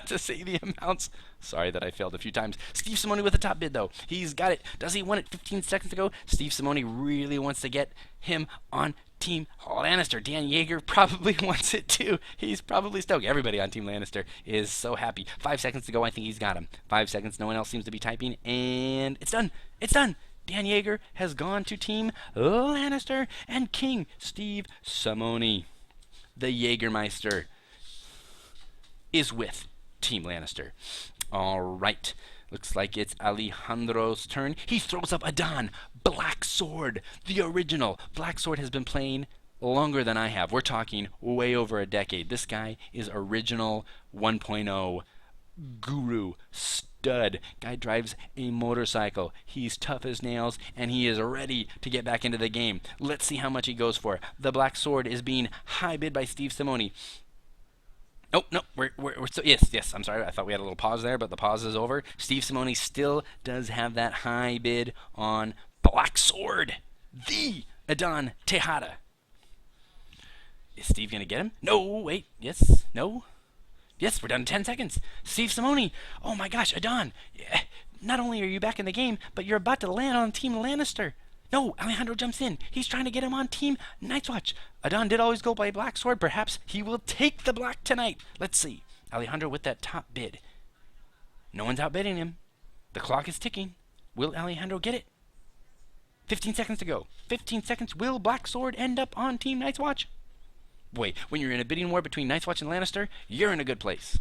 to say the amounts. Sorry that I failed a few times. Steve Simoni with the top bid, though. He's got it. Does he want it 15 seconds to go? Steve Simoni really wants to get him on Team Lannister. Dan Yeager probably wants it too. He's probably stoked. Everybody on Team Lannister is so happy. 5 seconds to go. I think he's got him. 5 seconds. No one else seems to be typing. And it's done. It's done. Dan Yeager has gone to Team Lannister, and King Steve Simoni, the Jägermeister, is with Team Lannister. All right. Looks like it's Alejandro's turn. He throws up Adon, Black Sword, the original. Black Sword has been playing longer than I have. We're talking way over a decade. This guy is original 1.0 guru stud. Guy drives a motorcycle. He's tough as nails, and he is ready to get back into the game. Let's see how much he goes for. The Black Sword is being high bid by Steve Simoni. Oh, no, we're still, yes, I'm sorry, I thought we had a little pause there, but the pause is over. Steve Simoni still does have that high bid on Black Sword, the Adon Tejada. Is Steve going to get him? No, wait, yes, no. Yes, we're down to 10 seconds. Steve Simoni, oh my gosh, Adon, not only are you back in the game, but you're about to land on Team Lannister. No, Alejandro jumps in. He's trying to get him on Team Night's Watch. Adon did always go by Black Sword. Perhaps he will take the black tonight. Let's see. Alejandro with that top bid. No one's outbidding him. The clock is ticking. Will Alejandro get it? 15 seconds to go. 15 seconds. Will Black Sword end up on Team Night's Watch? Boy, when you're in a bidding war between Night's Watch and Lannister, you're in a good place.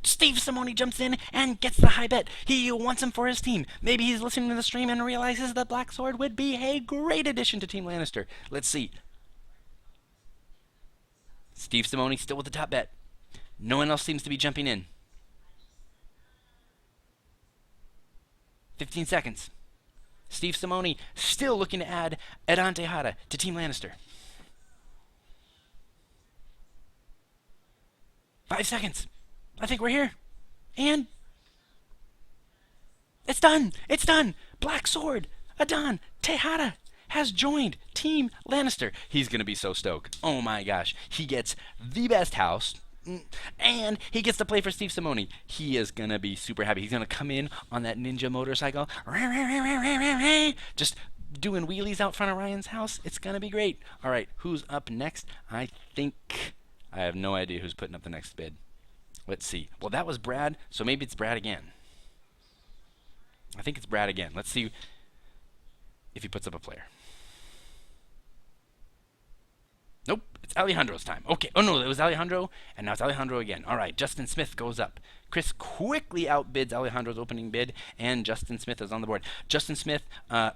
Steve Simoni jumps in and gets the high bet. He wants him for his team. Maybe he's listening to the stream and realizes that Black Sword would be a great addition to Team Lannister. Let's see. Steve Simoni still with the top bet. No one else seems to be jumping in. 15 seconds. Steve Simoni still looking to add Adon Tejada to Team Lannister. 5 seconds. I think we're here. And it's done. It's done. Black Sword, Adon Tejada has joined Team Lannister. He's going to be so stoked. Oh my gosh. He gets the best house. And he gets to play for Steve Simoni. He is going to be super happy. He's going to come in on that ninja motorcycle. Just doing wheelies out front of Ryan's house. It's going to be great. All right, who's up next? I think I have no idea who's putting up the next bid. Let's see. Well, that was Brad, so maybe it's Brad again. I think it's Brad again. Let's see if he puts up a player. Nope, it's Alejandro's time. Okay, oh no, it was Alejandro, and now it's Alejandro again. All right, Justin Smith goes up. Chris quickly outbids Alejandro's opening bid, and Justin Smith is on the board. Justin Smith,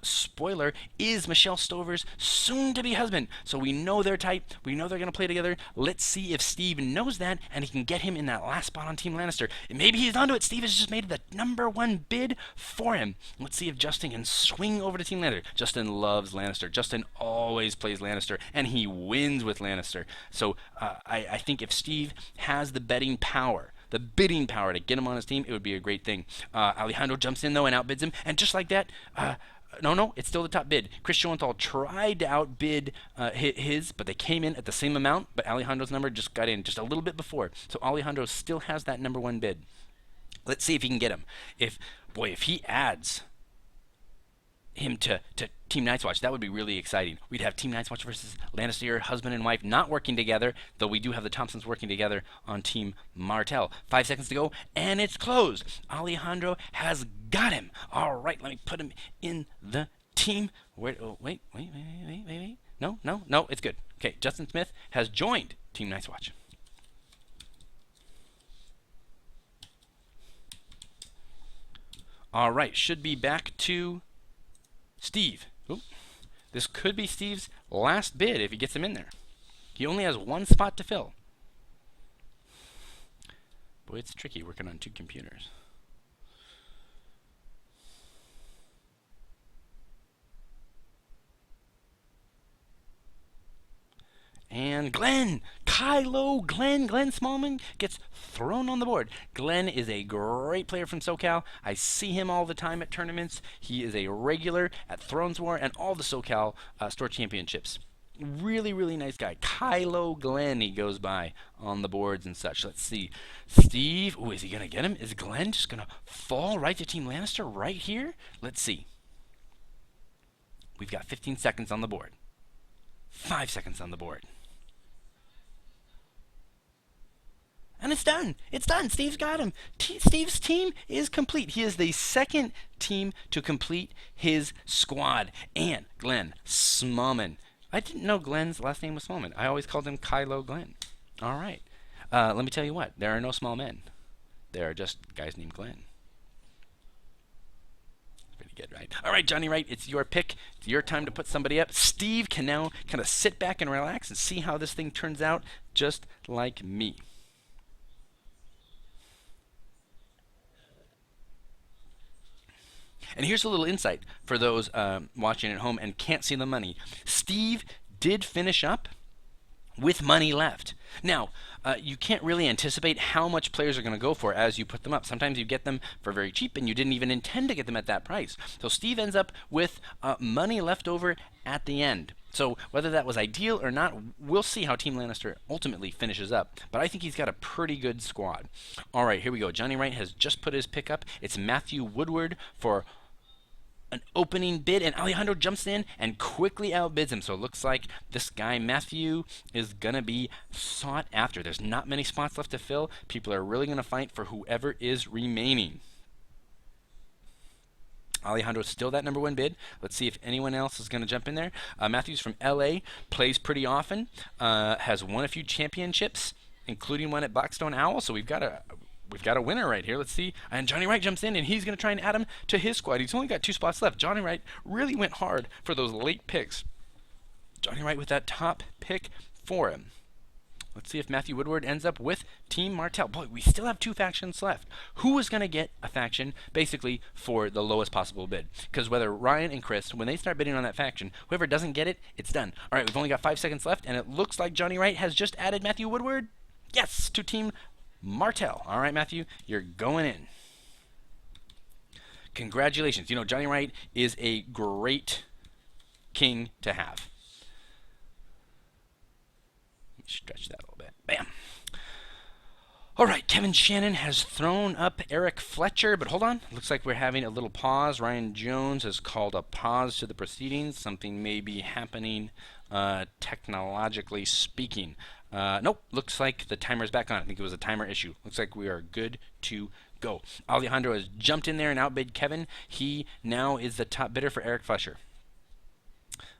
spoiler, is Michelle Stover's soon-to-be husband. So we know they're tight. We know they're going to play together. Let's see if Steve knows that, and he can get him in that last spot on Team Lannister. And maybe he's onto it. Steve has just made the #1 bid for him. Let's see if Justin can swing over to Team Lannister. Justin loves Lannister. Justin always plays Lannister, and he wins with Lannister. So I think if Steve has the betting power, the bidding power to get him on his team, it would be a great thing. Alejandro jumps in, though, and outbids him. And just like that, no, it's still the top bid. Chris Schoenthal tried to outbid his, but they came in at the same amount, but Alejandro's number just got in just a little bit before. So Alejandro still has that #1 bid. Let's see if he can get him. If he adds him to Team Night's Watch, that would be really exciting. We'd have Team Night's Watch versus Lannister, husband and wife, not working together, though we do have the Thompsons working together on Team Martell. 5 seconds to go, and it's closed. Alejandro has got him. All right, let me put him in the team. Wait. No, it's good. Okay, Justin Smith has joined Team Night's Watch. All right, should be back to Steve. Oop. This could be Steve's last bid if he gets him in there. He only has 1 spot to fill. Boy, it's tricky working on 2 computers. And Glenn Smallman gets thrown on the board. Glenn is a great player from SoCal. I see him all the time at tournaments. He is a regular at Thrones War and all the SoCal store championships. Really, really nice guy. Kylo Glenn, he goes by on the boards and such. Let's see. Steve, is he going to get him? Is Glenn just going to fall right to Team Lannister right here? Let's see. We've got 15 seconds on the board. 5 seconds on the board. And it's done. It's done. Steve's got him. Steve's team is complete. He is the second team to complete his squad. And Glenn Smallman. I didn't know Glenn's last name was Smallman. I always called him Kylo Glenn. All right. Let me tell you what. There are no small men. There are just guys named Glenn. Pretty good, right? All right, Johnny Wright, it's your pick. It's your time to put somebody up. Steve can now kind of sit back and relax and see how this thing turns out, just like me. And here's a little insight for those watching at home and can't see the money. Steve did finish up with money left. Now, you can't really anticipate how much players are going to go for as you put them up. Sometimes you get them for very cheap and you didn't even intend to get them at that price. So Steve ends up with money left over at the end. So whether that was ideal or not, we'll see how Team Lannister ultimately finishes up. But I think he's got a pretty good squad. All right, here we go. Johnny Wright has just put his pick up. It's Matthew Woodward for an opening bid, and Alejandro jumps in and quickly outbids him. So it looks like this guy, Matthew, is going to be sought after. There's not many spots left to fill. People are really going to fight for whoever is remaining. Alejandro's still that #1 bid. Let's see if anyone else is going to jump in there. Matthew's from LA, plays pretty often, has won a few championships, including one at Blackstone Owl. So we've got a winner right here. Let's see. And Johnny Wright jumps in, and he's going to try and add him to his squad. He's only got 2 spots left. Johnny Wright really went hard for those late picks. Johnny Wright with that top pick for him. Let's see if Matthew Woodward ends up with Team Martell. Boy, we still have 2 factions left. Who is going to get a faction basically for the lowest possible bid? Because whether Ryan and Chris, when they start bidding on that faction, whoever doesn't get it, it's done. All right, we've only got 5 seconds left, and it looks like Johnny Wright has just added Matthew Woodward. Yes, to Team Martell. All right, Matthew, you're going in. Congratulations. You know, Johnny Wright is a great king to have. Let me stretch that a little bit. Bam. All right, Kevin Shannon has thrown up Eric Fletcher, but hold on. Looks like we're having a little pause. Ryan Jones has called a pause to the proceedings. Something may be happening technologically speaking. Nope, looks like the timer's back on. I think it was a timer issue. Looks like we are good to go. Alejandro has jumped in there and outbid Kevin. He now is the top bidder for Eric Fletcher.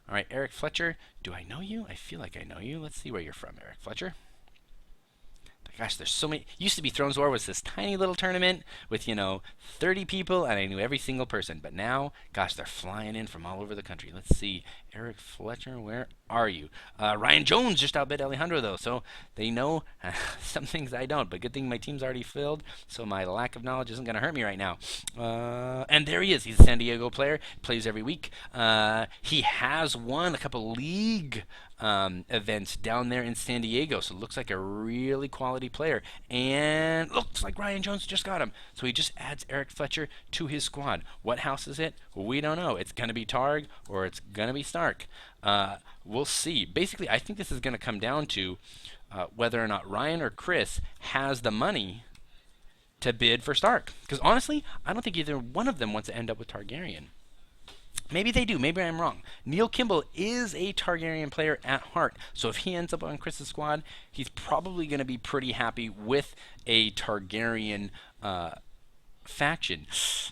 All right, Eric Fletcher, do I know you? I feel like I know you. Let's see where you're from, Eric Fletcher. Gosh, there's so many. Used to be Thrones War was this tiny little tournament with, 30 people, and I knew every single person. But now, gosh, they're flying in from all over the country. Let's see. Eric Fletcher, where are you? Ryan Jones just outbid Alejandro, though, so they know some things I don't. But good thing my team's already filled, so my lack of knowledge isn't going to hurt me right now. And there he is. He's a San Diego player, plays every week. He has won a couple league events down there in San Diego. So it looks like a really quality player. And looks like Ryan Jones just got him. So he just adds Eric Fletcher to his squad. What house is it? We don't know. It's going to be Targ or it's going to be Stark. We'll see. Basically, I think this is going to come down to whether or not Ryan or Chris has the money to bid for Stark. Because honestly, I don't think either one of them wants to end up with Targaryen. Maybe they do. Maybe I'm wrong. Neil Kimball is a Targaryen player at heart. So if he ends up on Chris's squad, he's probably going to be pretty happy with a Targaryen faction.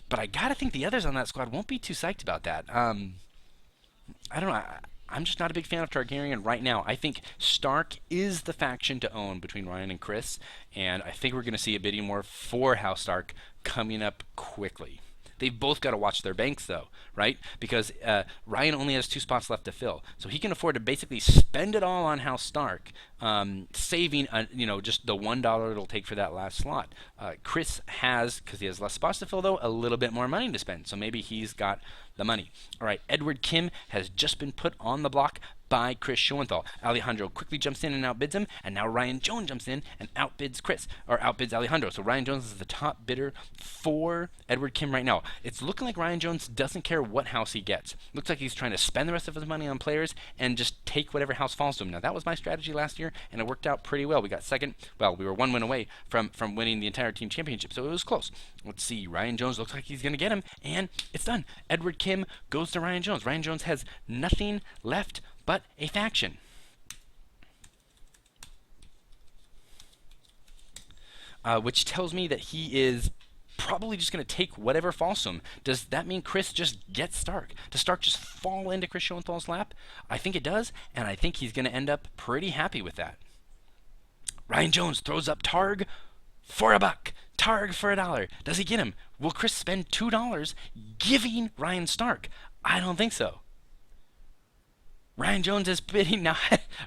But I got to think the others on that squad won't be too psyched about that. I don't know. I'm just not a big fan of Targaryen right now. I think Stark is the faction to own between Ryan and Chris. And I think we're going to see a bidding war for House Stark coming up quickly. They've both got to watch their banks, though, right? Because Ryan only has 2 spots left to fill, so he can afford to basically spend it all on House Stark, saving, just the $1 it'll take for that last slot. Chris has, because he has less spots to fill, though, a little bit more money to spend, so maybe he's got the money. All right, Edward Kim has just been put on the block by Chris Schoenthal. Alejandro quickly jumps in and outbids him, and now Ryan Jones jumps in and outbids Alejandro. So Ryan Jones is the top bidder for Edward Kim right now. It's looking like Ryan Jones doesn't care what house he gets. Looks like he's trying to spend the rest of his money on players and just take whatever house falls to him. Now that was my strategy last year, and it worked out pretty well. We got second. Well, we were 1 win away from winning the entire team championship, so it was close. Let's see. Ryan Jones looks like he's going to get him, and it's done. Edward Kim goes to Ryan Jones. Ryan Jones has nothing left but a faction. Which tells me that he is probably just going to take whatever falls to him. Does that mean Chris just gets Stark? Does Stark just fall into Chris Schoenthal's lap? I think it does, and I think he's going to end up pretty happy with that. Ryan Jones throws up Targ for $1. Targ for $1. Does he get him? Will Chris spend $2 giving Ryan Stark? I don't think so. Ryan Jones is bidding now.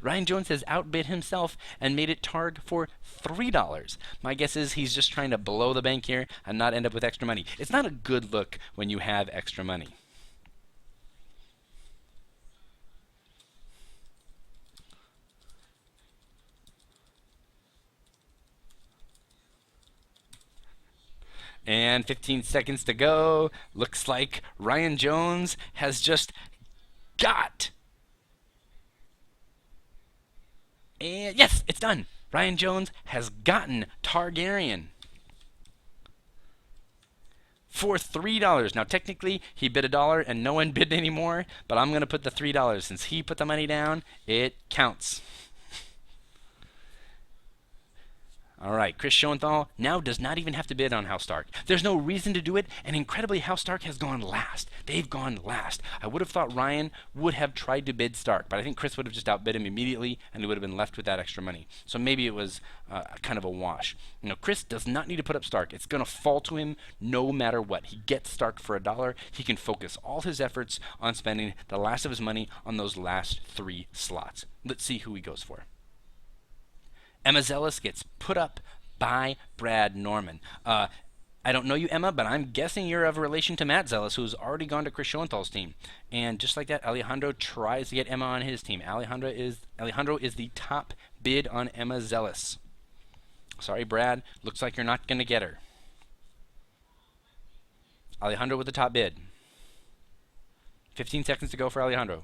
Ryan Jones has outbid himself and made it Targ for $3. My guess is he's just trying to blow the bank here and not end up with extra money. It's not a good look when you have extra money. And 15 seconds to go. Looks like Ryan Jones has just got. And yes, it's done. Ryan Jones has gotten Targaryen for $3. Now, technically, he bid $1 and no one bid anymore, but I'm going to put the $3. Since he put the money down, it counts. All right, Chris Schoenthal now does not even have to bid on House Stark. There's no reason to do it, and incredibly, House Stark has gone last. They've gone last. I would have thought Ryan would have tried to bid Stark, but I think Chris would have just outbid him immediately, and he would have been left with that extra money. So maybe it was kind of a wash. Chris does not need to put up Stark. It's going to fall to him no matter what. He gets Stark for $1. He can focus all his efforts on spending the last of his money on those last 3 slots. Let's see who he goes for. Emma Zealous gets put up by Brad Norman. I don't know you, Emma, but I'm guessing you're of a relation to Matt Zealous, who's already gone to Chris Schoenthal's team. And just like that, Alejandro tries to get Emma on his team. Alejandro is the top bid on Emma Zealous. Sorry, Brad. Looks like you're not going to get her. Alejandro with the top bid. 15 seconds to go for Alejandro.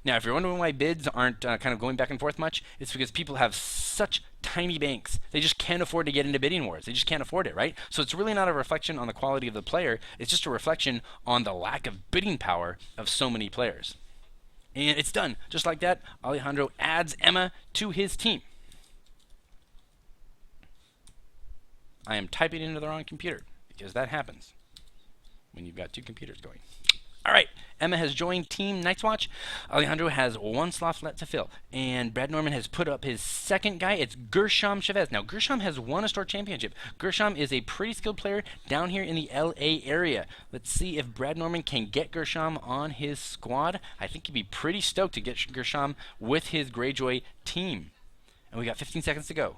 Now, if you're wondering why bids aren't kind of going back and forth much, it's because people have such tiny banks. They just can't afford to get into bidding wars. They just can't afford it, right? So it's really not a reflection on the quality of the player. It's just a reflection on the lack of bidding power of so many players. And it's done. Just like that, Alejandro adds Emma to his team. I am typing into the wrong computer because that happens when you've got two computers going. All right, Emma has joined Team Night's Watch. Alejandro has one slot left to fill, and Brad Norman has put up his second guy. It's Gershom Chavez. Now, Gershom has won a store championship. Gershom is a pretty skilled player down here in the LA area. Let's see if Brad Norman can get Gershom on his squad. I think he'd be pretty stoked to get Gershom with his Greyjoy team. And we got 15 seconds to go.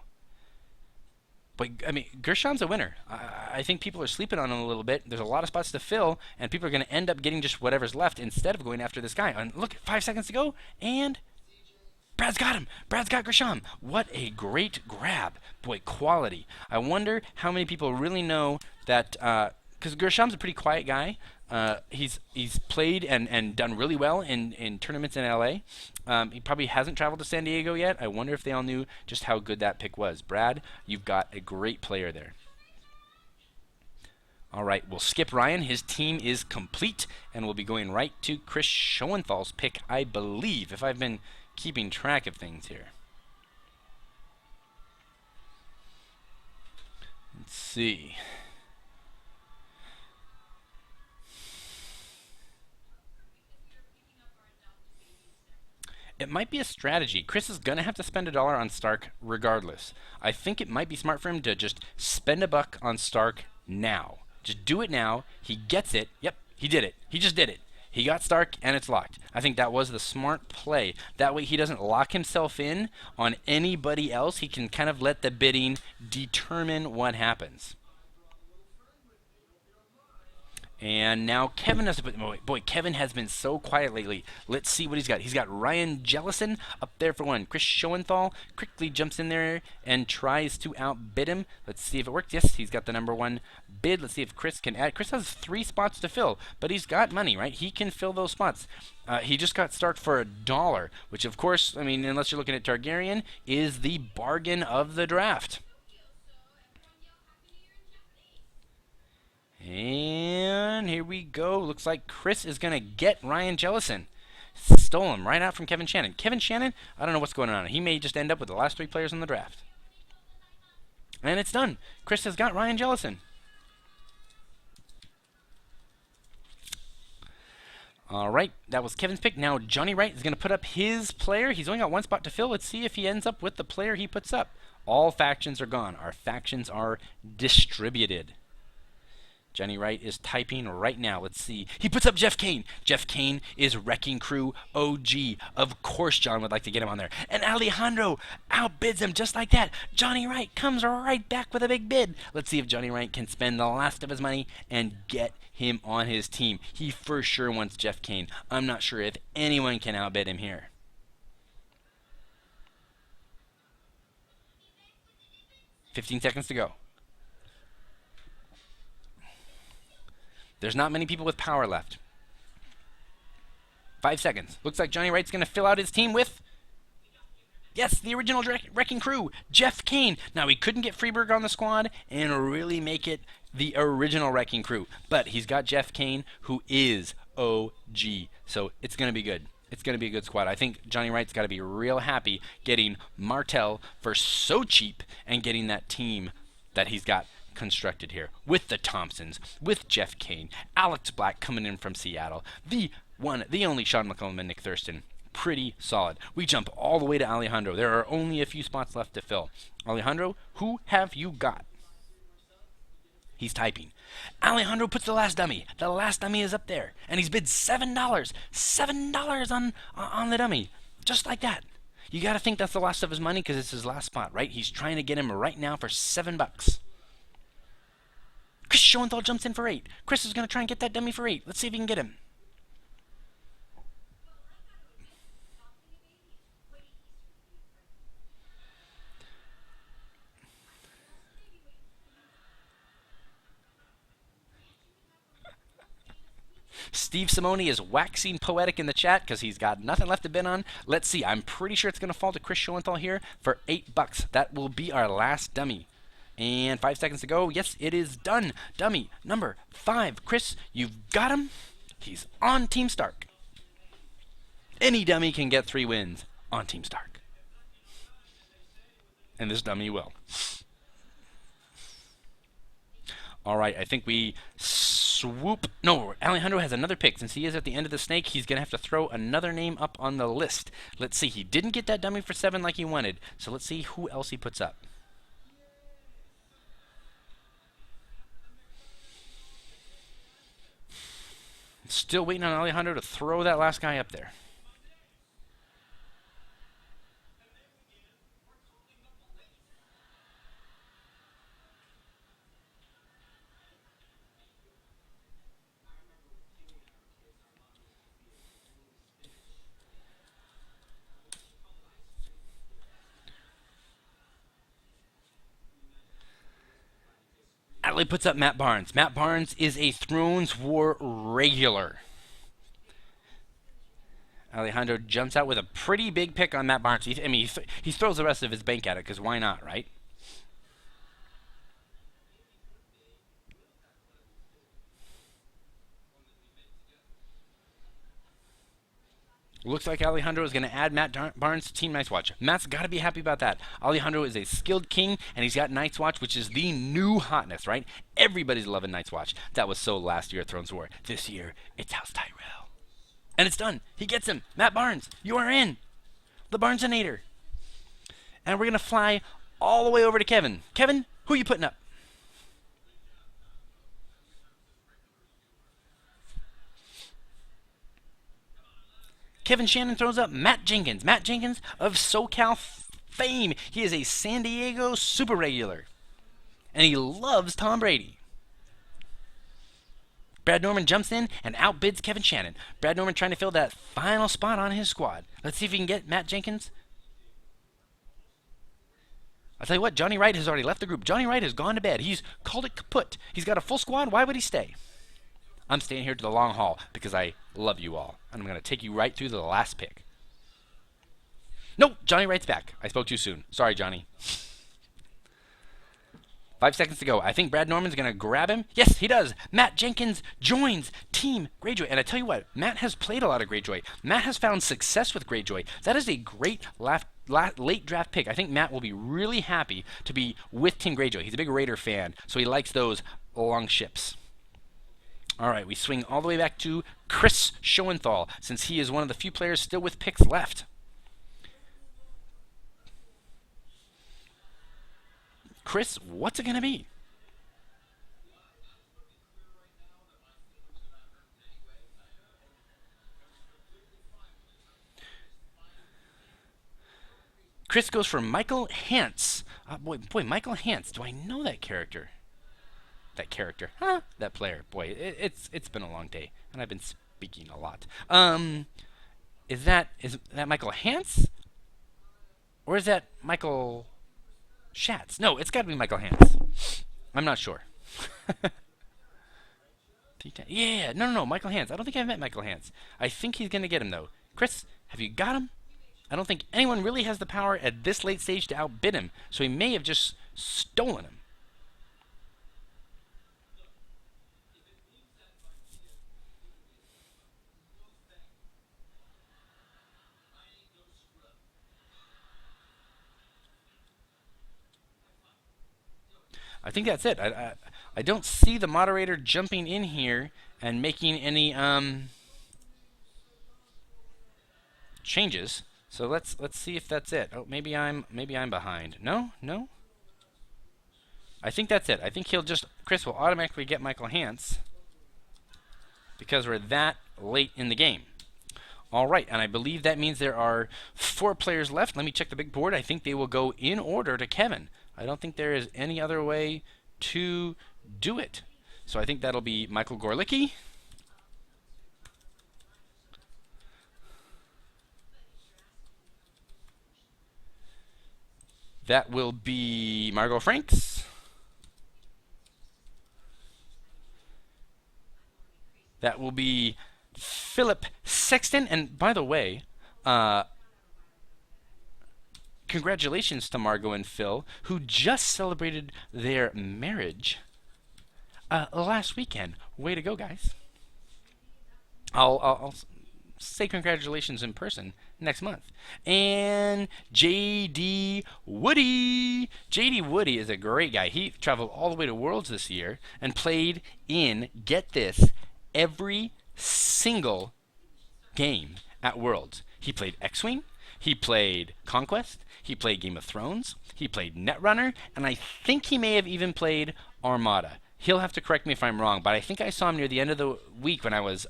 But, I mean, Gershom's a winner. I think people are sleeping on him a little bit. There's a lot of spots to fill, and people are going to end up getting just whatever's left instead of going after this guy. And look, 5 seconds to go, and Brad's got him. Brad's got Gershom. What a great grab. Boy, quality. I wonder how many people really know that, because Gershom's a pretty quiet guy. He's played and done really well in tournaments in LA. He probably hasn't traveled to San Diego yet. I wonder if they all knew just how good that pick was. Brad, you've got a great player there. All right, we'll skip Ryan. His team is complete, and we'll be going right to Chris Schoenthal's pick, I believe, if I've been keeping track of things here. Let's see. It might be a strategy. Chris is going to have to spend $1 on Stark regardless. I think it might be smart for him to just spend $1 on Stark now. Just do it now. He gets it. Yep, he did it. He just did it. He got Stark, and it's locked. I think that was the smart play. That way he doesn't lock himself in on anybody else. He can kind of let the bidding determine what happens. And now Kevin has to put... Boy, Kevin has been so quiet lately. Let's see what he's got. He's got Ryan Jellison up there for one. Chris Schoenthal quickly jumps in there and tries to outbid him. Let's see if it works. Yes, he's got the #1 bid. Let's see if Chris can add. Chris has 3 spots to fill, but he's got money, right? He can fill those spots. He just got Stark for $1, which, of course, I mean, unless you're looking at Targaryen, is the bargain of the draft. And here we go. Looks like Chris is going to get Ryan Jellison. Stole him right out from Kevin Shannon. Kevin Shannon, I don't know what's going on. He may just end up with the last 3 players in the draft. And it's done. Chris has got Ryan Jellison. All right, that was Kevin's pick. Now Johnny Wright is going to put up his player. He's only got 1 spot to fill. Let's see if he ends up with the player he puts up. All factions are gone. Our factions are distributed. Johnny Wright is typing right now. Let's see. He puts up Jeff Kane. Jeff Kane is Wrecking Crew OG. Of course John would like to get him on there. And Alejandro outbids him just like that. Johnny Wright comes right back with a big bid. Let's see if Johnny Wright can spend the last of his money and get him on his team. He for sure wants Jeff Kane. I'm not sure if anyone can outbid him here. $15 seconds to go. There's not many people with power left. 5 seconds. Looks like Johnny Wright's going to fill out his team with... Yes, the original Wrecking Crew, Jeff Kane. Now, he couldn't get Freeberg on the squad and really make it the original Wrecking Crew. But he's got Jeff Kane, who is OG. So it's going to be good. It's going to be a good squad. I think Johnny Wright's got to be real happy getting Martell for so cheap and getting that team that he's got constructed here with the Thompsons, with Jeff Kane, Alex Black coming in from Seattle, the one, the only Sean McCollum and Nick Thurston. Pretty solid. We jump all the way to Alejandro. There are only a few spots left to fill. Alejandro, who have you got? He's typing. Alejandro puts the last dummy. The last dummy is up there, and he's bid $7. $7 on the dummy, just like that. You got to think that's the last of his money because it's his last spot, right? He's trying to get him right now for $7. Chris Schoenthal jumps in for 8. Chris is going to try and get that dummy for 8. Let's see if he can get him. Steve Simone is waxing poetic in the chat because he's got nothing left to bid on. Let's see. I'm pretty sure it's going to fall to Chris Schoenthal here for $8. That will be our last dummy. And 5 seconds to go. Yes, it is done. Dummy number 5. Chris, you've got him. He's on Team Stark. Any dummy can get 3 wins on Team Stark. And this dummy will. All right, I think we swoop. No, Alejandro has another pick. Since he is at the end of the snake, he's going to have to throw another name up on the list. Let's see. He didn't get that dummy for 7 like he wanted. So let's see who else he puts up. Still waiting on Alejandro to throw that last guy up there. Adley puts up Matt Barnes. Matt Barnes is a Thrones War regular. Alejandro jumps out with a pretty big pick on Matt Barnes. He throws the rest of his bank at it, because why not, right? Looks like Alejandro is going to add Matt Barnes to Team Night's Watch. Matt's got to be happy about that. Alejandro is a skilled king, and he's got Night's Watch, which is the new hotness, right? Everybody's loving Night's Watch. That was so last year at Thrones War. This year, it's House Tyrell. And it's done. He gets him. Matt Barnes, you are in. The Barnesinator. And we're going to fly all the way over to Kevin. Kevin, who are you putting up? Kevin Shannon throws up Matt Jenkins. Matt Jenkins of SoCal fame. He is a San Diego super regular. And he loves Tom Brady. Brad Norman jumps in and outbids Kevin Shannon. Brad Norman trying to fill that final spot on his squad. Let's see if he can get Matt Jenkins. I'll tell you what, Johnny Wright has already left the group. Johnny Wright has gone to bed. He's called it kaput. He's got a full squad. Why would he stay? I'm staying here to the long haul because I love you all. And I'm going to take you right through to the last pick. Nope, Johnny Wright's back. I spoke too soon. Sorry, Johnny. 5 seconds to go. I think Brad Norman's going to grab him. Yes, he does. Matt Jenkins joins Team Greyjoy. And I tell you what, Matt has played a lot of Greyjoy. Matt has found success with Greyjoy. That is a great late draft pick. I think Matt will be really happy to be with Team Greyjoy. He's a big Raider fan, so he likes those long ships. All right, we swing all the way back to Chris Schoenthal, since he is one of the few players still with picks left. Chris, what's it going to be? Chris goes for Michael Hance. Boy, Michael Hance. Do I know that character? That player. Boy, it's been a long day, and I've been speaking a lot. Is that Michael Hance, or is that Michael Schatz? No, it's got to be Michael Hance. I'm not sure. Yeah, no, Michael Hance. I don't think I've met Michael Hance. I think he's gonna get him though. Chris, have you got him? I don't think anyone really has the power at this late stage to outbid him, so he may have just stolen him. I think that's it. I don't see the moderator jumping in here and making any changes. So let's see if that's it. Oh, maybe I'm behind. No. I think that's it. I think Chris will automatically get Michael Hance because we're that late in the game. All right, and I believe that means there are 4 players left. Let me check the big board. I think they will go in order to Kevin. I don't think there is any other way to do it. So I think that'll be Michael Gorlicki. That will be Margot Franks. That will be Philip Sexton. And by the way, congratulations to Margot and Phil, who just celebrated their marriage last weekend. Way to go, guys. I'll say congratulations in person next month. And JD Woody. JD Woody is a great guy. He traveled all the way to Worlds this year and played in, get this, every single game at Worlds. He played X-Wing, he played Conquest, he played Game of Thrones, he played Netrunner, and I think he may have even played Armada. He'll have to correct me if I'm wrong, but I think I saw him near the end of the week when I was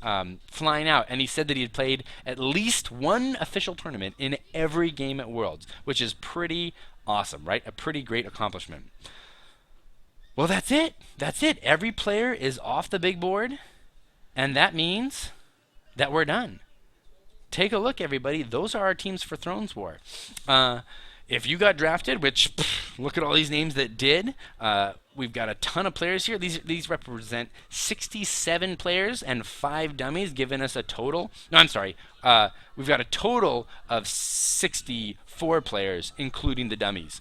flying out, and he said that he had played at least one official tournament in every game at Worlds, which is pretty awesome, right? A pretty great accomplishment. Well, that's it. That's it. Every player is off the big board, and that means that we're done. Take a look, everybody. Those are our teams for Thrones War. If you got drafted, which look at all these names that did. We've got a ton of players here. These represent 67 players and 5 dummies, giving us a total. No, I'm sorry. We've got a total of 64 players, including the dummies.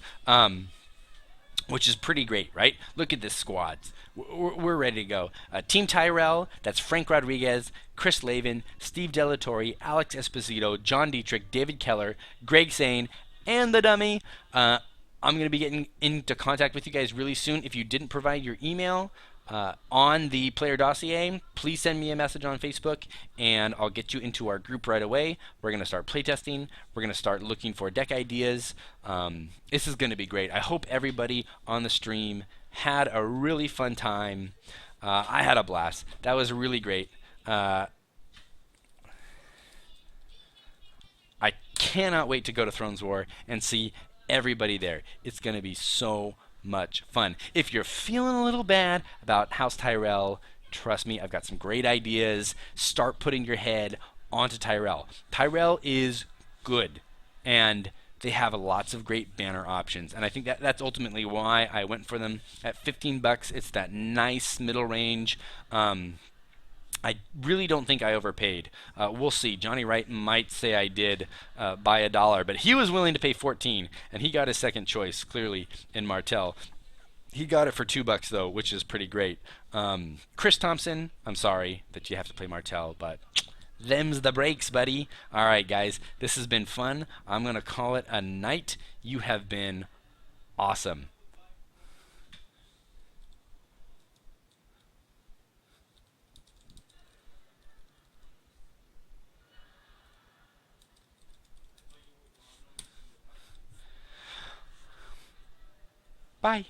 Which is pretty great, right? Look at this squad. We're ready to go. Team Tyrell, that's Frank Rodriguez, Chris Lavin, Steve Delatorre, Alex Esposito, John Dietrich, David Keller, Greg Sane, and the dummy. I'm going to be getting into contact with you guys really soon. If you didn't provide your email on the player dossier, please send me a message on Facebook, and I'll get you into our group right away. We're going to start playtesting. We're going to start looking for deck ideas. This is going to be great. I hope everybody on the stream had a really fun time. I had a blast. That was really great. I cannot wait to go to Thrones War and see everybody there. It's going to be so much fun. If you're feeling a little bad about House Tyrell, trust me, I've got some great ideas. Start putting your head onto Tyrell. Tyrell is good, and they have lots of great banner options, and I think that's ultimately why I went for them at 15 bucks. It's that nice middle range. I really don't think I overpaid. We'll see. Johnny Wright might say I did by $1, but he was willing to pay 14, and he got his second choice clearly in Martell. He got it for $2 though, which is pretty great. Chris Thompson, I'm sorry that you have to play Martell, but them's the breaks, buddy. All right, guys, this has been fun. I'm gonna call it a night. You have been awesome. Bye.